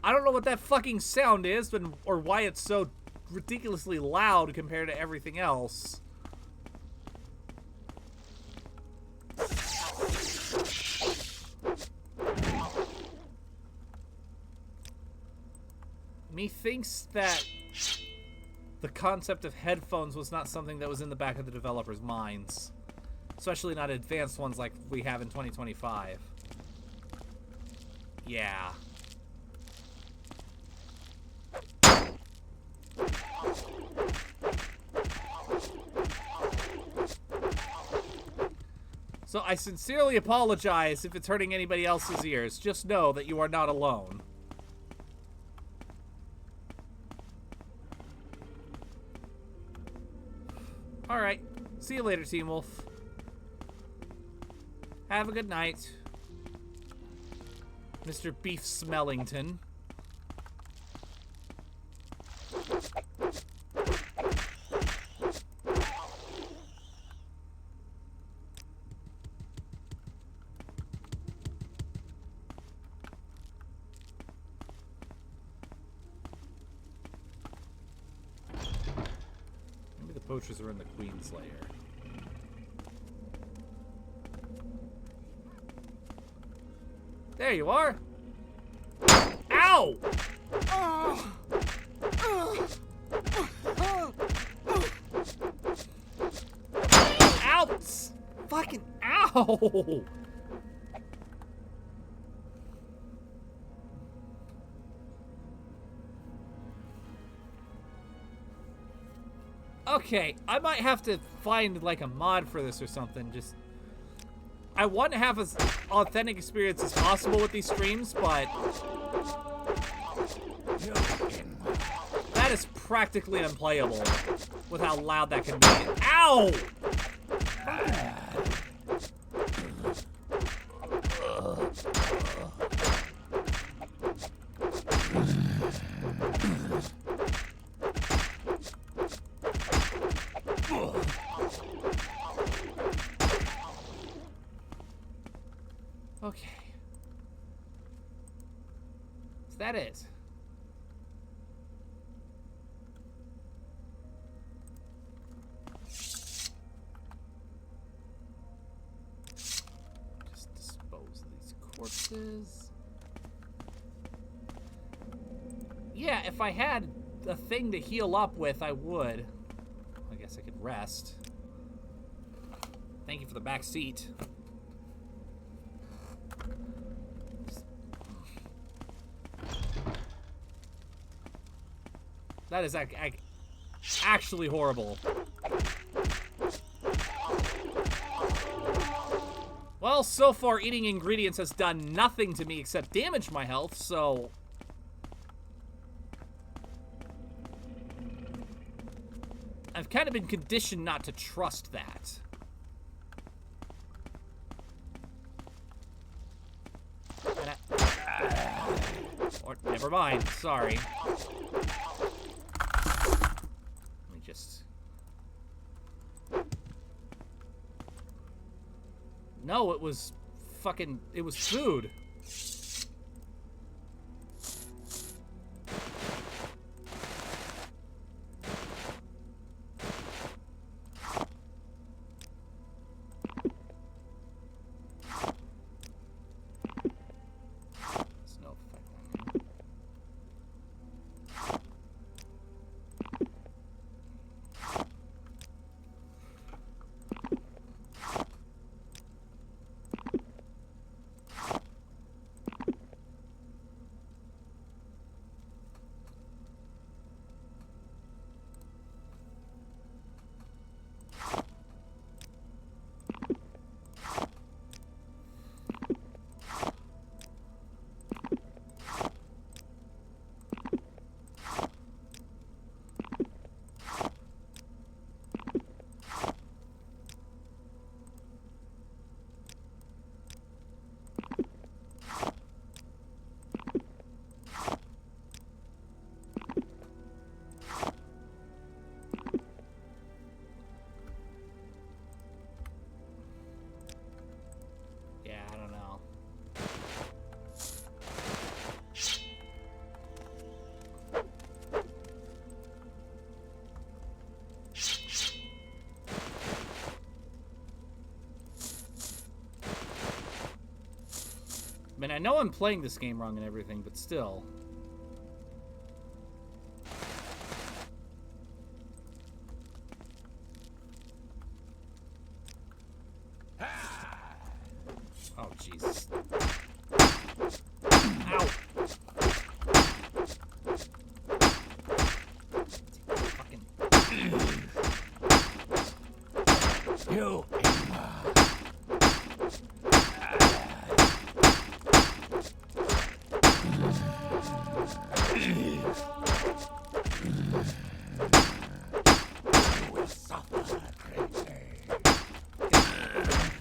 Speaker 11: I don't know what that fucking sound is, but, or why it's so ridiculously loud compared to everything else. Methinks that the concept of headphones was not something that was in the back of the developers' minds. Especially not advanced ones like we have in 2025. Yeah. So I sincerely apologize if it's hurting anybody else's ears. Just know that you are not alone. Alright. See you later, Team Wolf. Have a good night, Mr. Beef Smellington. Maybe the poachers are in the Queen's lair. There you are. Ow! Ow! Fucking ow! Okay, I might have to find like a mod for this or something. Just I want to have as authentic experience as possible with these streams, but that is practically unplayable with how loud that can be. Ow! that it? Just dispose of these corpses. Yeah, if I had a thing to heal up with, I would. I guess I could rest. Thank you for the back seat. That is actually horrible. Well, so far eating ingredients has done nothing to me except damage my health, so... I've kind of been conditioned not to trust that. Or, never mind, sorry. Let me just... No, it was fucking... It was food. I mean, I know I'm playing this game wrong and everything, but still. Oh, Jesus. Ow! Fucking...
Speaker 3: You...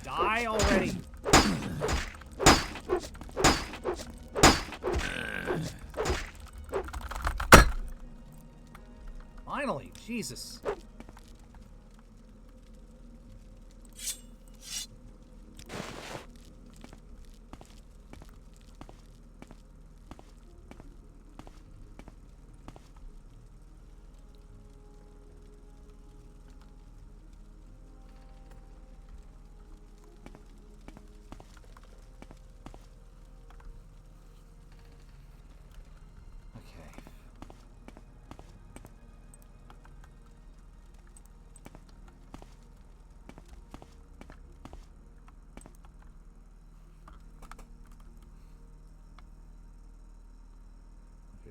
Speaker 11: Die already! Finally, Jesus.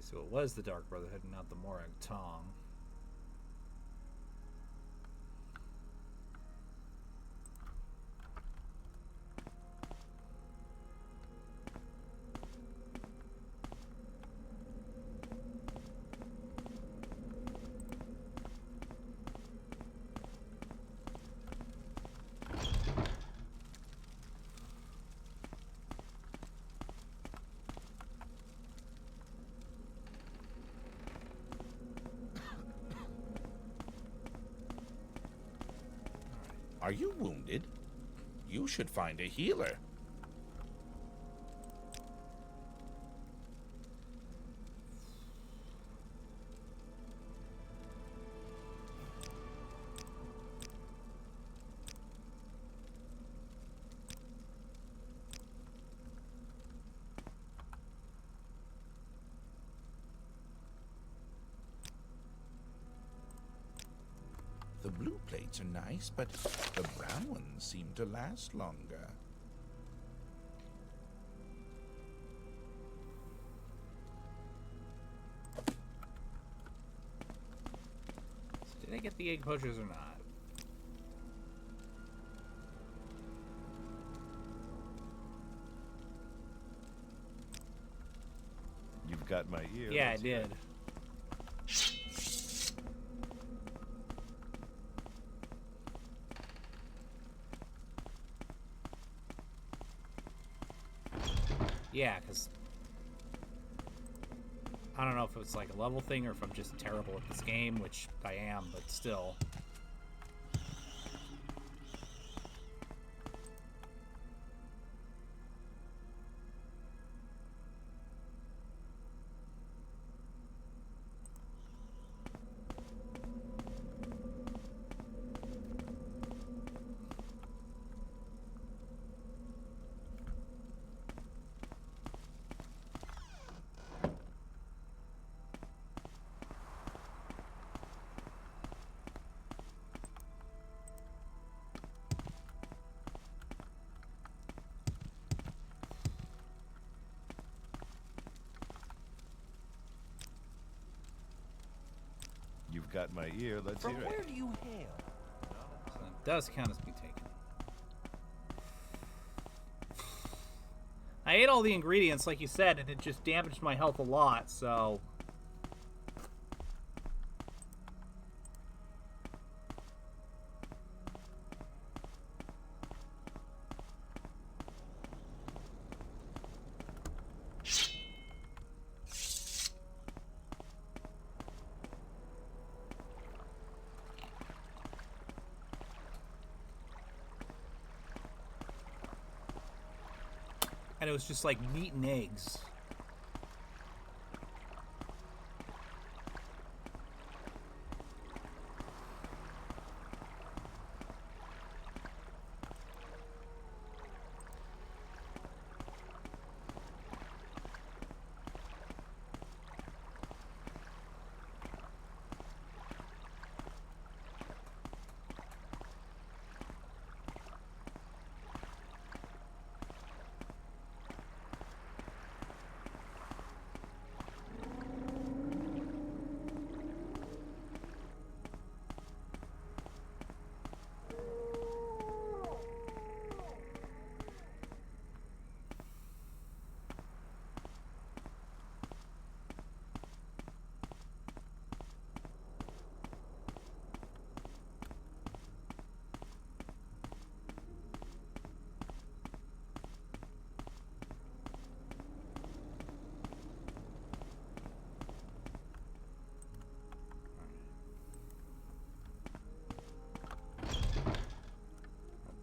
Speaker 11: So it was the Dark Brotherhood and not the Morag Tong.
Speaker 6: Are you wounded? You should find a healer. The blue plates are nice, but the brown ones seem to last longer.
Speaker 11: So did I get the egg poachers or not?
Speaker 5: You've got my ear.
Speaker 11: Yeah, I did. Yeah, because I don't know if it's like a level thing or if I'm just terrible at this game, which I am, but still.
Speaker 5: You've got my ear. Let's
Speaker 10: From
Speaker 5: hear
Speaker 10: where
Speaker 5: it.
Speaker 10: do you hail?
Speaker 11: So it does count as me taken. I ate all the ingredients, like you said, and it just damaged my health a lot, so... And it was just like meat and eggs.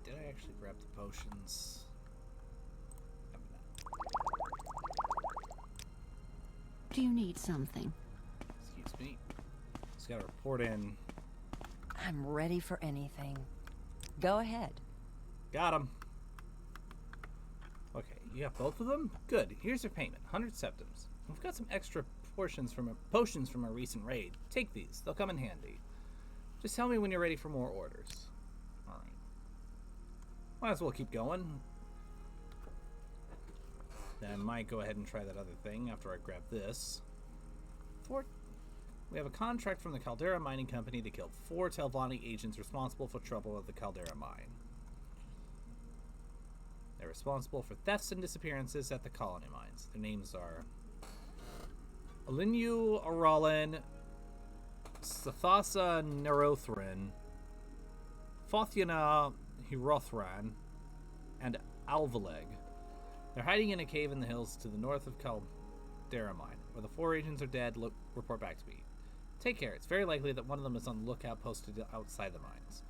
Speaker 11: Did I actually grab the potions?
Speaker 2: Do you need something?
Speaker 11: Excuse me. Just gotta report in.
Speaker 14: I'm ready for anything. Go ahead.
Speaker 11: Got him. Okay, you got both of them? Good. Here's your payment. 100 septims. We've got some extra potions from a recent raid. Take these. They'll come in handy. Just tell me when you're ready for more orders. Alright. Might as well keep going. Then I might go ahead and try that other thing after I grab this. We have a contract from the Caldera Mining Company to kill 4 Telvanni agents responsible for trouble at the Caldera mine. They're responsible for thefts and disappearances at the colony mines. Their names are Alinu Aralin, Sathasa Nerothrin, Fothiana Hirothran, and Alvaleg. They're hiding in a cave in the hills to the north of Caldera Mine. Where the 4 agents are dead, report back to me. Take care. It's very likely that one of them is on the lookout posted outside the mines.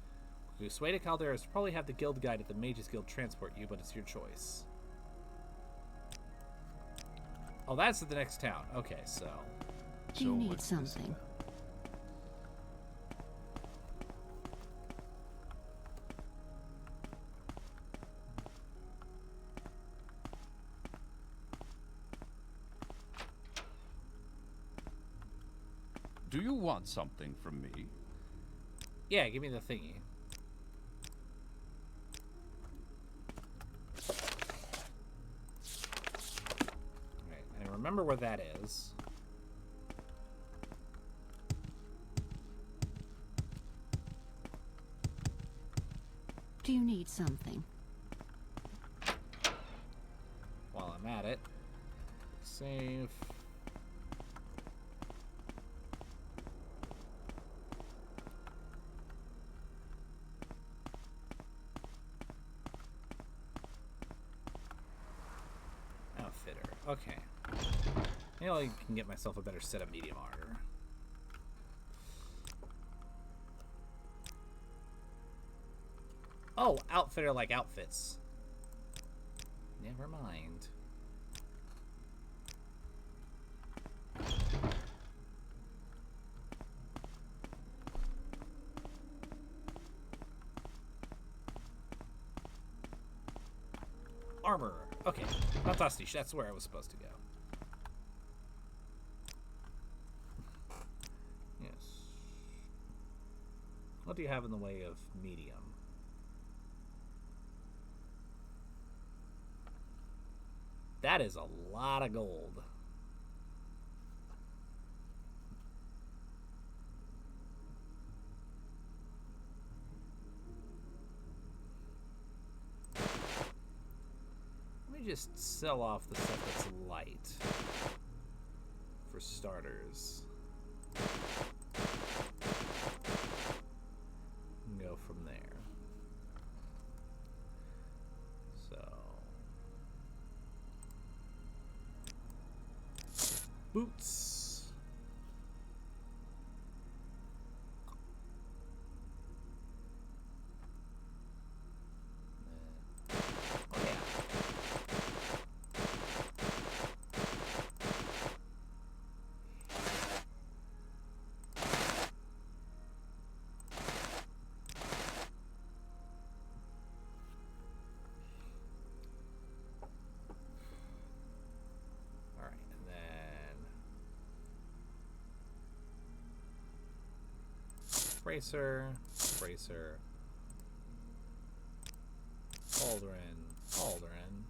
Speaker 11: If you sway to Calderas, probably have the guild guide at the Mages Guild transport you, but it's your choice. Oh, that's at the next town. Okay, so...
Speaker 2: Do you need something?
Speaker 4: Do you want something from me?
Speaker 11: Yeah, give me the thingy. Alright, I remember where that is.
Speaker 2: Do you need something?
Speaker 11: While I'm at it, save. Outfitter. Okay. Maybe I can get myself a better set of medium armor. Oh, outfitter like outfits. Never mind. Armor. Okay. Fantastic. That's where I was supposed to go. Yes. What do you have in the way of medium? That is a lot of gold. Let me just sell off the stuff that's light. For starters. And go from there. Boots. Oh yeah. Bracer, Bracer, Aldrin, Aldrin.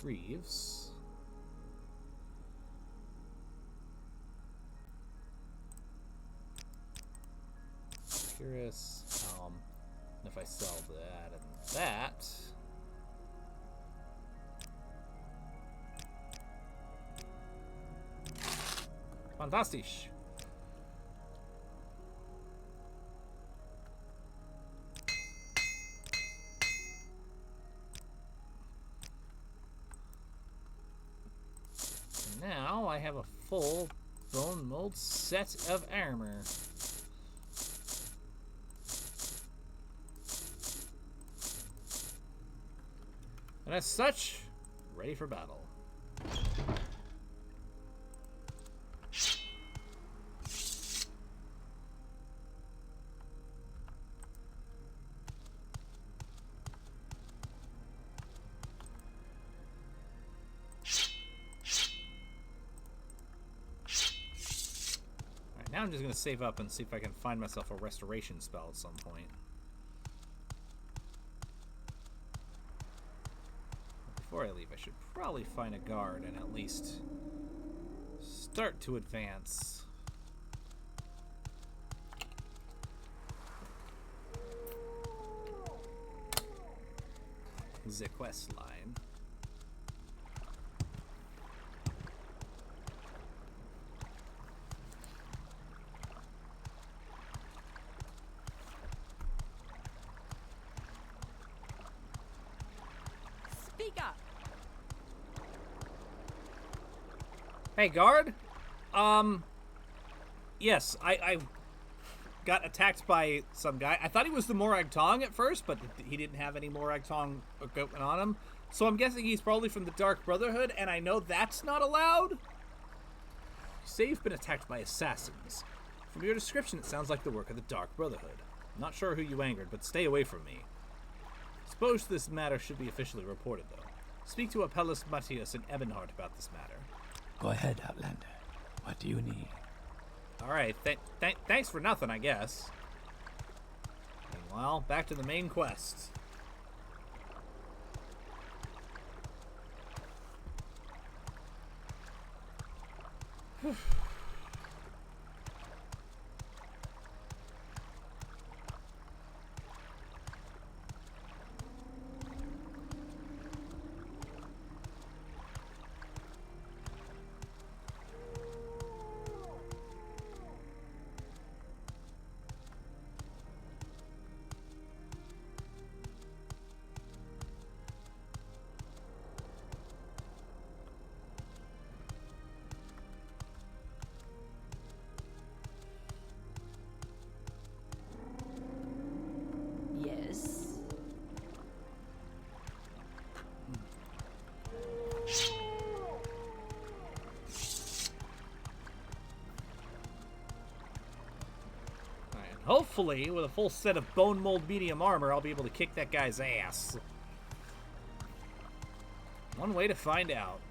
Speaker 11: Reeves. Curious, if I sell that and that, fantastic. Now I have a full bone mold set of armor. And as such, ready for battle. Alright, now I'm just going to save up and see if I can find myself a restoration spell at some point. Before I leave, I should probably find a guard and at least start to advance. The quest line.
Speaker 12: Speak up.
Speaker 11: Hey, guard. Yes, I got attacked by some guy. I thought he was the Morag Tong at first, but he didn't have any Morag Tong equipment on him. So I'm guessing he's probably from the Dark Brotherhood, and I know that's not allowed. You say you've been attacked by assassins. From your description, it sounds like the work of the Dark Brotherhood. Not sure who you angered, but stay away from me. Suppose this matter should be officially reported, though. Speak to Apelles Matthias and Ebonheart about this matter.
Speaker 3: Go ahead, Outlander. What do you need?
Speaker 11: Alright, thanks for nothing, I guess. Meanwhile, back to the main quest.
Speaker 12: Yes.
Speaker 11: Alright, hopefully, with a full set of bone mold medium armor, I'll be able to kick that guy's ass. One way to find out.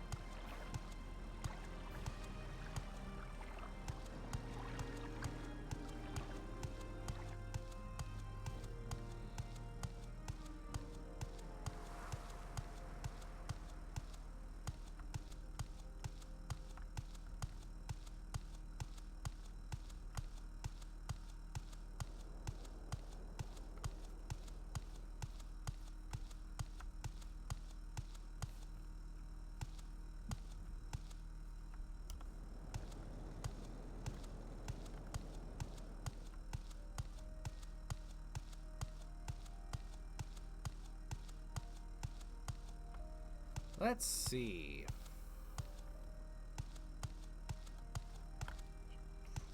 Speaker 11: Let's see.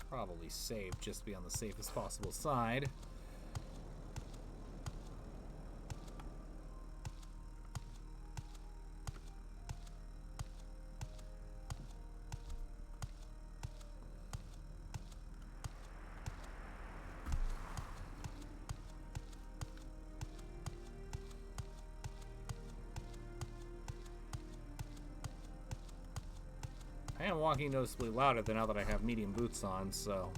Speaker 11: Probably save just to be on the safest possible side. I am walking noticeably louder than now that I have medium boots on, so...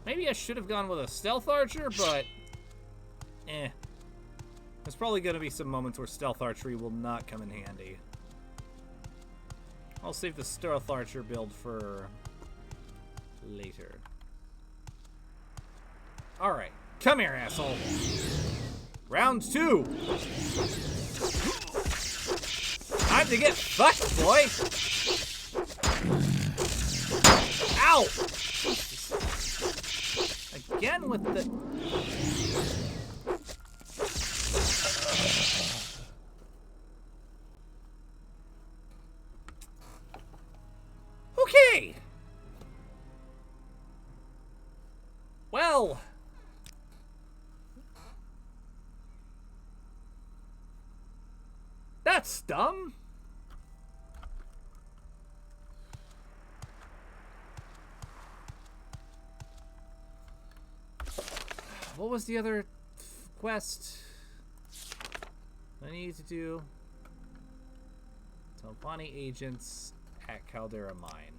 Speaker 11: Maybe I should have gone with a stealth archer, but... There's probably going to be some moments where stealth archery will not come in handy. I'll save the stealth archer build for... later. Alright. Come here, asshole. Round 2. Time to get fucked, boy. Ow! Again with the... Okay. Well... That's dumb. What was the other quest I need to do? Telpani agents at Caldera Mine.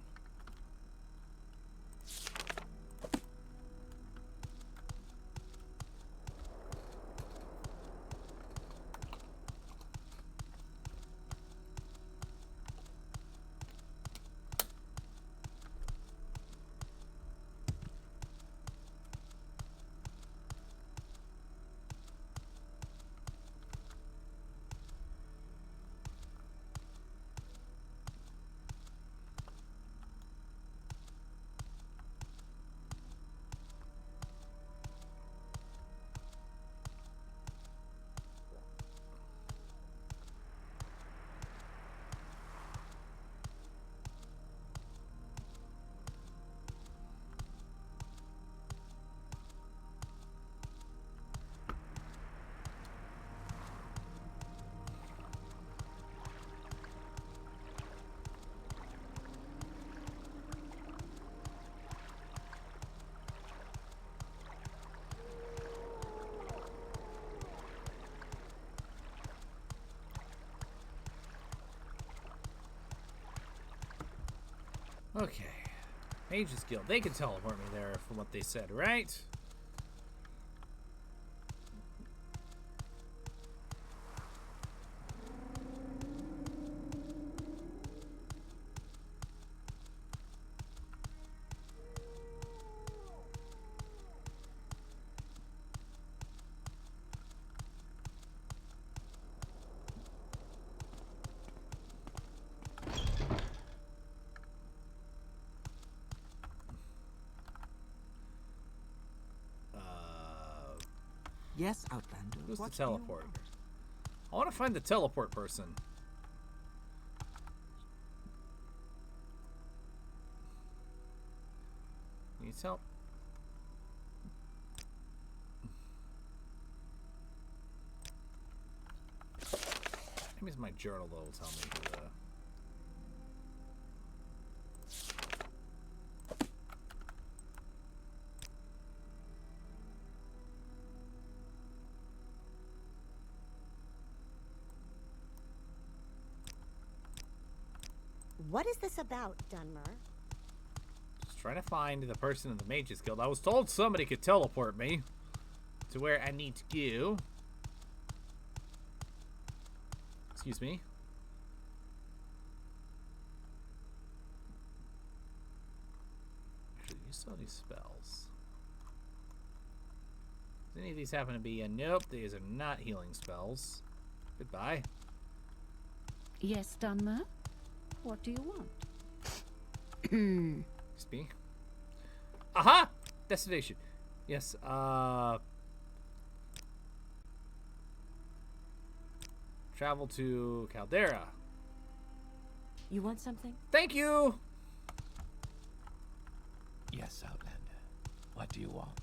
Speaker 11: Okay. Mages Guild. They can teleport me there from what they said, right?
Speaker 8: Yes, Outlander.
Speaker 11: Who's
Speaker 8: What
Speaker 11: the
Speaker 8: do you
Speaker 11: teleporter?
Speaker 8: want?
Speaker 11: I want to find the teleport person. Can you tell? Maybe it's my journal that will tell me who the...
Speaker 15: What is this about, Dunmer?
Speaker 11: Just trying to find the person in the Mages Guild. I was told somebody could teleport me to where I need to go. Excuse me. Actually, you saw these spells. Does any of these happen to be... nope, these are not healing spells. Goodbye.
Speaker 2: Yes, Dunmer? What do you want?
Speaker 11: Excuse me. Aha! Destination. Yes, travel to Caldera.
Speaker 12: You want something?
Speaker 11: Thank you!
Speaker 3: Yes, Outlander. What do you want?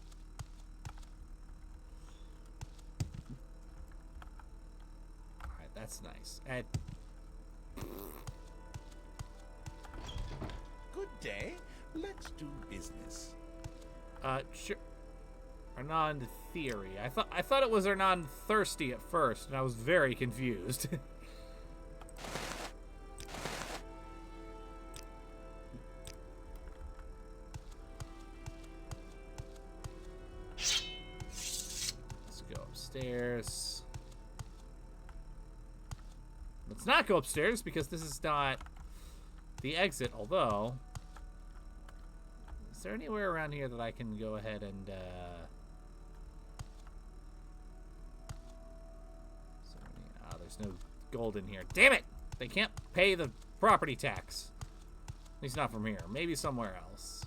Speaker 11: Alright, that's nice. And
Speaker 6: Good day. Let's do business.
Speaker 11: sure. Arnon Theory. I thought it was Arnon Thirsty at first, and I was very confused. Let's go upstairs. Let's not go upstairs because this is not the exit, although... Is there anywhere around here that I can go ahead and, there's no gold in here. Damn it! They can't pay the property tax. At least not from here. Maybe somewhere else.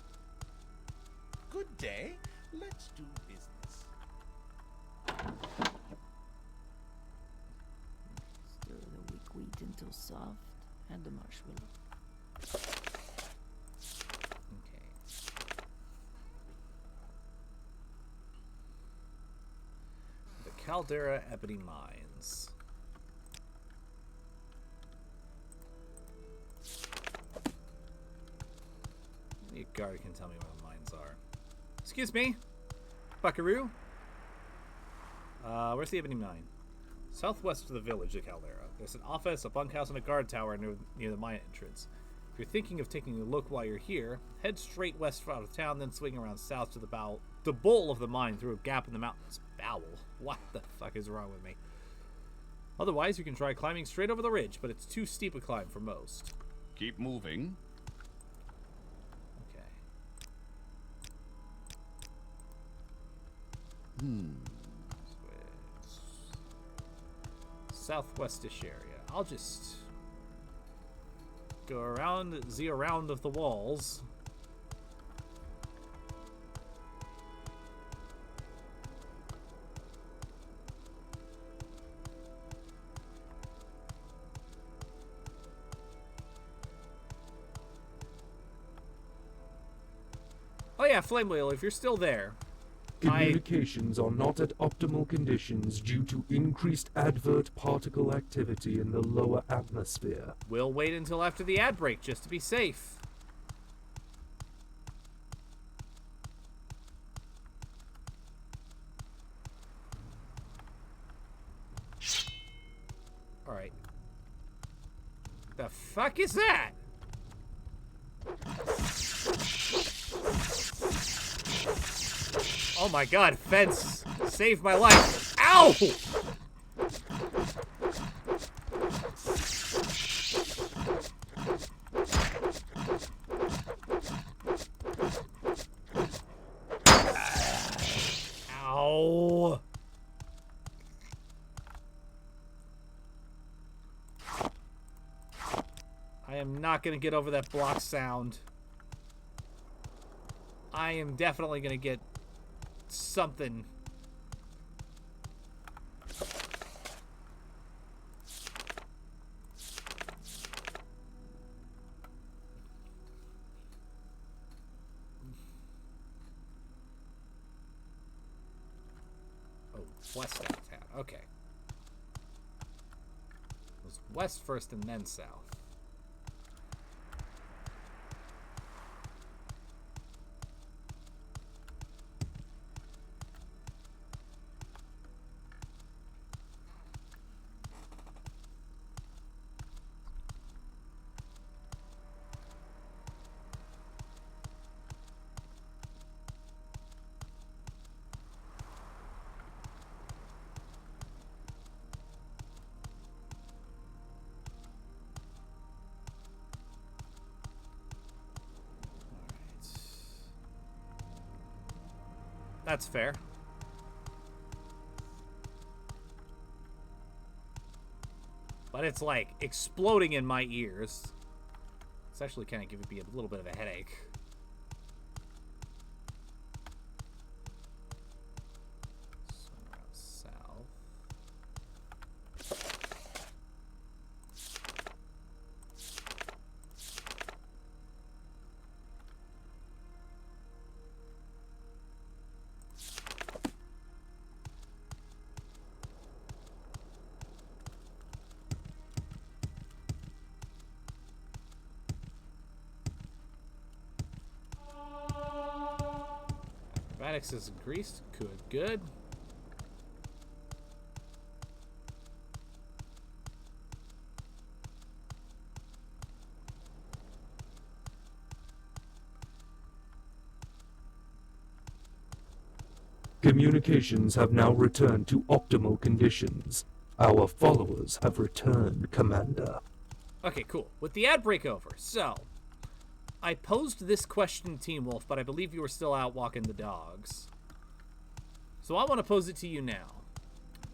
Speaker 6: Good day. Let's do business.
Speaker 12: Stir the weak wheat until soft. Add the marshmallow.
Speaker 11: The Caldera Ebony Mines. Maybe a guard can tell me where the mines are. Excuse me, buckaroo. Where's the Ebony Mine? Southwest of the village of Caldera. There's an office, a bunkhouse, and a guard tower near the mine entrance. If you're thinking of taking a look while you're here, head straight west out of town, then swing around south to the bowl of the mine through a gap in the mountains. Bowel? What the fuck is wrong with me? Otherwise, you can try climbing straight over the ridge, but it's too steep a climb for most.
Speaker 4: Keep moving.
Speaker 11: Okay. Southwestish area. I'll just go around the round of the walls. Oh yeah, Flame Wheel, if you're still there.
Speaker 9: Communications are not at optimal conditions due to increased advert particle activity in the lower atmosphere.
Speaker 11: We'll wait until after the ad break just to be safe. Alright. The fuck is that? Oh my god, fence saved my life. Ow! Ow. I am not gonna get over that block sound. I am definitely gonna get something. Oh, west out of town. Okay. It was west first and then south. That's fair. But it's like exploding in my ears. It's actually kind of giving me a little bit of a headache. So south. Acrobatics is increased. Good.
Speaker 9: Communications have now returned to optimal conditions. Our followers have returned, Commander.
Speaker 11: Okay, cool. With the ad break over, so I posed this question to Team Wolf, but I believe you were still out walking the dogs. So I want to pose it to you now.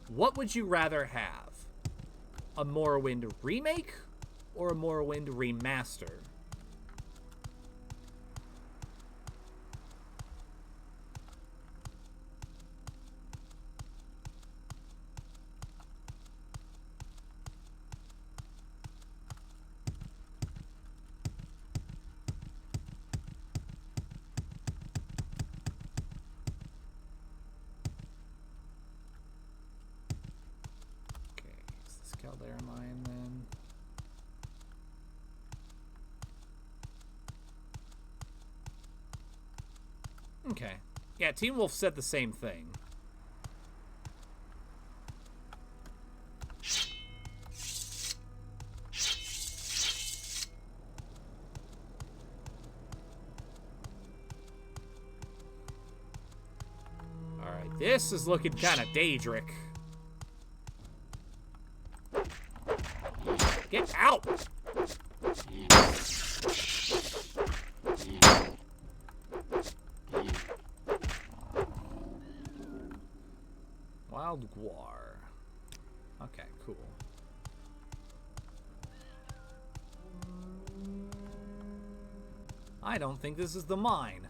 Speaker 11: What would you rather have? A Morrowind remake or a Morrowind remaster? Caldera mine then. Okay. Yeah, Team Wolf said the same thing. Alright, this is looking kind of Daedric. Get out! Wild Guar. Okay, cool. I don't think this is the mine.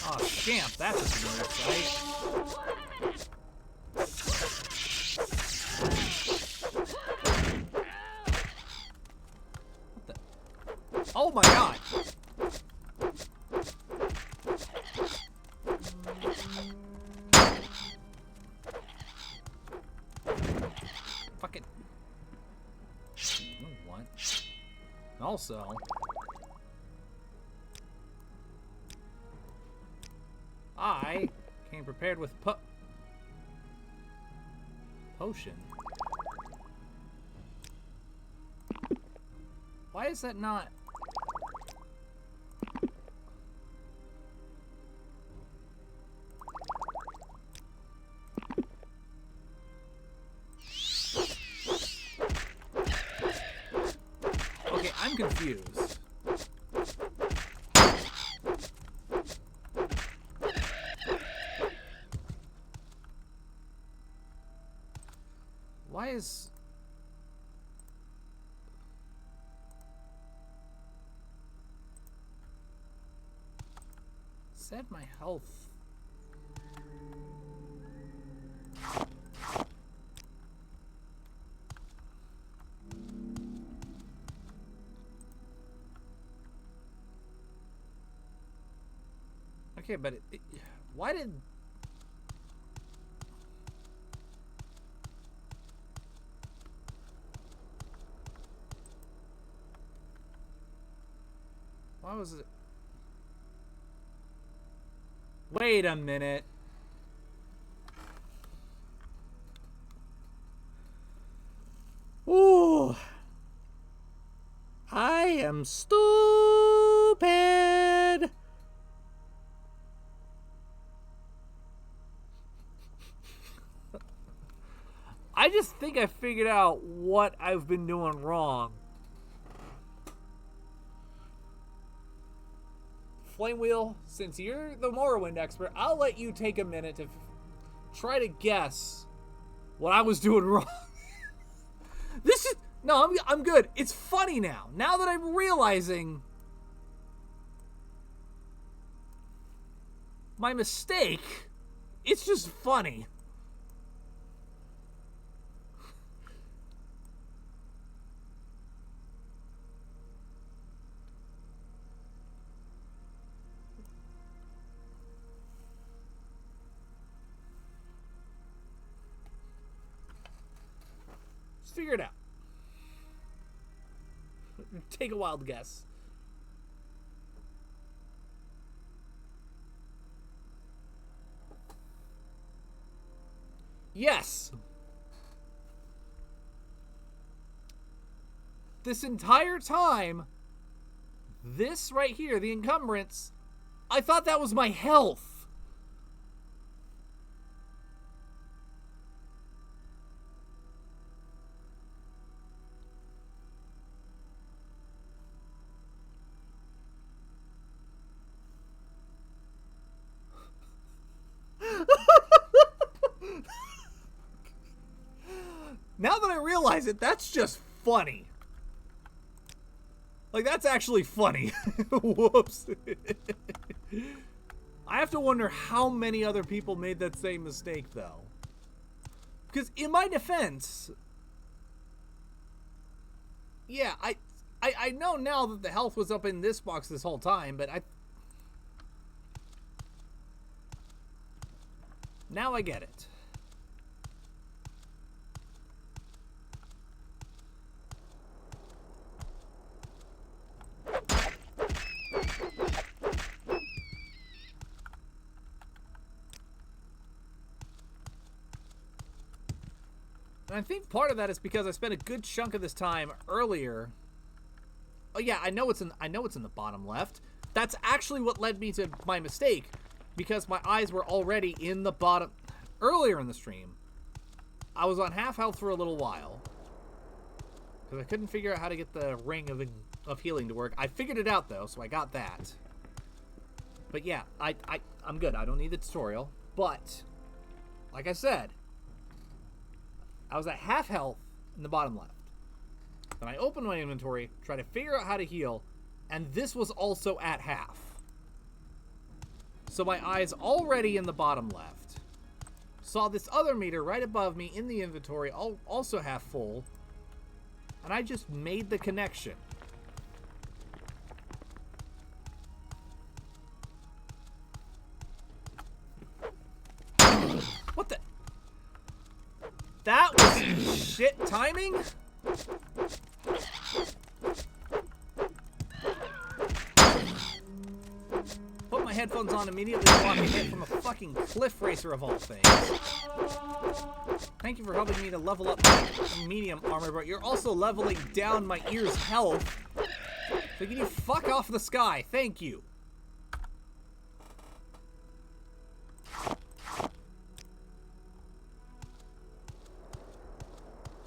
Speaker 11: Oh, scamp, that's a familiar sight. Oh my god! Fucking. You know what? Also, I came prepared with potion. Why is that not? I'm confused. Why is... Said my health. Okay, but why did... Why was it... Wait a minute. Ooh. I am stupid. I just think I figured out what I've been doing wrong. Flame Wheel, since you're the Morrowind expert, I'll let you take a minute to try to guess what I was doing wrong. This is... No, I'm good. It's funny now. Now that I'm realizing my mistake, it's just funny. Just figure it out. Take a wild guess. Yes. This entire time, this right here, the encumbrance, I thought that was my health. Now that I realize it, that's just funny. Like, that's actually funny. Whoops. I have to wonder how many other people made that same mistake, though. Because in my defense, yeah, I know now that the health was up in this box this whole time, but now I get it. And I think part of that is because I spent a good chunk of this time earlier. Oh yeah, I know it's in the bottom left. That's actually what led me to my mistake, because my eyes were already in the bottom. Earlier in the stream, I was on half health for a little while because I couldn't figure out how to get the ring of healing to work. I figured it out though, so I got that. But yeah, I'm good. I don't need the tutorial. But like I said, I was at half health in the bottom left. Then I opened my inventory, tried to figure out how to heal, and this was also at half. So my eyes already in the bottom left. Saw this other meter right above me in the inventory, also half full, and I just made the connection. What the? That was shit timing? Put my headphones on immediately to block a hit from a fucking cliff racer of all things. Thank you for helping me to level up my medium armor, but you're also leveling down my ear's health. So can you fuck off the sky? Thank you.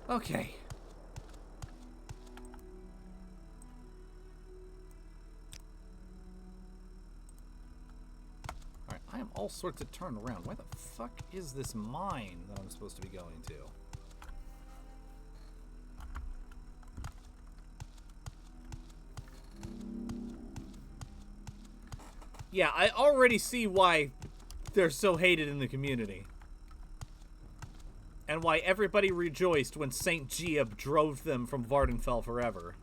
Speaker 11: Okay. all sorts of turn around. Why the fuck is this mine that I'm supposed to be going to? Yeah, I already see why they're so hated in the community. And why everybody rejoiced when St. Gia drove them from Vardenfell forever.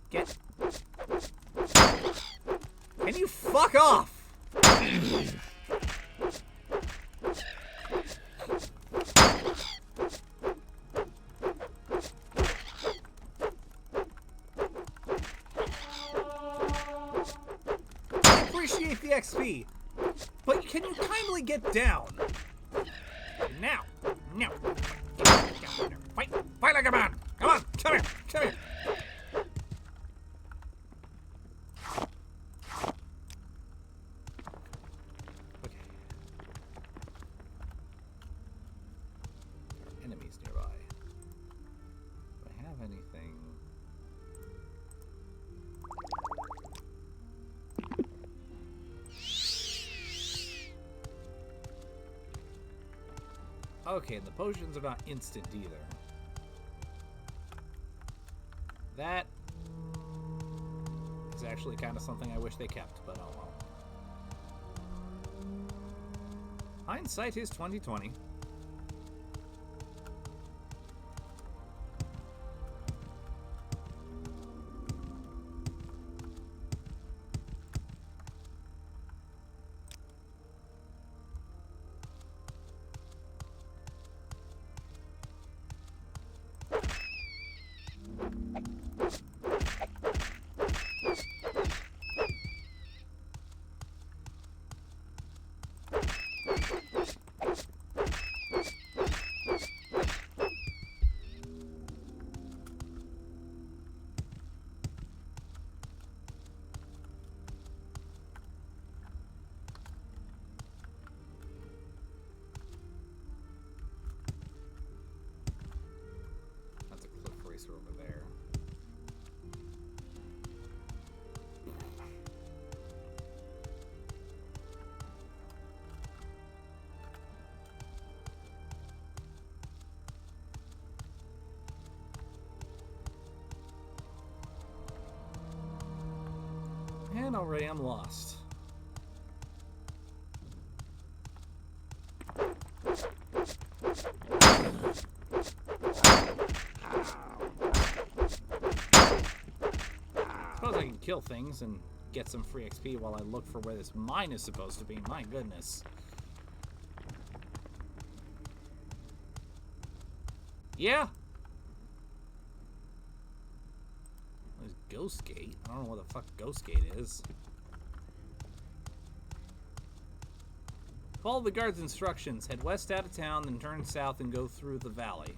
Speaker 11: Get... Can you fuck off? I appreciate the XP, but can you kindly get down? Now. No. Get down there. Fight. Fight like a man. Come on. Come here. Come here. Okay. Enemies nearby. Do I have anything? Okay, and the potions are not instant either. That is actually kind of something I wish they kept, but oh well. Hindsight is 20/20. Over there. And already I'm lost. Suppose I can kill things and get some free XP while I look for where this mine is supposed to be. My goodness. Yeah. There's Ghost Gate. I don't know what the fuck Ghost Gate is. Follow the guard's instructions. Head west out of town, then turn south and go through the valley.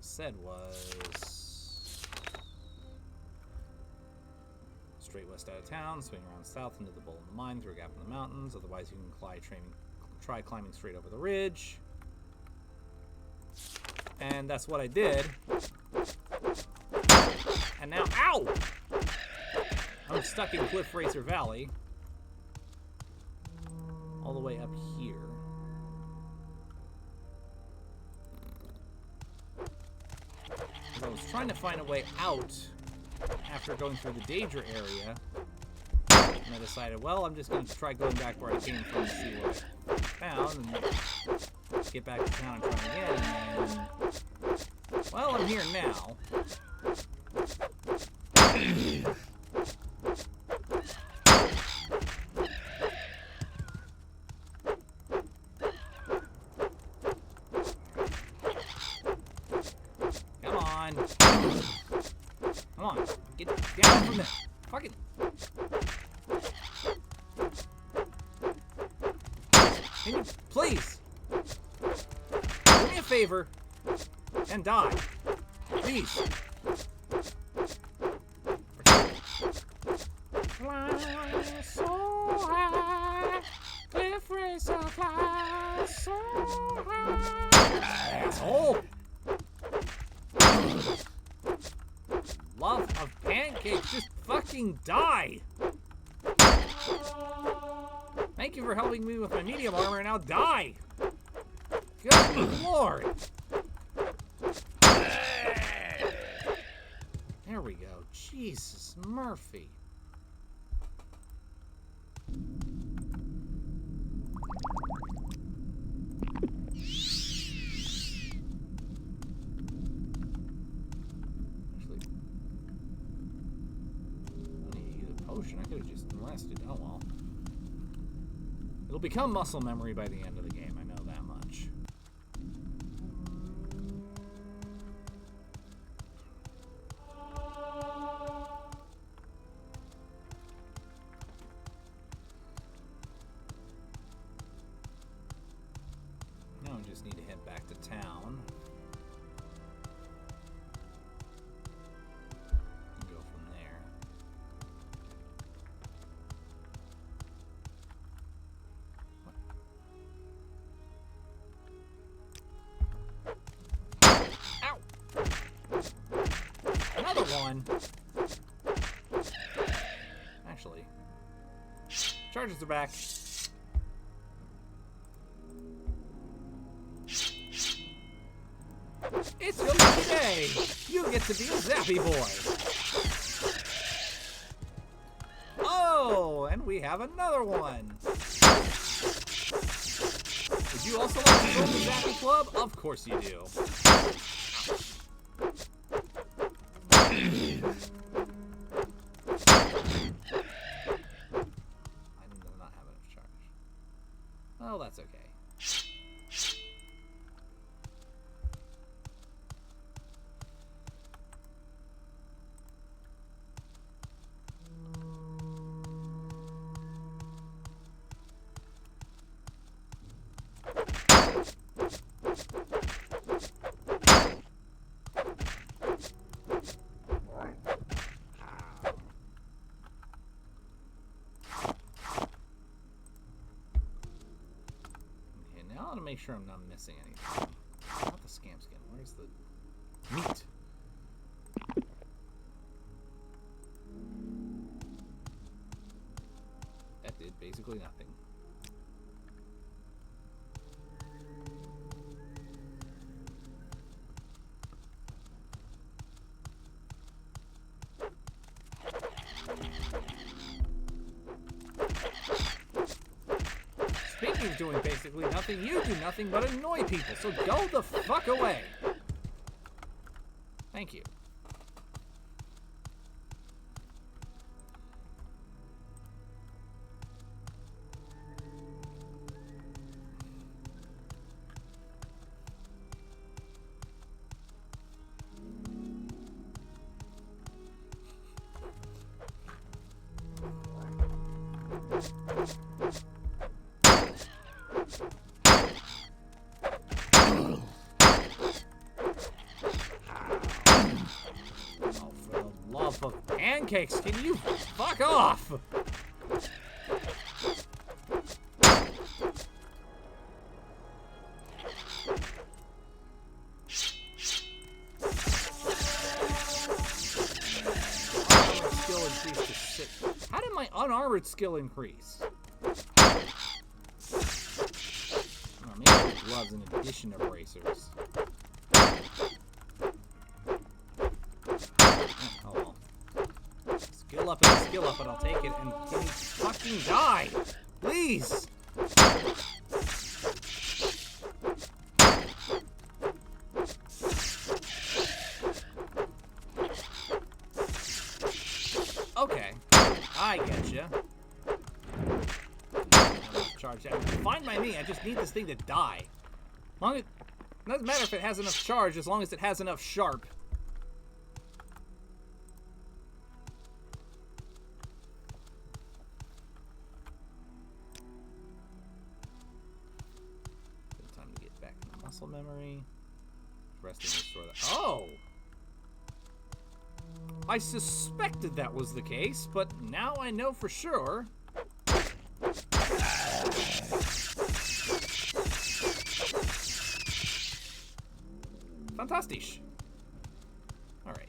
Speaker 11: Said was straight west out of town, swing around south into the bowl in the mine through a gap in the mountains. Otherwise, you can try climbing straight over the ridge. And that's what I did. And now, ow! I'm stuck in Cliff Racer Valley, all the way up here. I was trying to find a way out after going through the danger area, and I decided, well, I'm just going to try going back where I came from and see what I found, and get back to town and try again, and, well, I'm here now. Come on, get down from there. Fucking. Can you please do me a favor and die, please? Fly so high, Cliff Racer, fly so high. Asshole. pancake. Just fucking die. Thank you for helping me with my medium armor, and now die. Good lord. There we go. Jesus, Murphy. I could have just rested. Oh well. It'll become muscle memory by the end of the game, I know that much. Now we just need to head back to town. And go from there. Another one. Actually, charges are back. It's your lucky day. You get to be a zappy boy. Oh, and we have another one. Would you also like to join the Zappy Club? Of course you do. I do not have enough charge. Well, that's okay. Make sure I'm not missing anything. Not the scam skin. Where's the meat? That did basically nothing. Speaking of doing basically nothing, you do nothing but annoy people, so go the fuck away. Thank you. Pancakes, can you fuck off? Skill increase to 6. How did my unarmored skill increase? Oh, maybe gloves in addition to bracers. Oh well. Skill up and skill up, and I'll take it. And can you fucking die? Please! Okay. I get you. Charge that. Fine by me. I just need this thing to die. It doesn't matter if it has enough charge, as long as it has enough sharp. Memory. Resting restore that. Oh! I suspected that was the case, but now I know for sure. Fantastisch. Alright.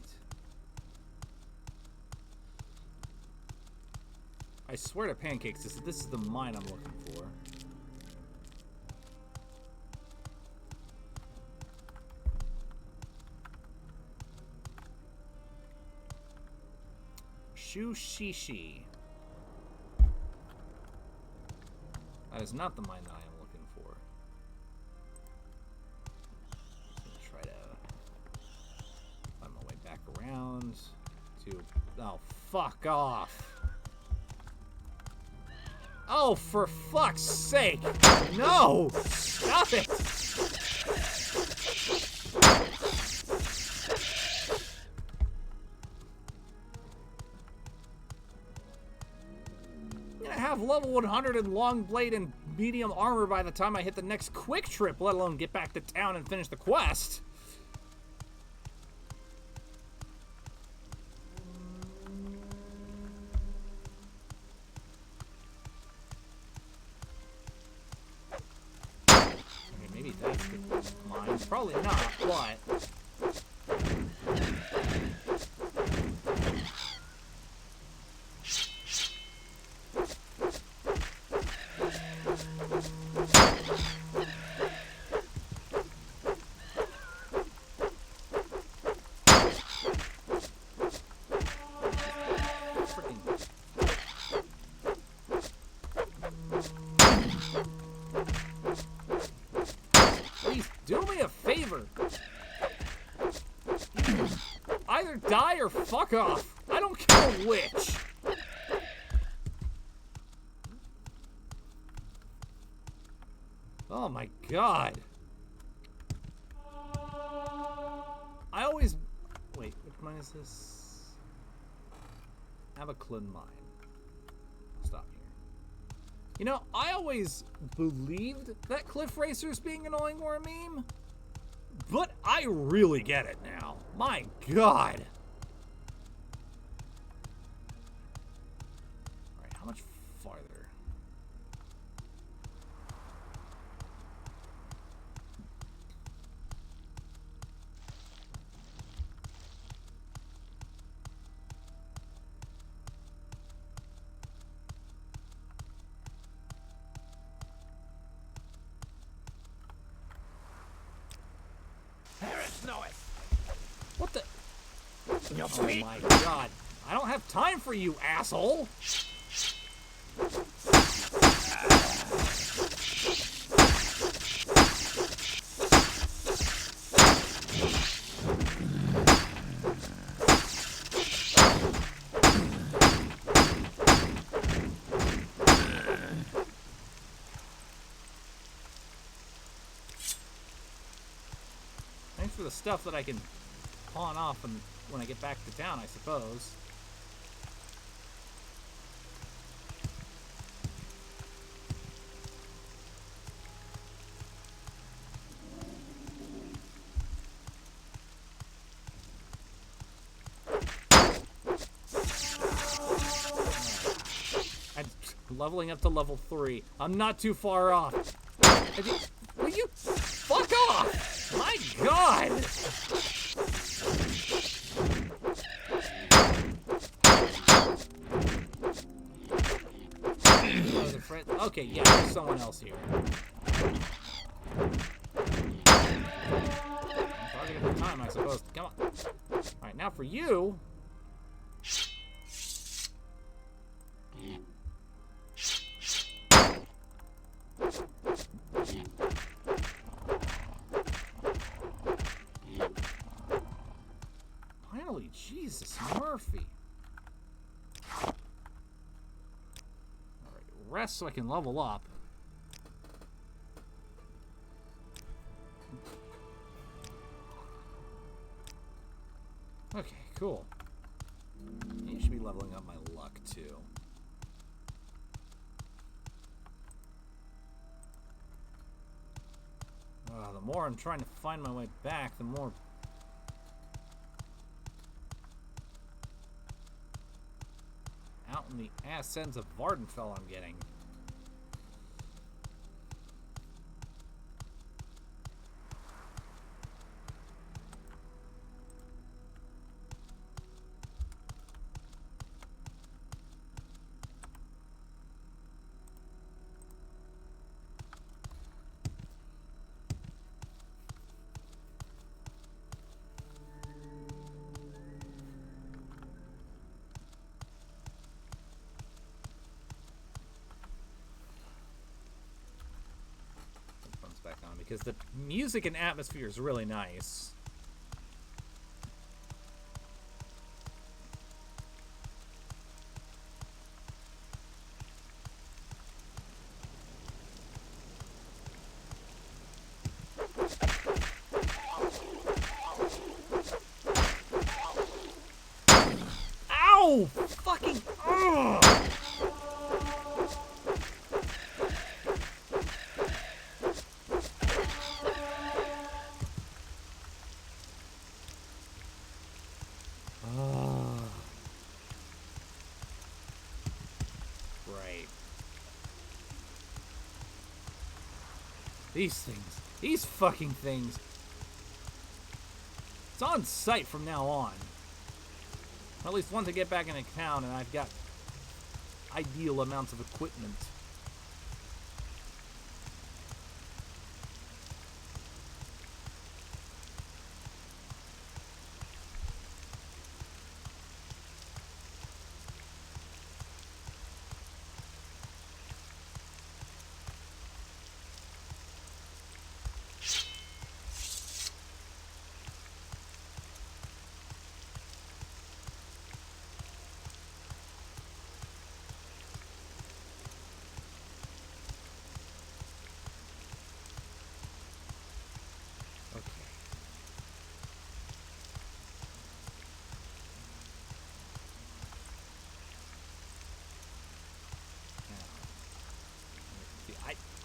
Speaker 11: swear to pancakes, this is the mine I'm looking for. Shushishi. That is not the mine that I am looking for. I'm gonna try to find my way back around to... Oh, fuck off. Oh, for fuck's sake! No! Stop it! I'm gonna have level 100 and long blade and medium armor by the time I hit the next quick trip, let alone get back to town and finish the quest. Maybe that's the mine. Probably not, but... Please do me a favor. Either die or fuck off. I don't care which. Oh my god. I always... Wait, which mine is this? Abaclin mine. Stop here. You know, I always believed that cliff racers being annoying were a meme, but I really get it now. My god. Alright, how much farther? What the? Oh my god. I don't have time for you, asshole! Thanks for the stuff that I can pawn off when I get back to town, I suppose. I'm leveling up to level 3. I'm not too far off. Will you fuck off? My god! Okay, yeah, there's someone else here. Target at the time, I suppose. Come on. Alright, now for you. Finally, Jesus, Murphy. Rest so I can level up. Okay, cool. You should be leveling up my luck too. The more I'm trying to find my way back, the more out in the ass ends of Vardenfell I'm getting. because the music and atmosphere is really nice. Ow! Fucking... Ugh! Right. These things. These fucking things. It's on site from now on. Or at least once I get back into town and I've got ideal amounts of equipment.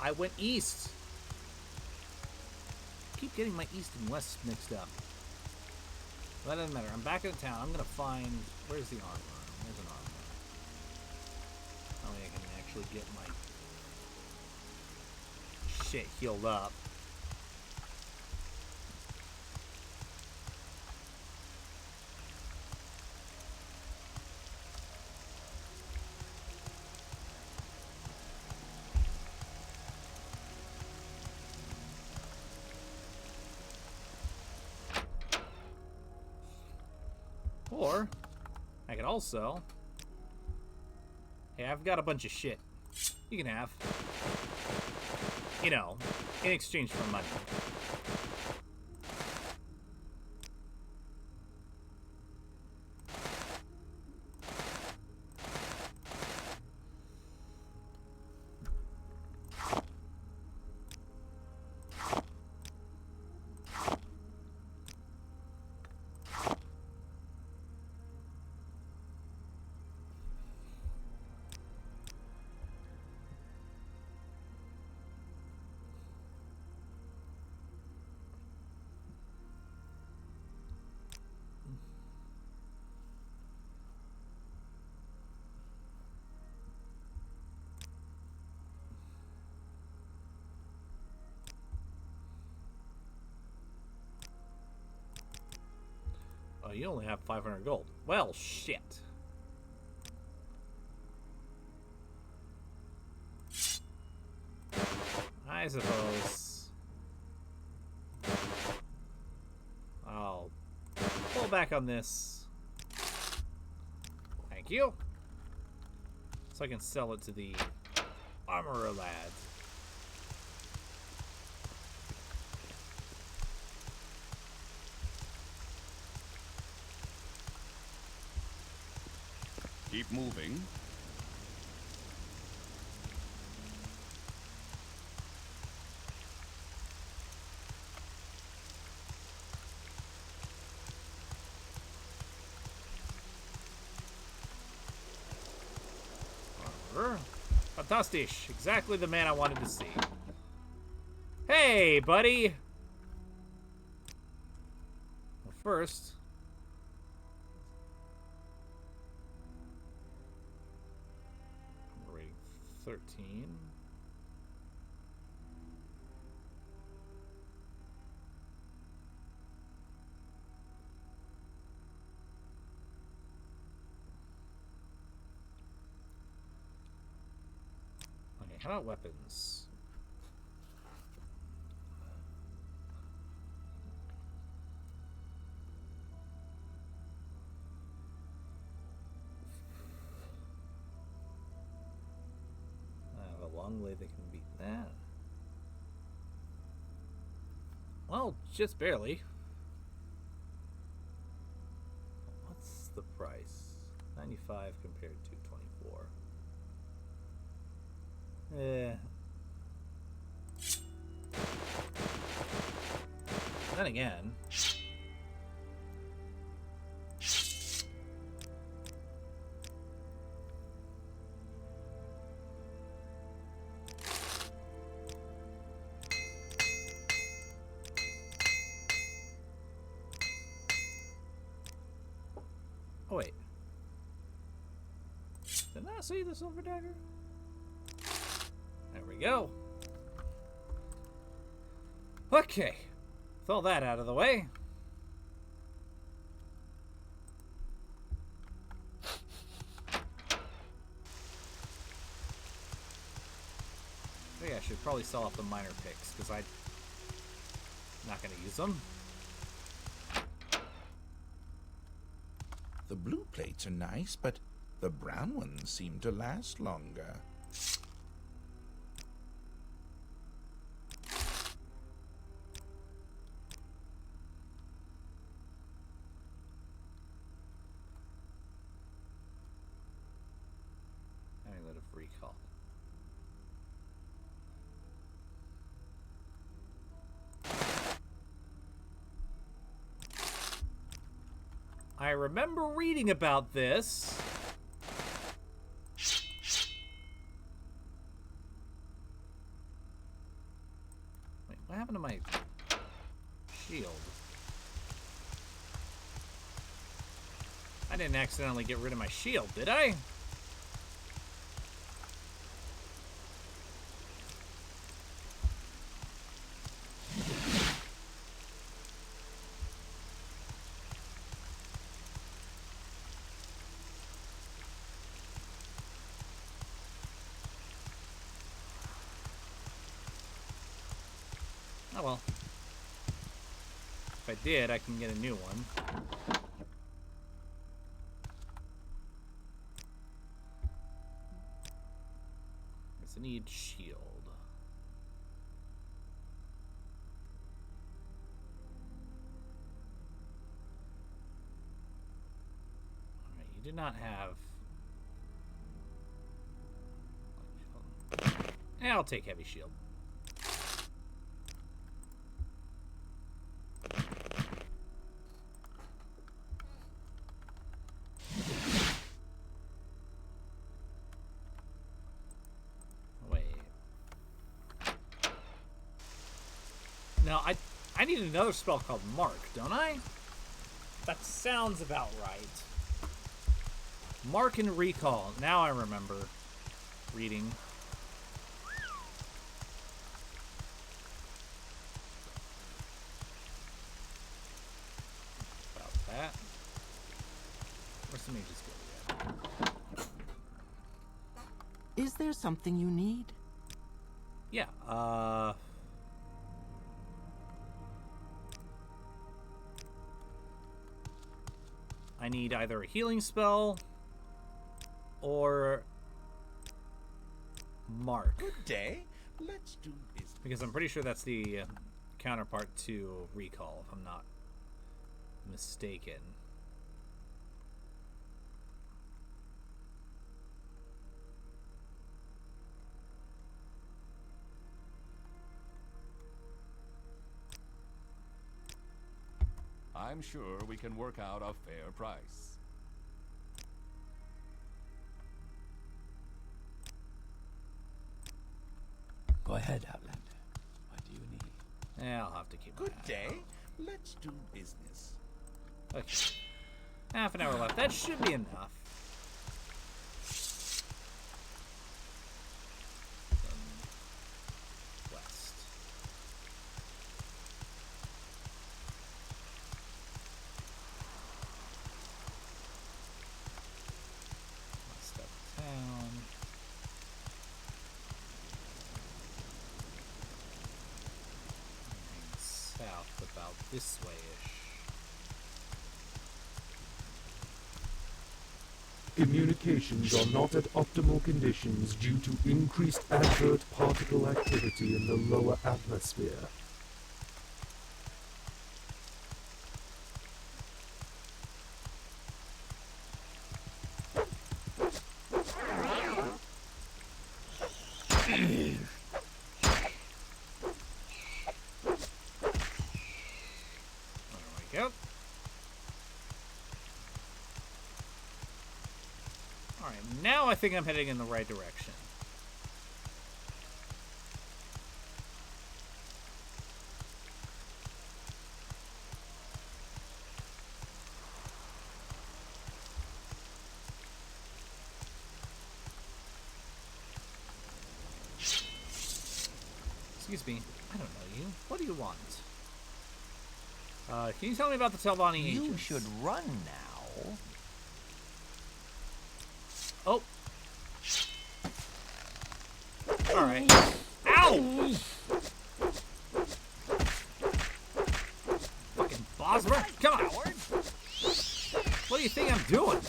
Speaker 11: I went east. Keep getting my east and west mixed up. But that doesn't matter. I'm back in town. I'm gonna find... Where's the armor? There's an armor. That way I can actually get my shit healed up. Or, I could also... Hey, I've got a bunch of shit. You can have. You know, in exchange for money. Oh, you only have 500 gold. Well, shit. I suppose I'll pull back on this. Thank you. So I can sell it to the armorer lad.
Speaker 4: Keep moving.
Speaker 11: Fantastic. Exactly the man I wanted to see. Hey, buddy. Well, first... Rating 13. How about weapons? I have a long way that can beat that. Well, just barely. What's the price? 95 compared to 24. Then again... Oh, wait. Did I see the silver dagger? There we go. Okay. With all that out of the way. I should probably sell off the minor picks, because I'm not going to use them.
Speaker 6: The blue plates are nice, but the brown ones seem to last longer.
Speaker 11: Amulet of Recall. I remember reading about this. Wait, what happened to my shield? I didn't accidentally get rid of my shield, did I? Oh well. If I did, I can get a new one. Guess I need shield. Alright, you did not have... Yeah, I'll take heavy shield. Now, I need another spell called Mark, don't I? That sounds about right. Mark and Recall. Now I remember reading. About that. Where's the mage's guild yet?
Speaker 8: Is there something you need?
Speaker 11: Yeah, I need either a healing spell or Mark.
Speaker 6: Good day. Let's do business.
Speaker 11: Because I'm pretty sure that's the counterpart to Recall, if I'm not mistaken.
Speaker 7: I'm sure we can work out a fair price.
Speaker 3: Go ahead, Outlander. What do you need?
Speaker 11: Yeah, I'll have to keep
Speaker 6: Good day. Let's do business.
Speaker 11: Okay. Half an hour left. That should be enough. West. West of town. And south about this way-ish.
Speaker 9: Communications are not at optimal conditions due to increased advert particle activity in the lower atmosphere.
Speaker 11: think I'm heading in the right direction. Excuse me, I don't know you. What do you want? Can you tell me about the Telvanni agents?
Speaker 10: You should run now.
Speaker 11: Oh. Alright. Ow! Fucking Bosmer! Come on! What do you think I'm doing?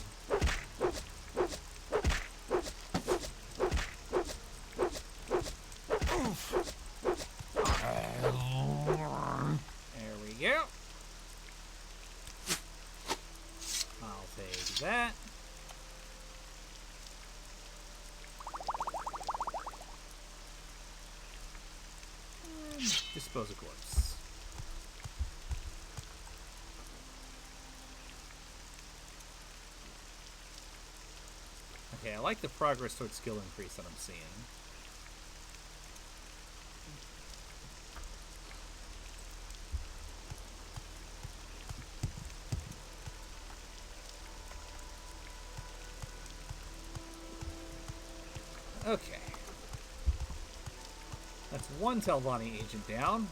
Speaker 11: There we go. I'll take that. And dispose of corpse. Okay, I like the progress towards skill increase that I'm seeing. Okay. That's one Telvanni agent down.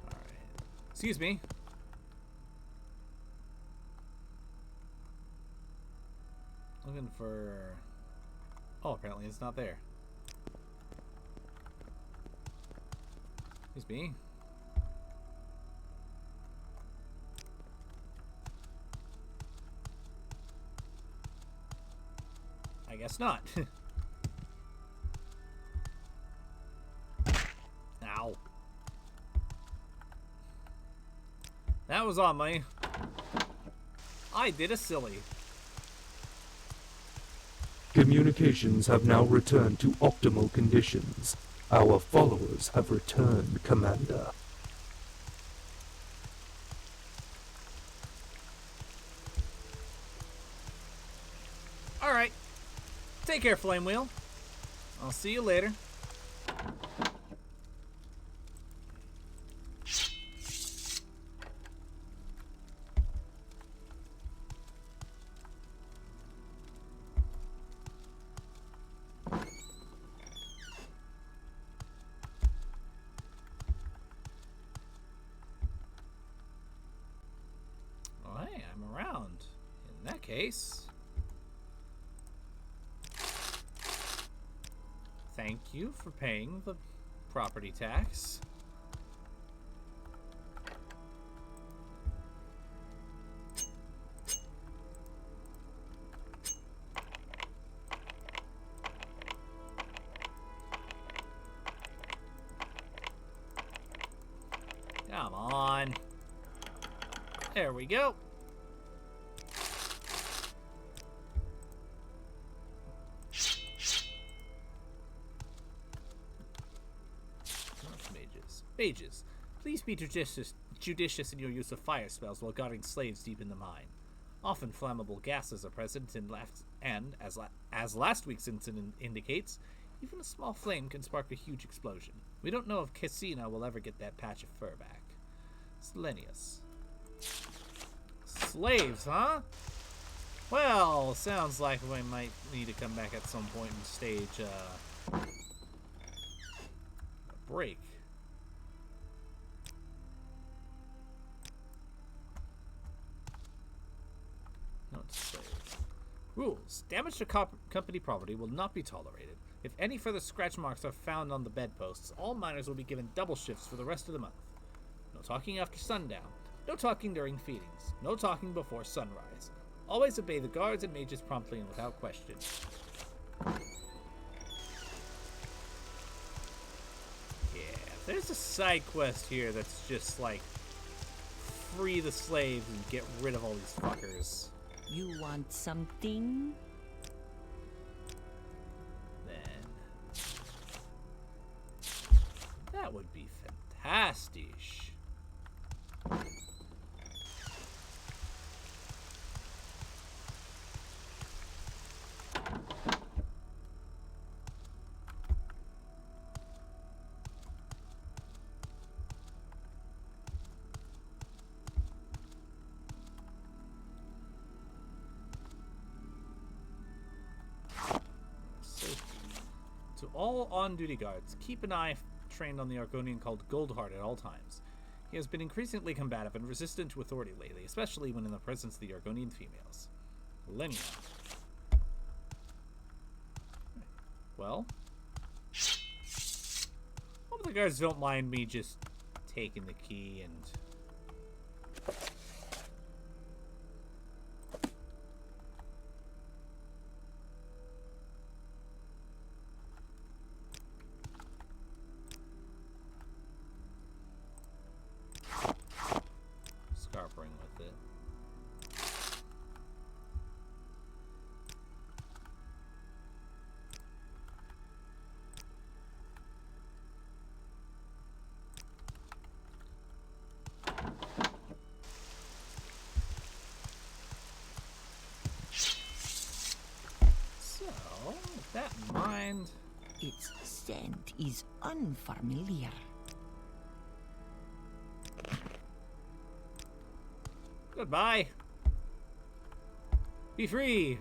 Speaker 11: Alright. Excuse me. Looking for... Oh, apparently it's not there. Excuse me. I guess not. Ow. That was on me. I did a silly.
Speaker 9: Communications have now returned to optimal conditions. Our followers have returned, Commander.
Speaker 11: Alright. Take care, Flame Wheel. I'll see you later. Case. Thank you for paying the property tax. Come on. There we go. Mages, please be judicious in your use of fire spells while guarding slaves deep in the mine. Often flammable gases are present, and as last week's incident indicates, even a small flame can spark a huge explosion. We don't know if Cassina will ever get that patch of fur back. Selenius. Slaves, huh? Well, sounds like we might need to come back at some point and stage a break. Rules. Damage to company property will not be tolerated. If any further scratch marks are found on the bedposts, all miners will be given double shifts for the rest of the month. No talking after sundown. No talking during feedings. No talking before sunrise. Always obey the guards and mages promptly and without question. Yeah, there's a side quest here that's just like free the slaves and get rid of all these fuckers.
Speaker 12: You want something?
Speaker 11: be fantastic. To all on-duty guards, keep an eye trained on the Argonian called Goldheart at all times. He has been increasingly combative and resistant to authority lately, especially when in the presence of the Argonian females. Lenia. Well, hope the guards don't mind me just taking the key and... scarpering with it. So, with that in mind...
Speaker 12: Its scent is unfamiliar.
Speaker 11: Goodbye. Be free.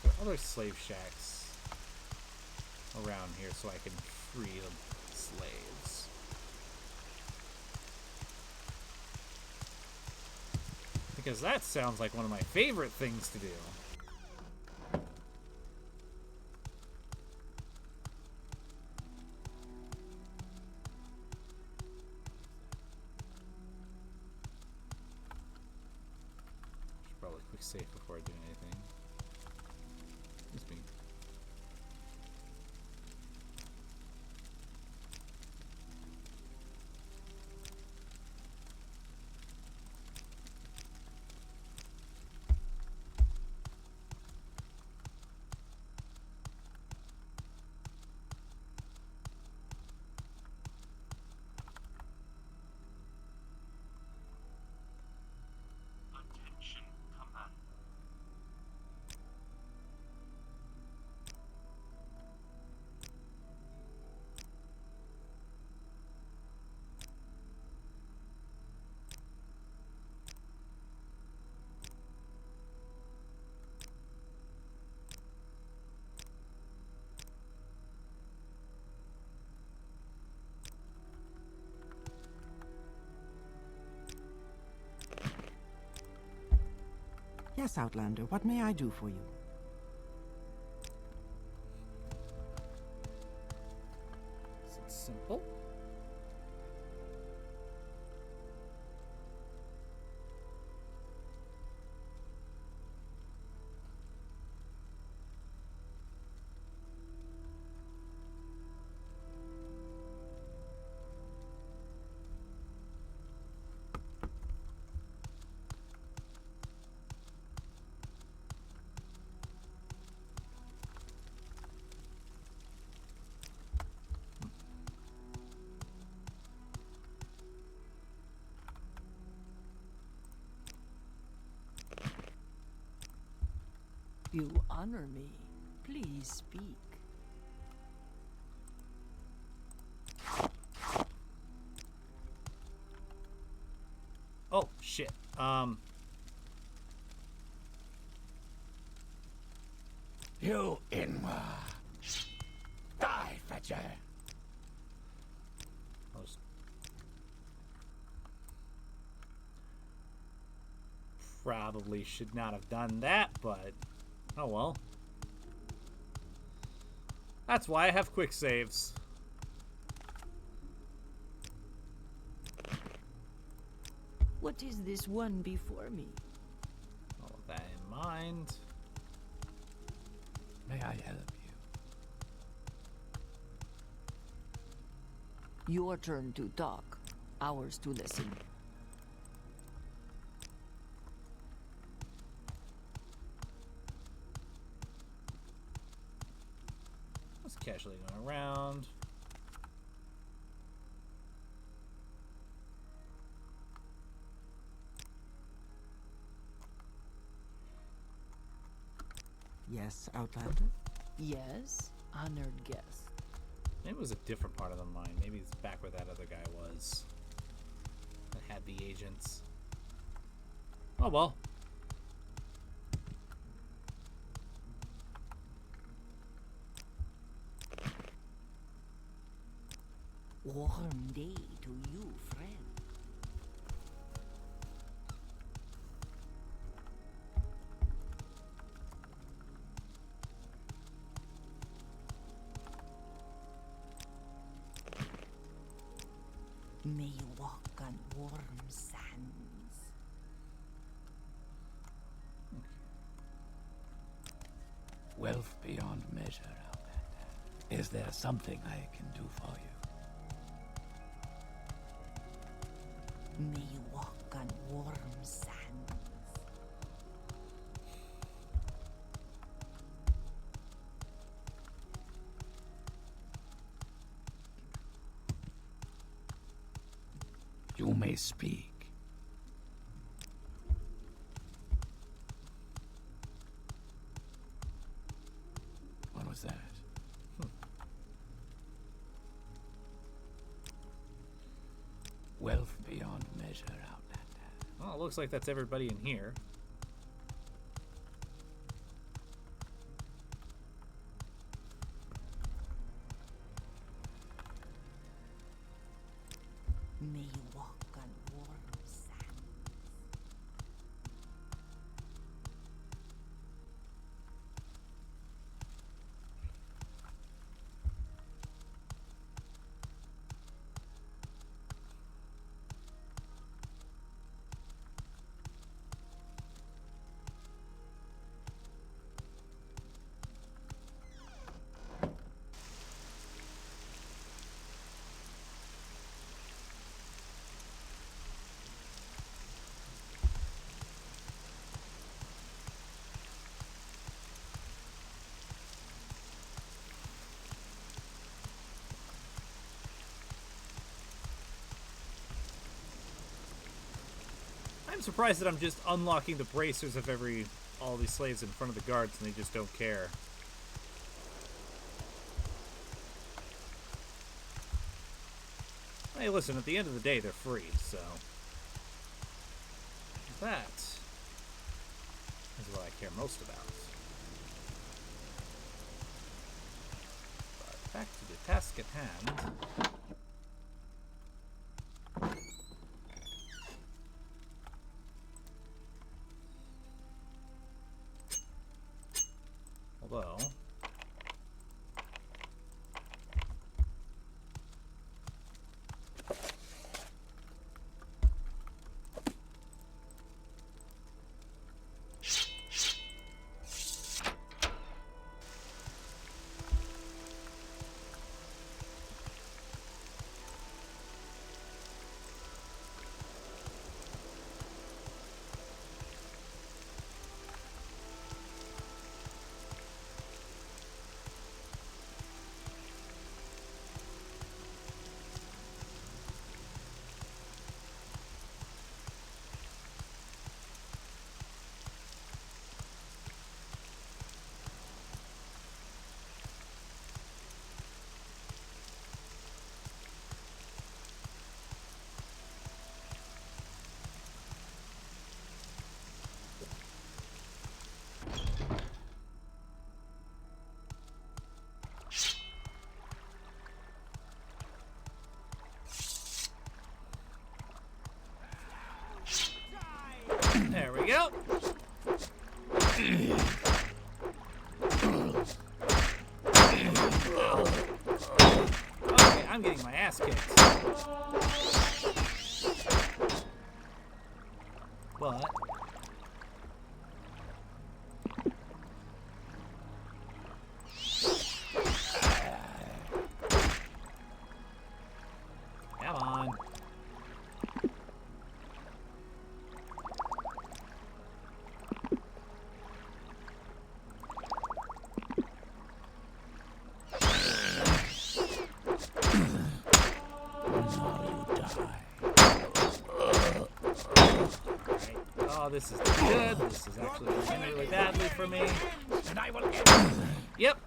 Speaker 11: There are other slave shacks around here so I can free the slaves. Because that sounds like one of my favorite things to do. Should probably quick save before I do anything. Excuse me.
Speaker 8: Yes, Outlander, what may I do for you?
Speaker 11: Is it simple?
Speaker 12: You honor me. Please speak.
Speaker 11: Oh, shit.
Speaker 3: You Inwa. Die, Fetcher.
Speaker 11: Probably should not have done that, but oh well. That's why I have quick saves.
Speaker 12: What is this one before me?
Speaker 11: mind?
Speaker 3: May I help you?
Speaker 12: Your turn to talk, ours to listen.
Speaker 11: Just casually going around.
Speaker 8: Yes, Outlander?
Speaker 12: Yes, honored guest.
Speaker 11: Maybe it was a different part of the mine. Maybe it's back where that other guy was. That had the agents. Oh well.
Speaker 12: Warm day to you, friend. May you walk on warm sands.
Speaker 3: Wealth beyond measure, Outlander. Is there something I can do for you?
Speaker 12: May you walk on warm sands.
Speaker 3: You may speak. What was that? Wealth beyond measure, Outlander.
Speaker 11: Well, it looks like that's everybody in here.
Speaker 12: May you walk on warm sands.
Speaker 11: I'm surprised that I'm just unlocking the bracers of all these slaves in front of the guards and they just don't care. Hey, listen, at the end of the day, they're free, so... that is what I care most about. But back to the task at hand. Although... there we go. Okay, I'm getting my ass kicked. But this is good. This is actually going really badly for me.
Speaker 3: And I will.
Speaker 11: Yep.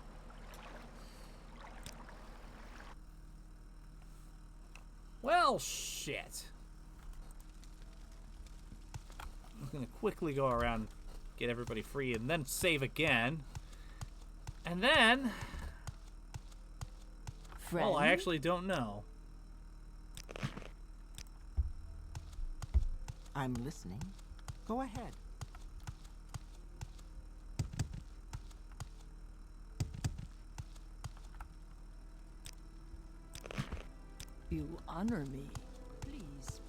Speaker 11: Well, shit. I'm gonna quickly go around, get everybody free, and then save again. And then... Well, I actually don't know.
Speaker 8: I'm listening. Go ahead.
Speaker 12: You honor me. Please speak.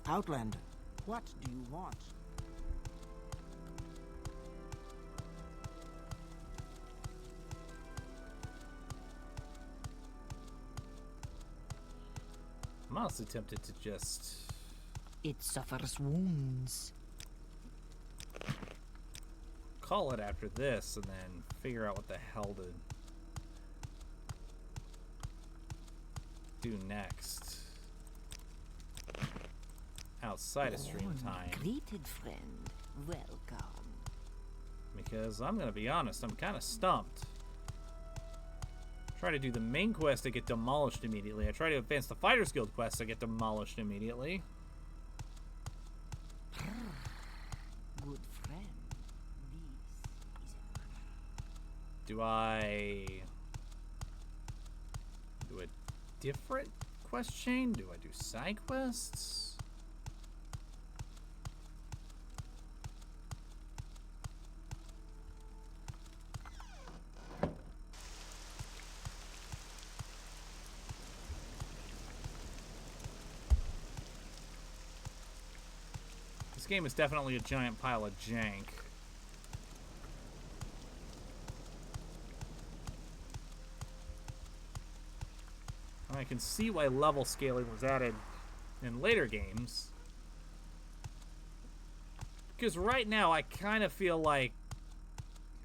Speaker 8: Outlander, what do you want?
Speaker 11: I'm honestly tempted to just...
Speaker 12: It suffers wounds.
Speaker 11: call it after this and then figure out what the hell to do next. Outside of stream time.
Speaker 12: Greeted friend, welcome.
Speaker 11: Because I'm gonna be honest, I'm kind of stumped. Try to do the main quest, I get demolished immediately. I try to advance the Fighters Guild quest, I get demolished immediately.
Speaker 12: Good friend, this is an honor.
Speaker 11: Do I do a different quest chain? Do I do side quests? This game is definitely a giant pile of jank. I can see why level scaling was added in later games. Because right now I kind of feel like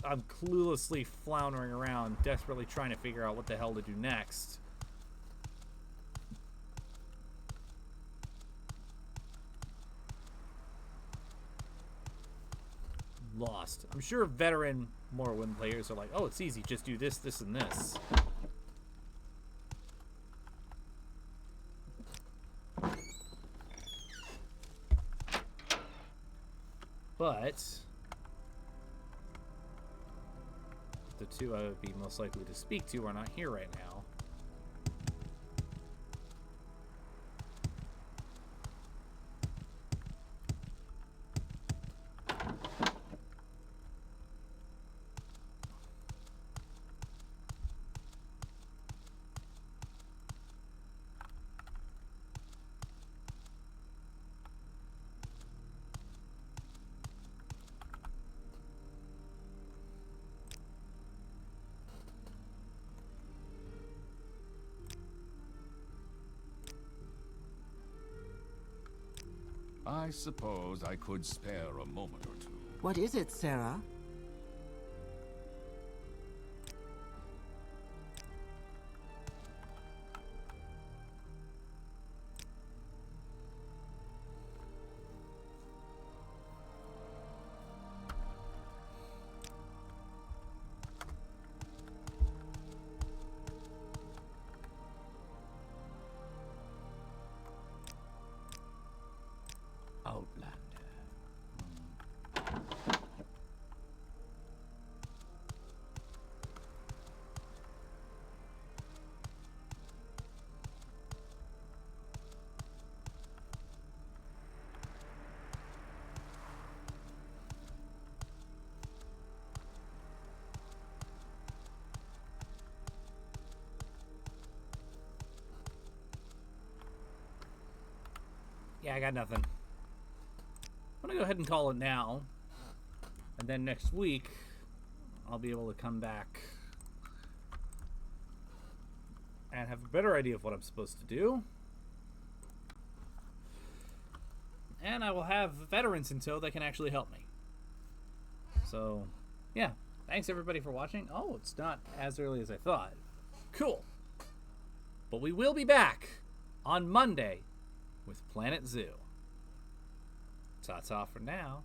Speaker 11: I'm cluelessly floundering around, desperately trying to figure out what the hell to do next. Lost. I'm sure veteran Morrowind players are like, oh, it's easy, just do this, this, and this. But the two I would be most likely to speak to are not here right now.
Speaker 7: I suppose I could spare a moment or two.
Speaker 8: What is it, Sarah?
Speaker 3: Outlander.
Speaker 11: Yeah, I got nothing. I'm gonna go ahead and call it now. And then next week, I'll be able to come back and have a better idea of what I'm supposed to do. And I will have veterans in tow that can actually help me. So, yeah. Thanks everybody for watching. Oh, it's not as early as I thought. Cool. But we will be back on Monday with Planet Zoo. Ta-ta for now.